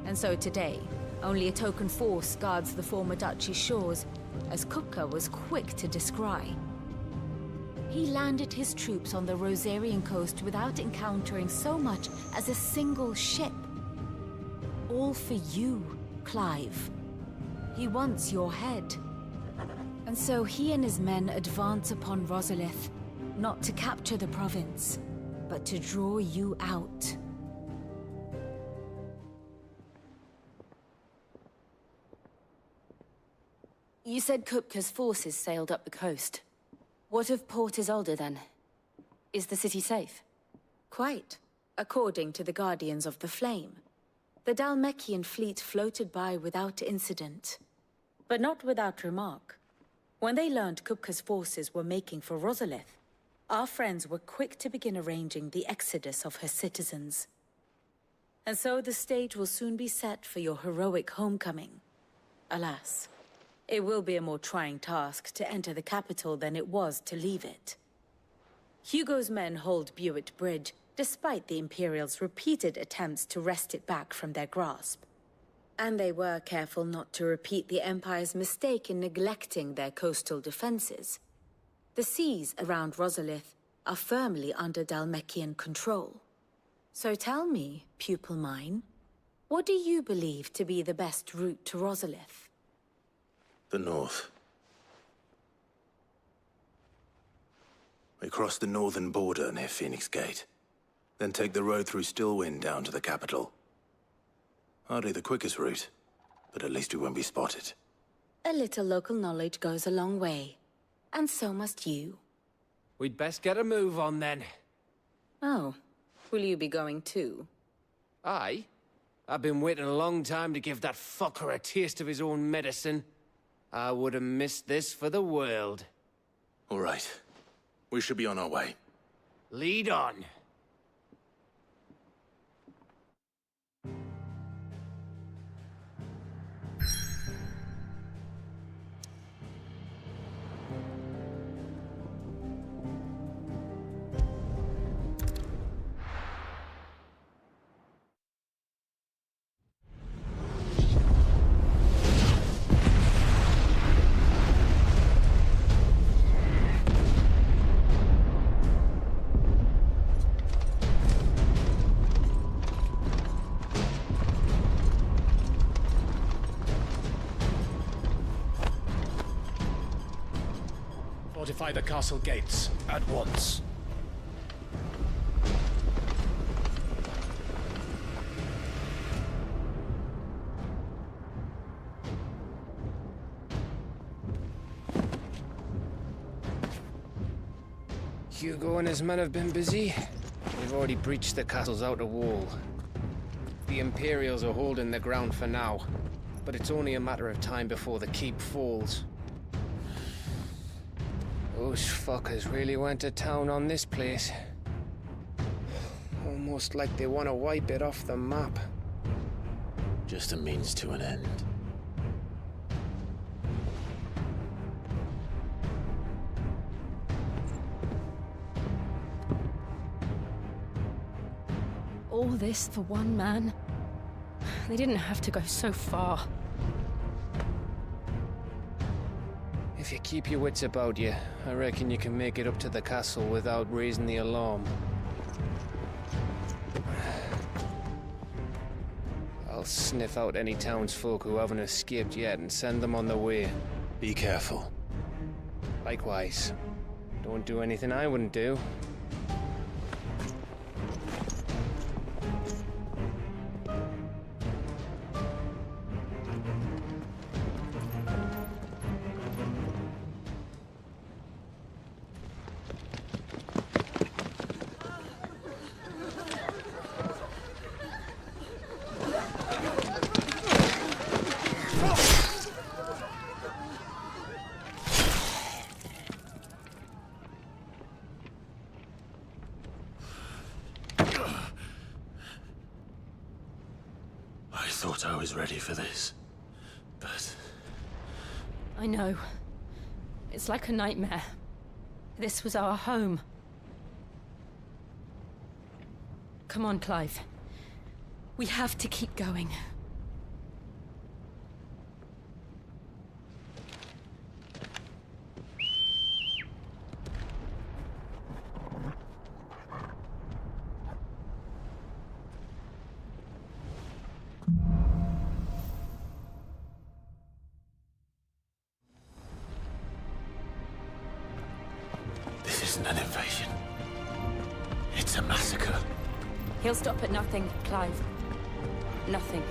And so today, only a token force guards the former duchy's shores, as Kupka was quick to descry. He landed his troops on the Rosarian coast without encountering so much as a single ship. All for you, Clive. He wants your head. And so he and his men advance upon Rosalith, not to capture the province, but to draw you out. You said Kupka's forces sailed up the coast. What of Port Isolde, then? Is the city safe? Quite, according to the Guardians of the Flame. The Dhalmekian fleet floated by without incident. But not without remark. When they learned Kupka's forces were making for Rosalith, our friends were quick to begin arranging the exodus of her citizens. And so the stage will soon be set for your heroic homecoming. Alas, it will be a more trying task to enter the capital than it was to leave it. Hugo's men hold Buet Bridge, despite the Imperials' repeated attempts to wrest it back from their grasp. And they were careful not to repeat the Empire's mistake in neglecting their coastal defenses. The seas around Rosalith are firmly under Dhalmekian control. So tell me, pupil mine, what do you believe to be the best route to Rosalith? The north. We cross the northern border near Phoenix Gate. Then take the road through Stillwind down to the capital. Hardly the quickest route, but at least we won't be spotted. A little local knowledge goes a long way. And so must you. We'd best get a move on then. Oh, will you be going too? Aye. I've been waiting a long time to give that fucker a taste of his own medicine. I would have missed this for the world. All right. We should be on our way. Lead on. Fortify the castle gates at once. Hugo and his men have been busy. They've already breached the castle's outer wall. The Imperials are holding the ground for now, but it's only a matter of time before the keep falls. Those fuckers really went to town on this place. Almost like they want to wipe it off the map. Just a means to an end. All this for one man? They didn't have to go so far. If you keep your wits about you, I reckon you can make it up to the castle without raising the alarm. I'll sniff out any townsfolk who haven't escaped yet and send them on their way. Be careful. Likewise. Don't do anything I wouldn't do. thought I was ready for this, but... I know. It's like a nightmare. This was our home. Come on, Clive. We have to keep going. This isn't an invasion. It's a massacre. He'll stop at nothing, Clive. Nothing.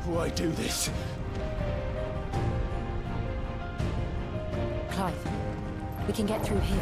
Why do this? Clive, we can get through here.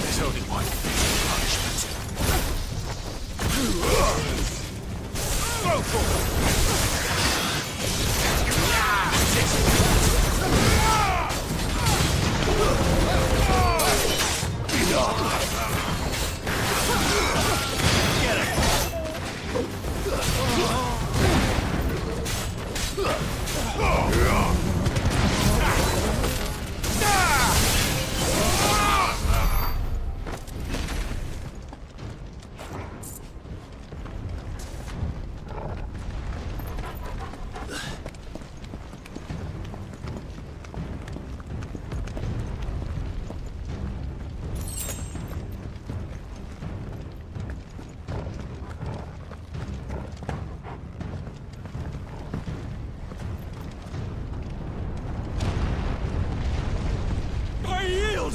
There's only one punishment. Go for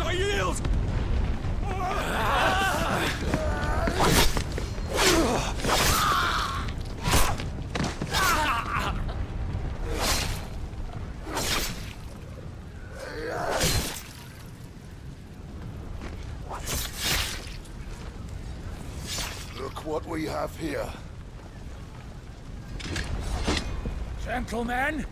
I yield! Look what we have here. Gentlemen!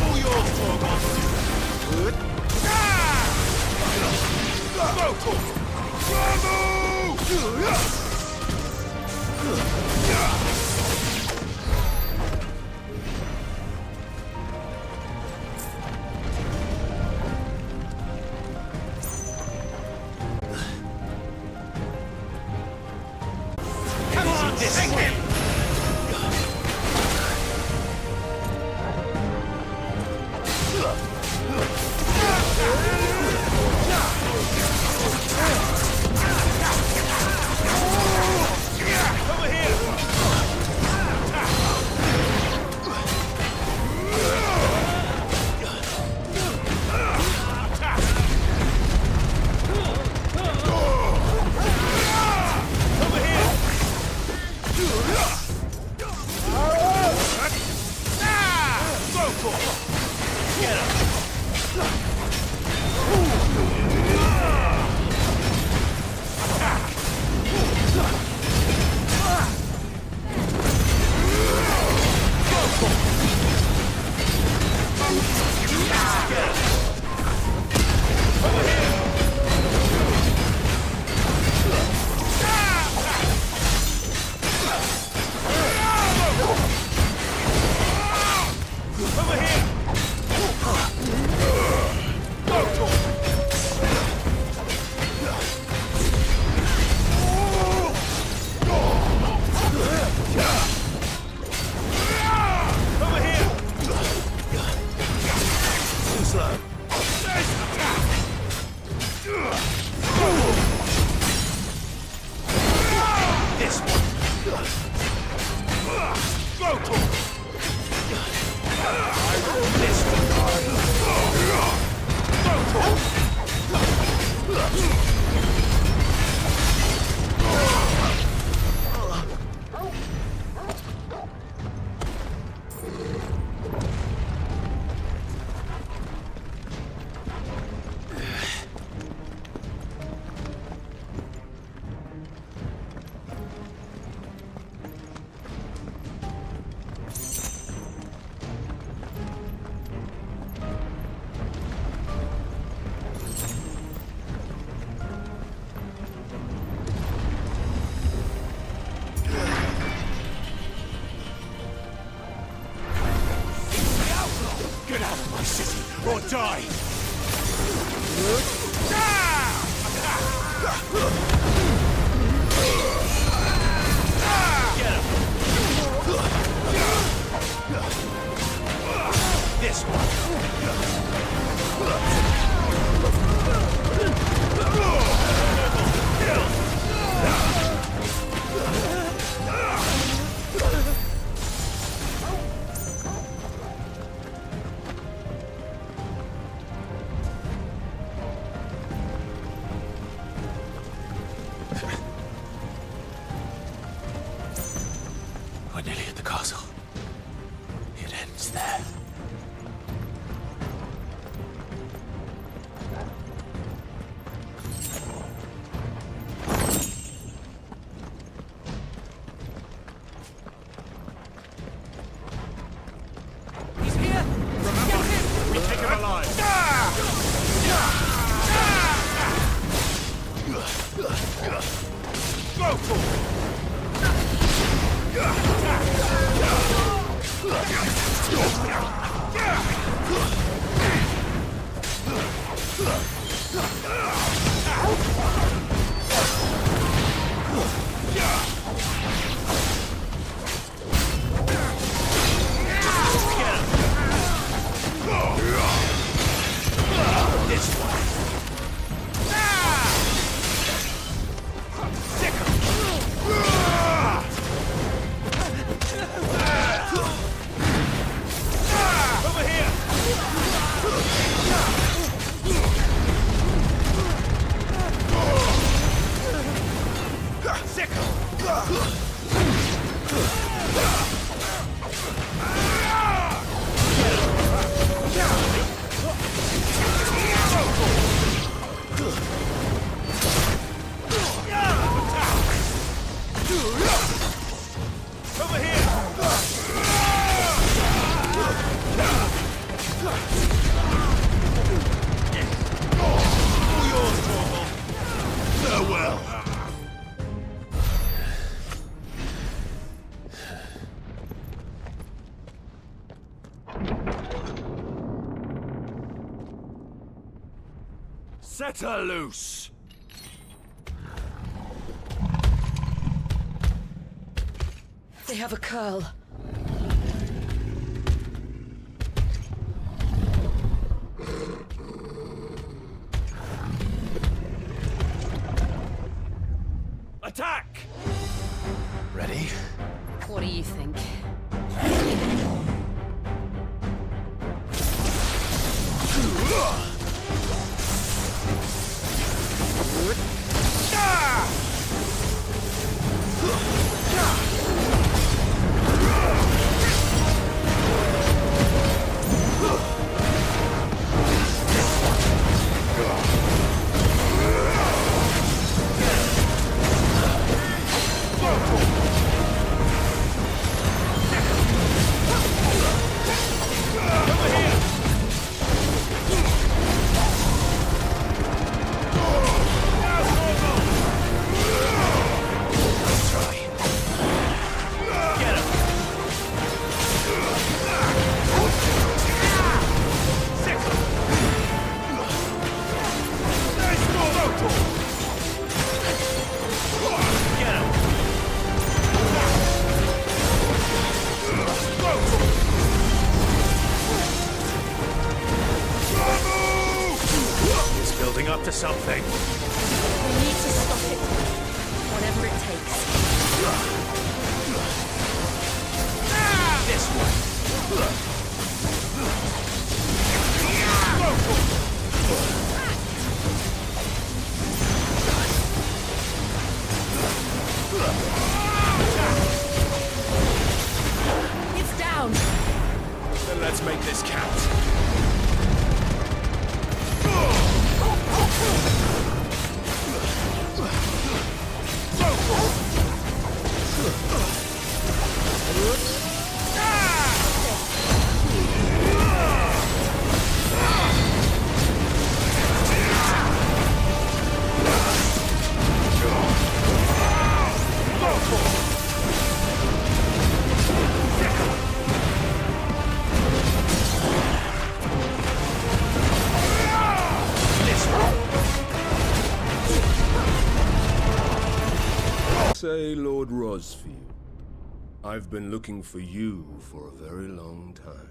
All yours, Torgon! Come on, take him! Over here! Or die! Get him! This one! We're nearly at the castle. It ends there. He's here! Remember, we take him alive! Go for it! This one. Over here! Set her loose! They have a curl. Attack! Ready? What do you think? Up to something. We need to stop it. Whatever it takes. This way. It's down. Then let's make this count. Say, Lord Rosfield, I've been looking for you for a very long time.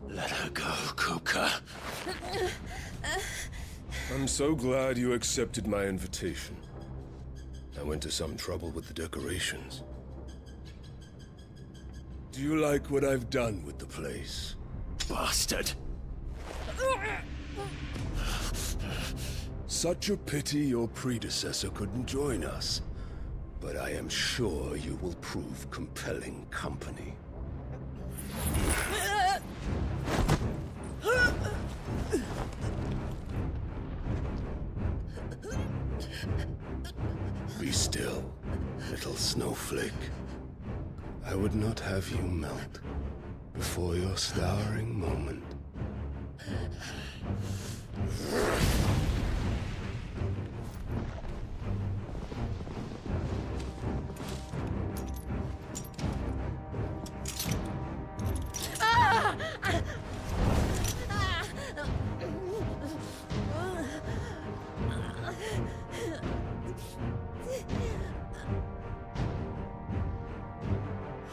Let her go, Kuka. I'm so glad you accepted my invitation. I went to some trouble with the decorations. Do you like what I've done with the place? Bastard. Such a pity your predecessor couldn't join us. But I am sure you will prove compelling company. Be still, little snowflake. I would not have you melt before your starring moment.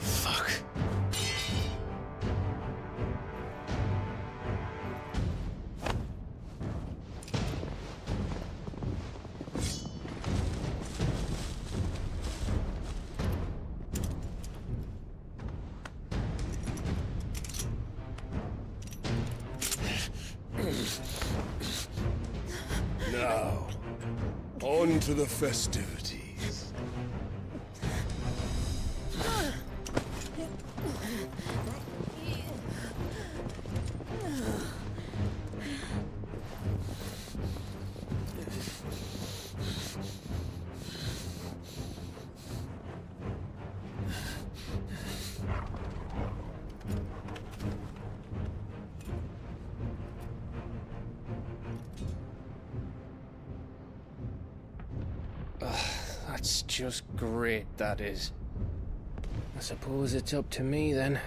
Fuck. Now, on to the festivities. That's just great, that is. I suppose it's up to me then.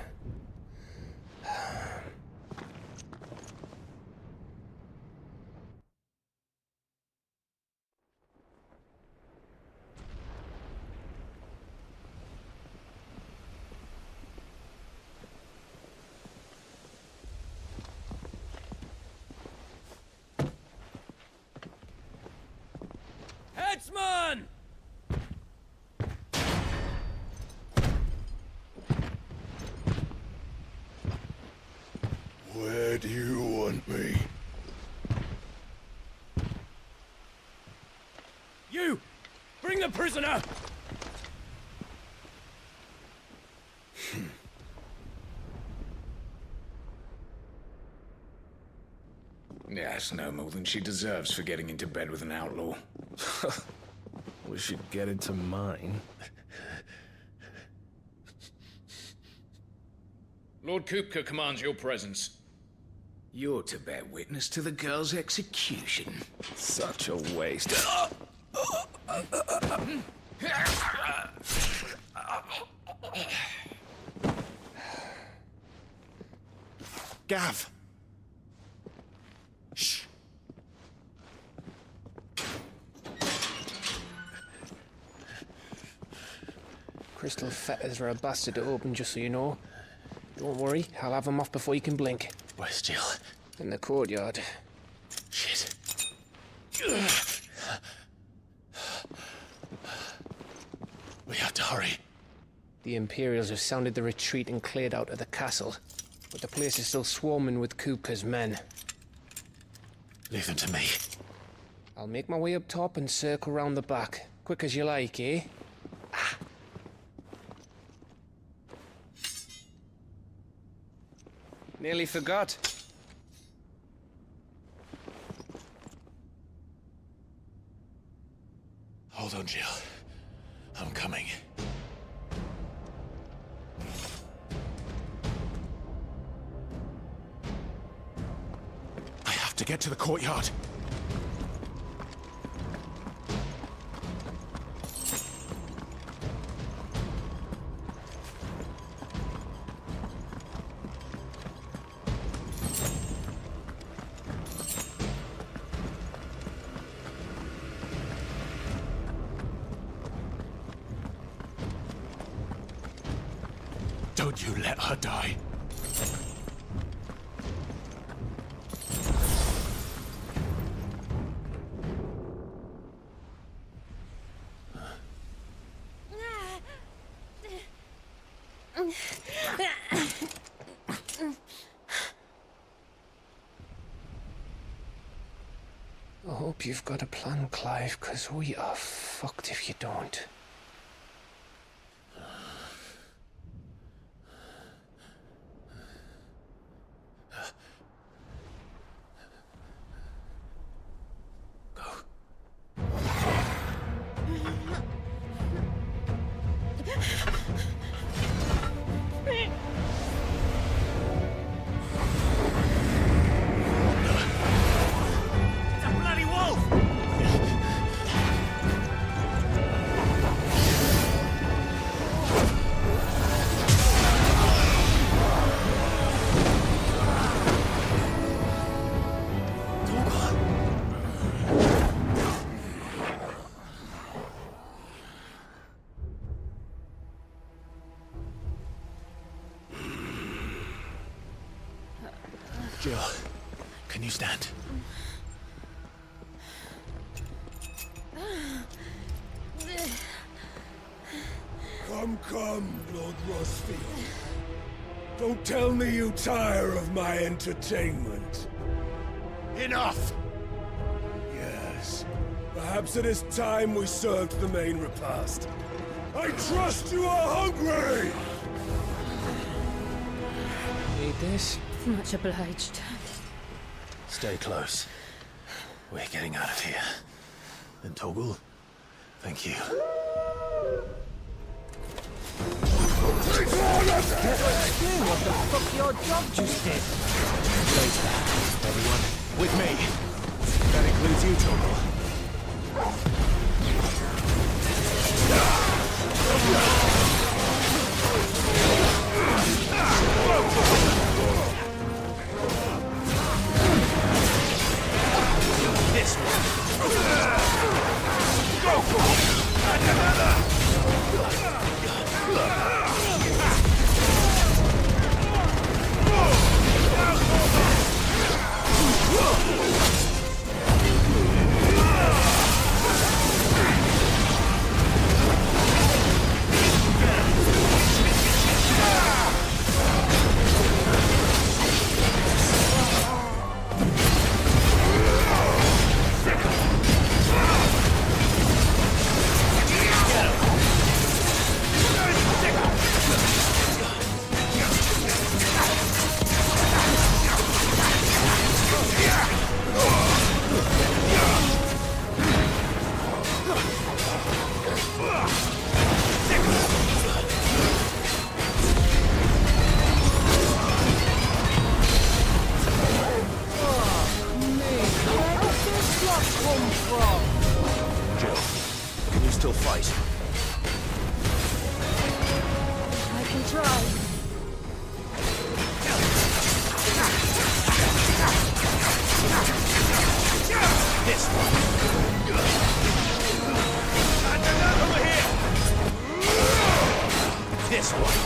Swordsman! Where do you want me? You! Bring the prisoner! Yes, no more than she deserves for getting into bed with an outlaw. We should get into mine. Lord Kupka commands your presence. You're to bear witness to the girl's execution. Such a waste. Gav! Shh! Crystal fetters are a bastard to open, just so you know. Don't worry, I'll have them off before you can blink. Where's Jill? In the courtyard. Shit. We have to hurry. The Imperials have sounded the retreat and cleared out of the castle, but the place is still swarming with Kupka's men. Leave them to me. I'll make my way up top and circle round the back. Quick as you like, eh? Nearly forgot. Hold on, Jill. I'm coming. I have to get to the courtyard. Don't you let her die. I hope you've got a plan, Clive, because we are fucked if you don't. Jill, can you stand? Come, Lord Rosfield. Don't tell me you tire of my entertainment. Enough! Yes. Perhaps it is time we served the main repast. I trust you are hungry! Need this? Much obliged. Stay close. We're getting out of here. And Toggle, thank you. Explain what the fuck your job just did. Everyone, with me. That includes you, Toggle. This one. Go for it! still fight. I can try. This one. Over here. This one.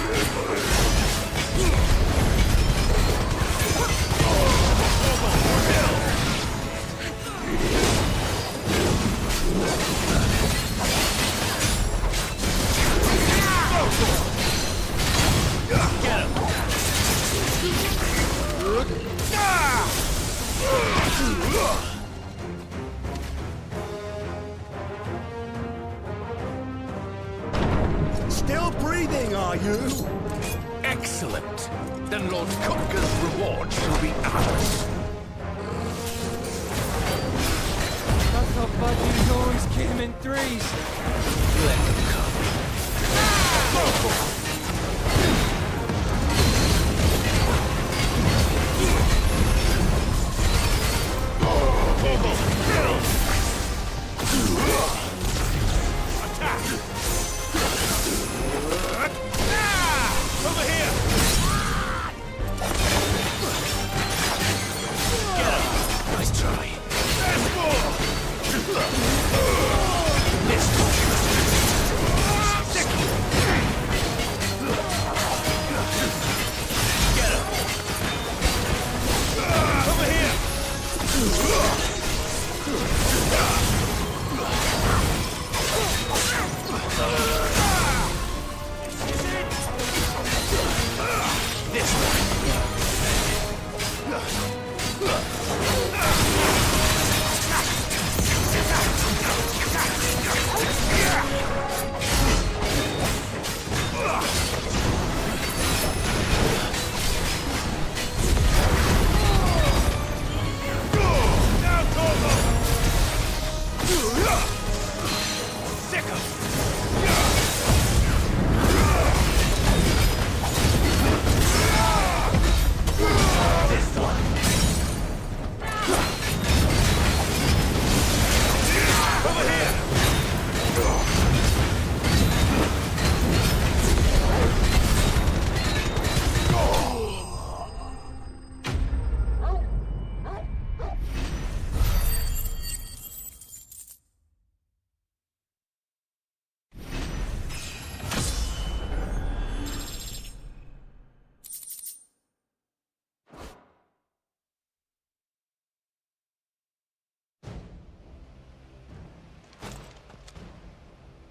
Still breathing, are you? Excellent. Then Lord Kupka's reward shall be ours. I thought Budgies always came in threes. Let them come. Over here! Get him! Nice try. There's more! This one. Get him! Over here! This one. Now, Torgo! Sick 'em! This one. Over here!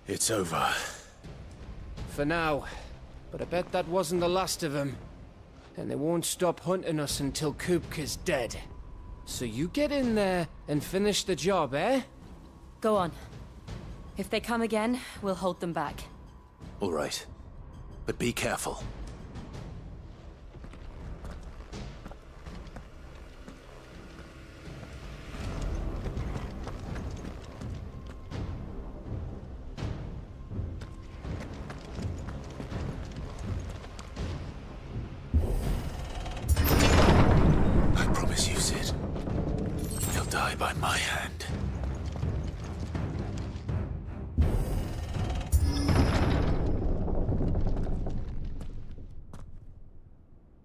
It's over. For now. But I bet that wasn't the last of them. And they won't stop hunting us until Kupka's dead. So you get in there and finish the job, eh? Go on. If they come again, we'll hold them back. All right. But be careful. I promise you, Sid. He'll die by my hand.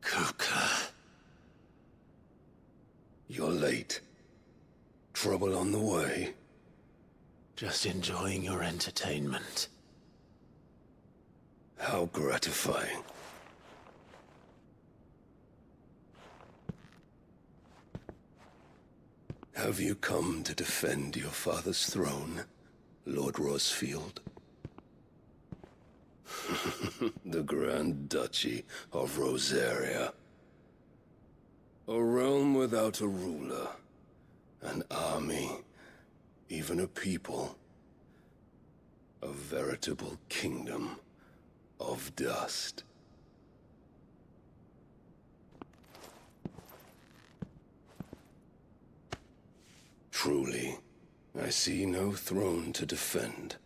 Kupka. You're late. Trouble on the way. Just enjoying your entertainment. How gratifying. Have you come to defend your father's throne, Lord Rosfield? The Grand Duchy of Rosaria. A realm without a ruler, an army, even a people. A veritable kingdom of dust. Truly, I see no throne to defend.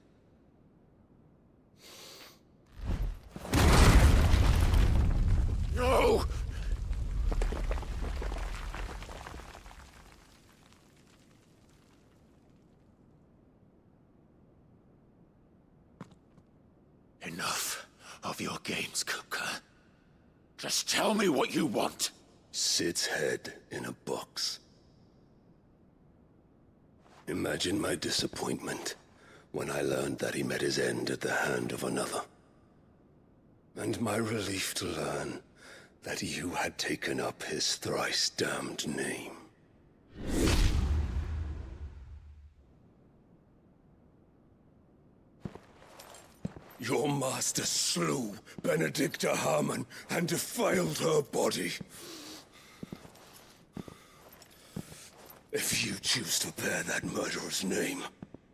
No! of your games, Kupka. Just tell me what you want. Sid's head in a box. Imagine my disappointment when I learned that he met his end at the hand of another. And my relief to learn that you had taken up his thrice-damned name. Your master slew Benedicta Harmon and defiled her body. If you choose to bear that murderer's name,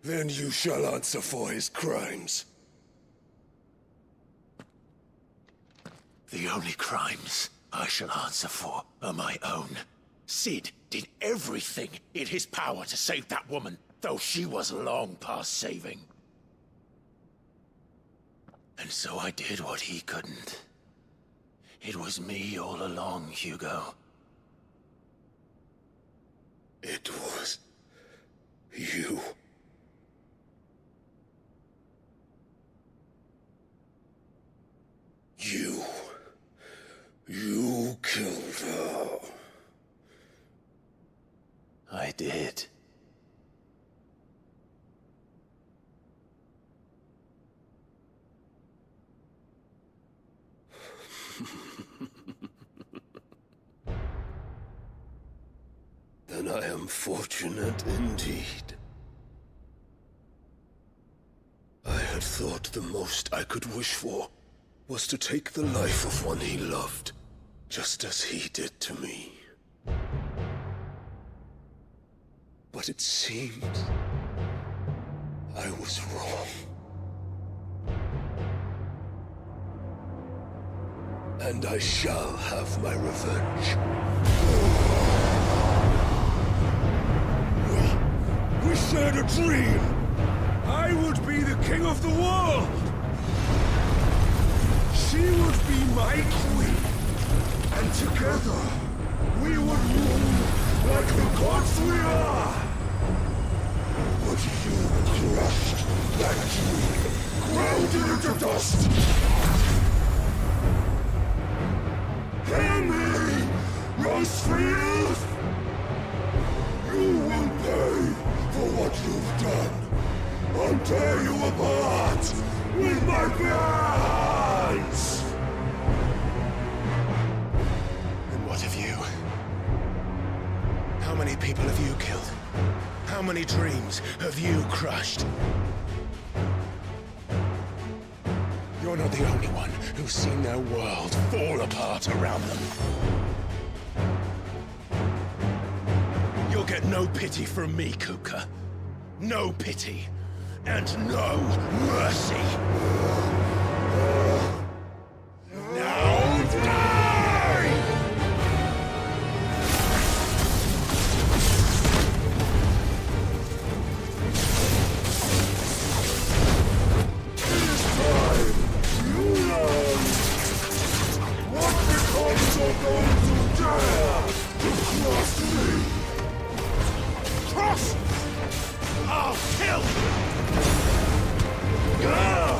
then you shall answer for his crimes. The only crimes I shall answer for are my own. Sid did everything in his power to save that woman, though she was long past saving. And so I did what he couldn't. It was me all along, Hugo. It was you. You killed her. I did. Then I am fortunate indeed. I had thought the most I could wish for was to take the life of one he loved, just as he did to me. But it seems I was wrong. And I shall have my revenge. We shared a dream! I would be the king of the world! She would be my queen! And together, we would rule like the gods we are! But you crushed that dream, ground it into dust! Hear me, Rosefield! You will pay for what you've done. I'll tear you apart with my bare hands! And what of you? How many people have you killed? How many dreams have you crushed? You're not the only one who's seen their world fall apart around them. You'll get no pity from me, Kupka. No pity. And no mercy. Now die! This time, you learn what becomes of those who dare to cross me! Cross! I'll kill! Ah!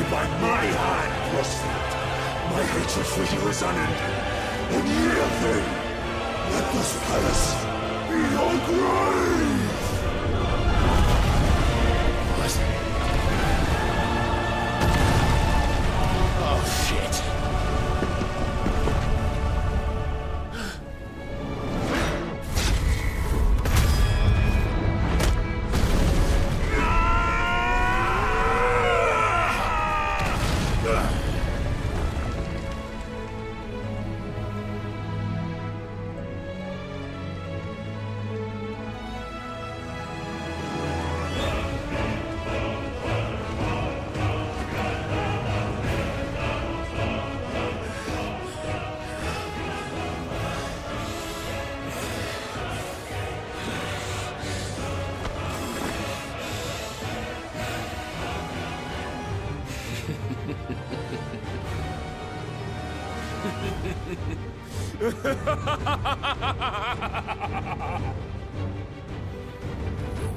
by my hand, Rosfield. My hatred for you is unending. And yield thee. Let this palace be your grave! What? Oh, shit.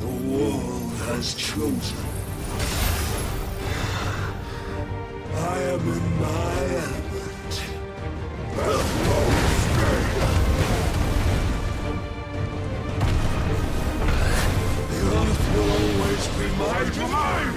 The world has chosen. I am in my element. That knows me. The earth will always be my domain.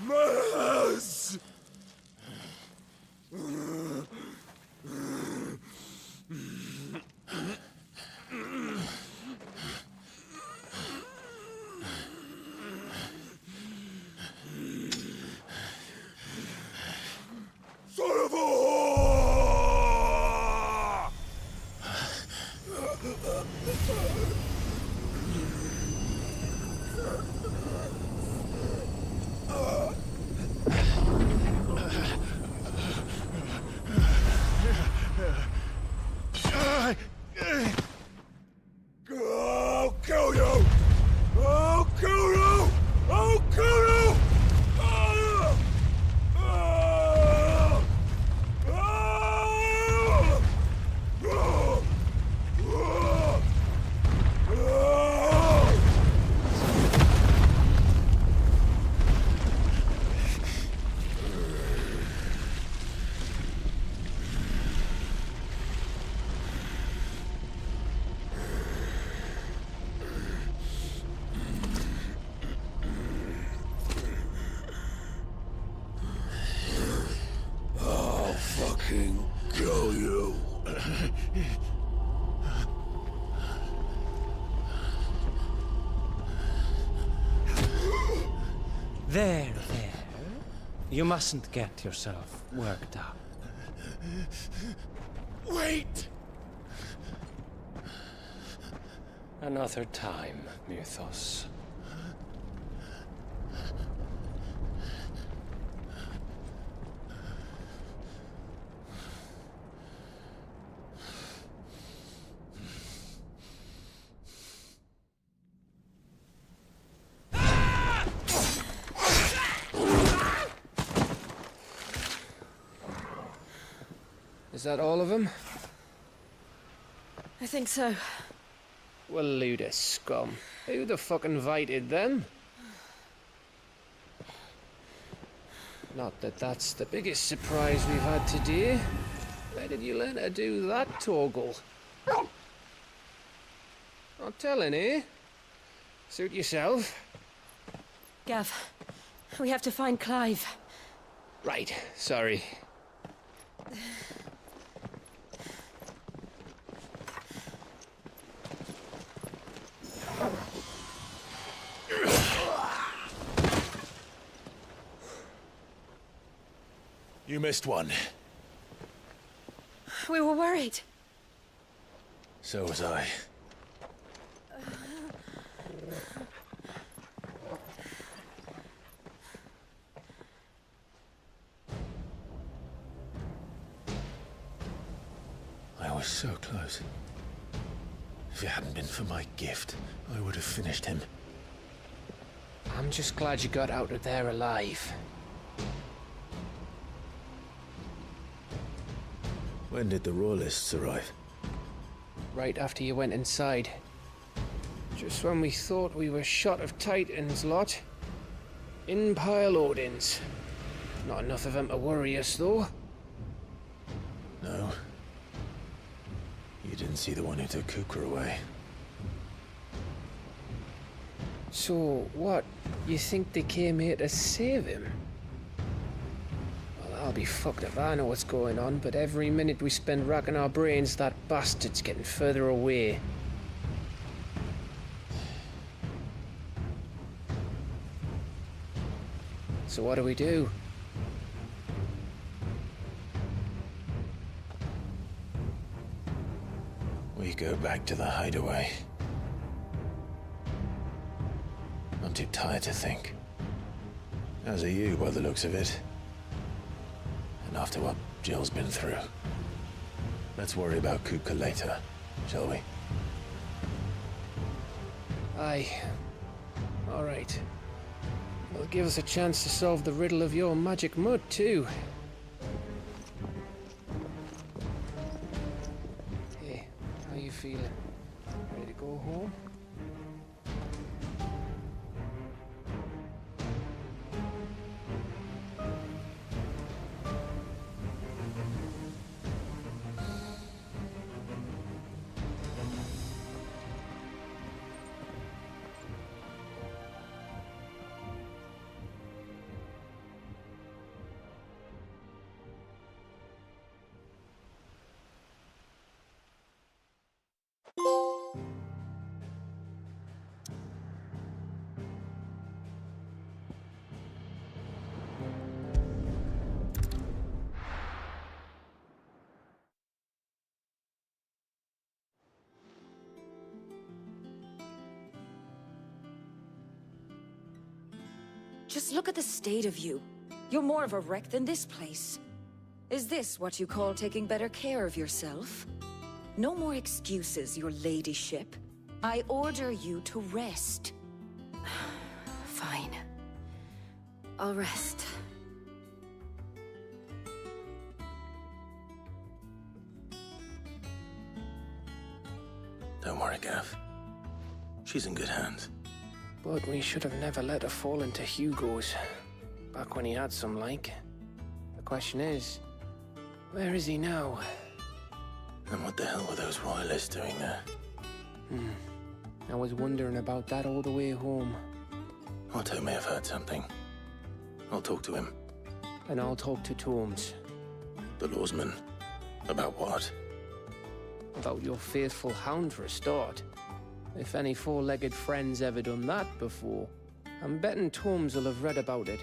Maz! Son of a whore! I'll kill you! I'll kill you! I'll kill you! I'll fucking kill you. There. You mustn't get yourself worked up. Wait! Another time, Mythos. Is that all of them? I think so. Well, load of scum. Who the fuck invited them? Not that that's the biggest surprise we've had today. Where did you learn to do that, Torgal? Not telling, eh? Suit yourself. Gav, we have to find Clive. Right, sorry. You missed one. We were worried. So was I. I was so close. If it hadn't been for my gift, I would have finished him. I'm just glad you got out of there alive. When did the Royalists arrive? Right after you went inside. Just when we thought we were shot of Titans, lot. In pile Odins. Not enough of them to worry us, though. No. You didn't see the one who took Kukra away. So, what? You think they came here to save him? Well, I'll be fucked if I know what's going on, but every minute we spend racking our brains, that bastard's getting further away. So what do we do? We go back to the hideaway. I'm too tired to think. As are you, by the looks of it. And after what Jill's been through. Let's worry about Kupka later, shall we? Aye. All right. It'll give us a chance to solve the riddle of your magic mud, too. Hey, how you feeling? Ready to go home? Just look at the state of you. You're more of a wreck than this place. Is this what you call taking better care of yourself? No more excuses, your ladyship. I order you to rest. Fine. I'll rest. Don't worry, Gav. She's in good hands. But we should have never let her fall into Hugo's. Back when he had some like. The question is, where is he now? And what the hell were those royalists doing there? I was wondering about that all the way home. Otto may have heard something. I'll talk to him. And I'll talk to Tomes. The lawsman. About what? About your faithful hound for a start. If any four-legged friend's ever done that before, I'm betting Tomes will have read about it.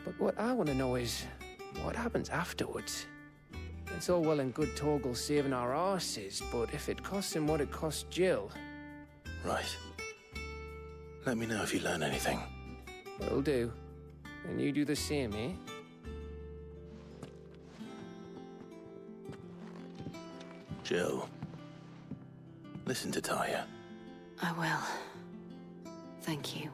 But what I want to know is, what happens afterwards? It's all well and good Torgal saving our arses, but if it costs him what it cost Jill... Right. Let me know if you learn anything. Will do. And you do the same, eh? Jill. Listen to Talia. I will. Thank you.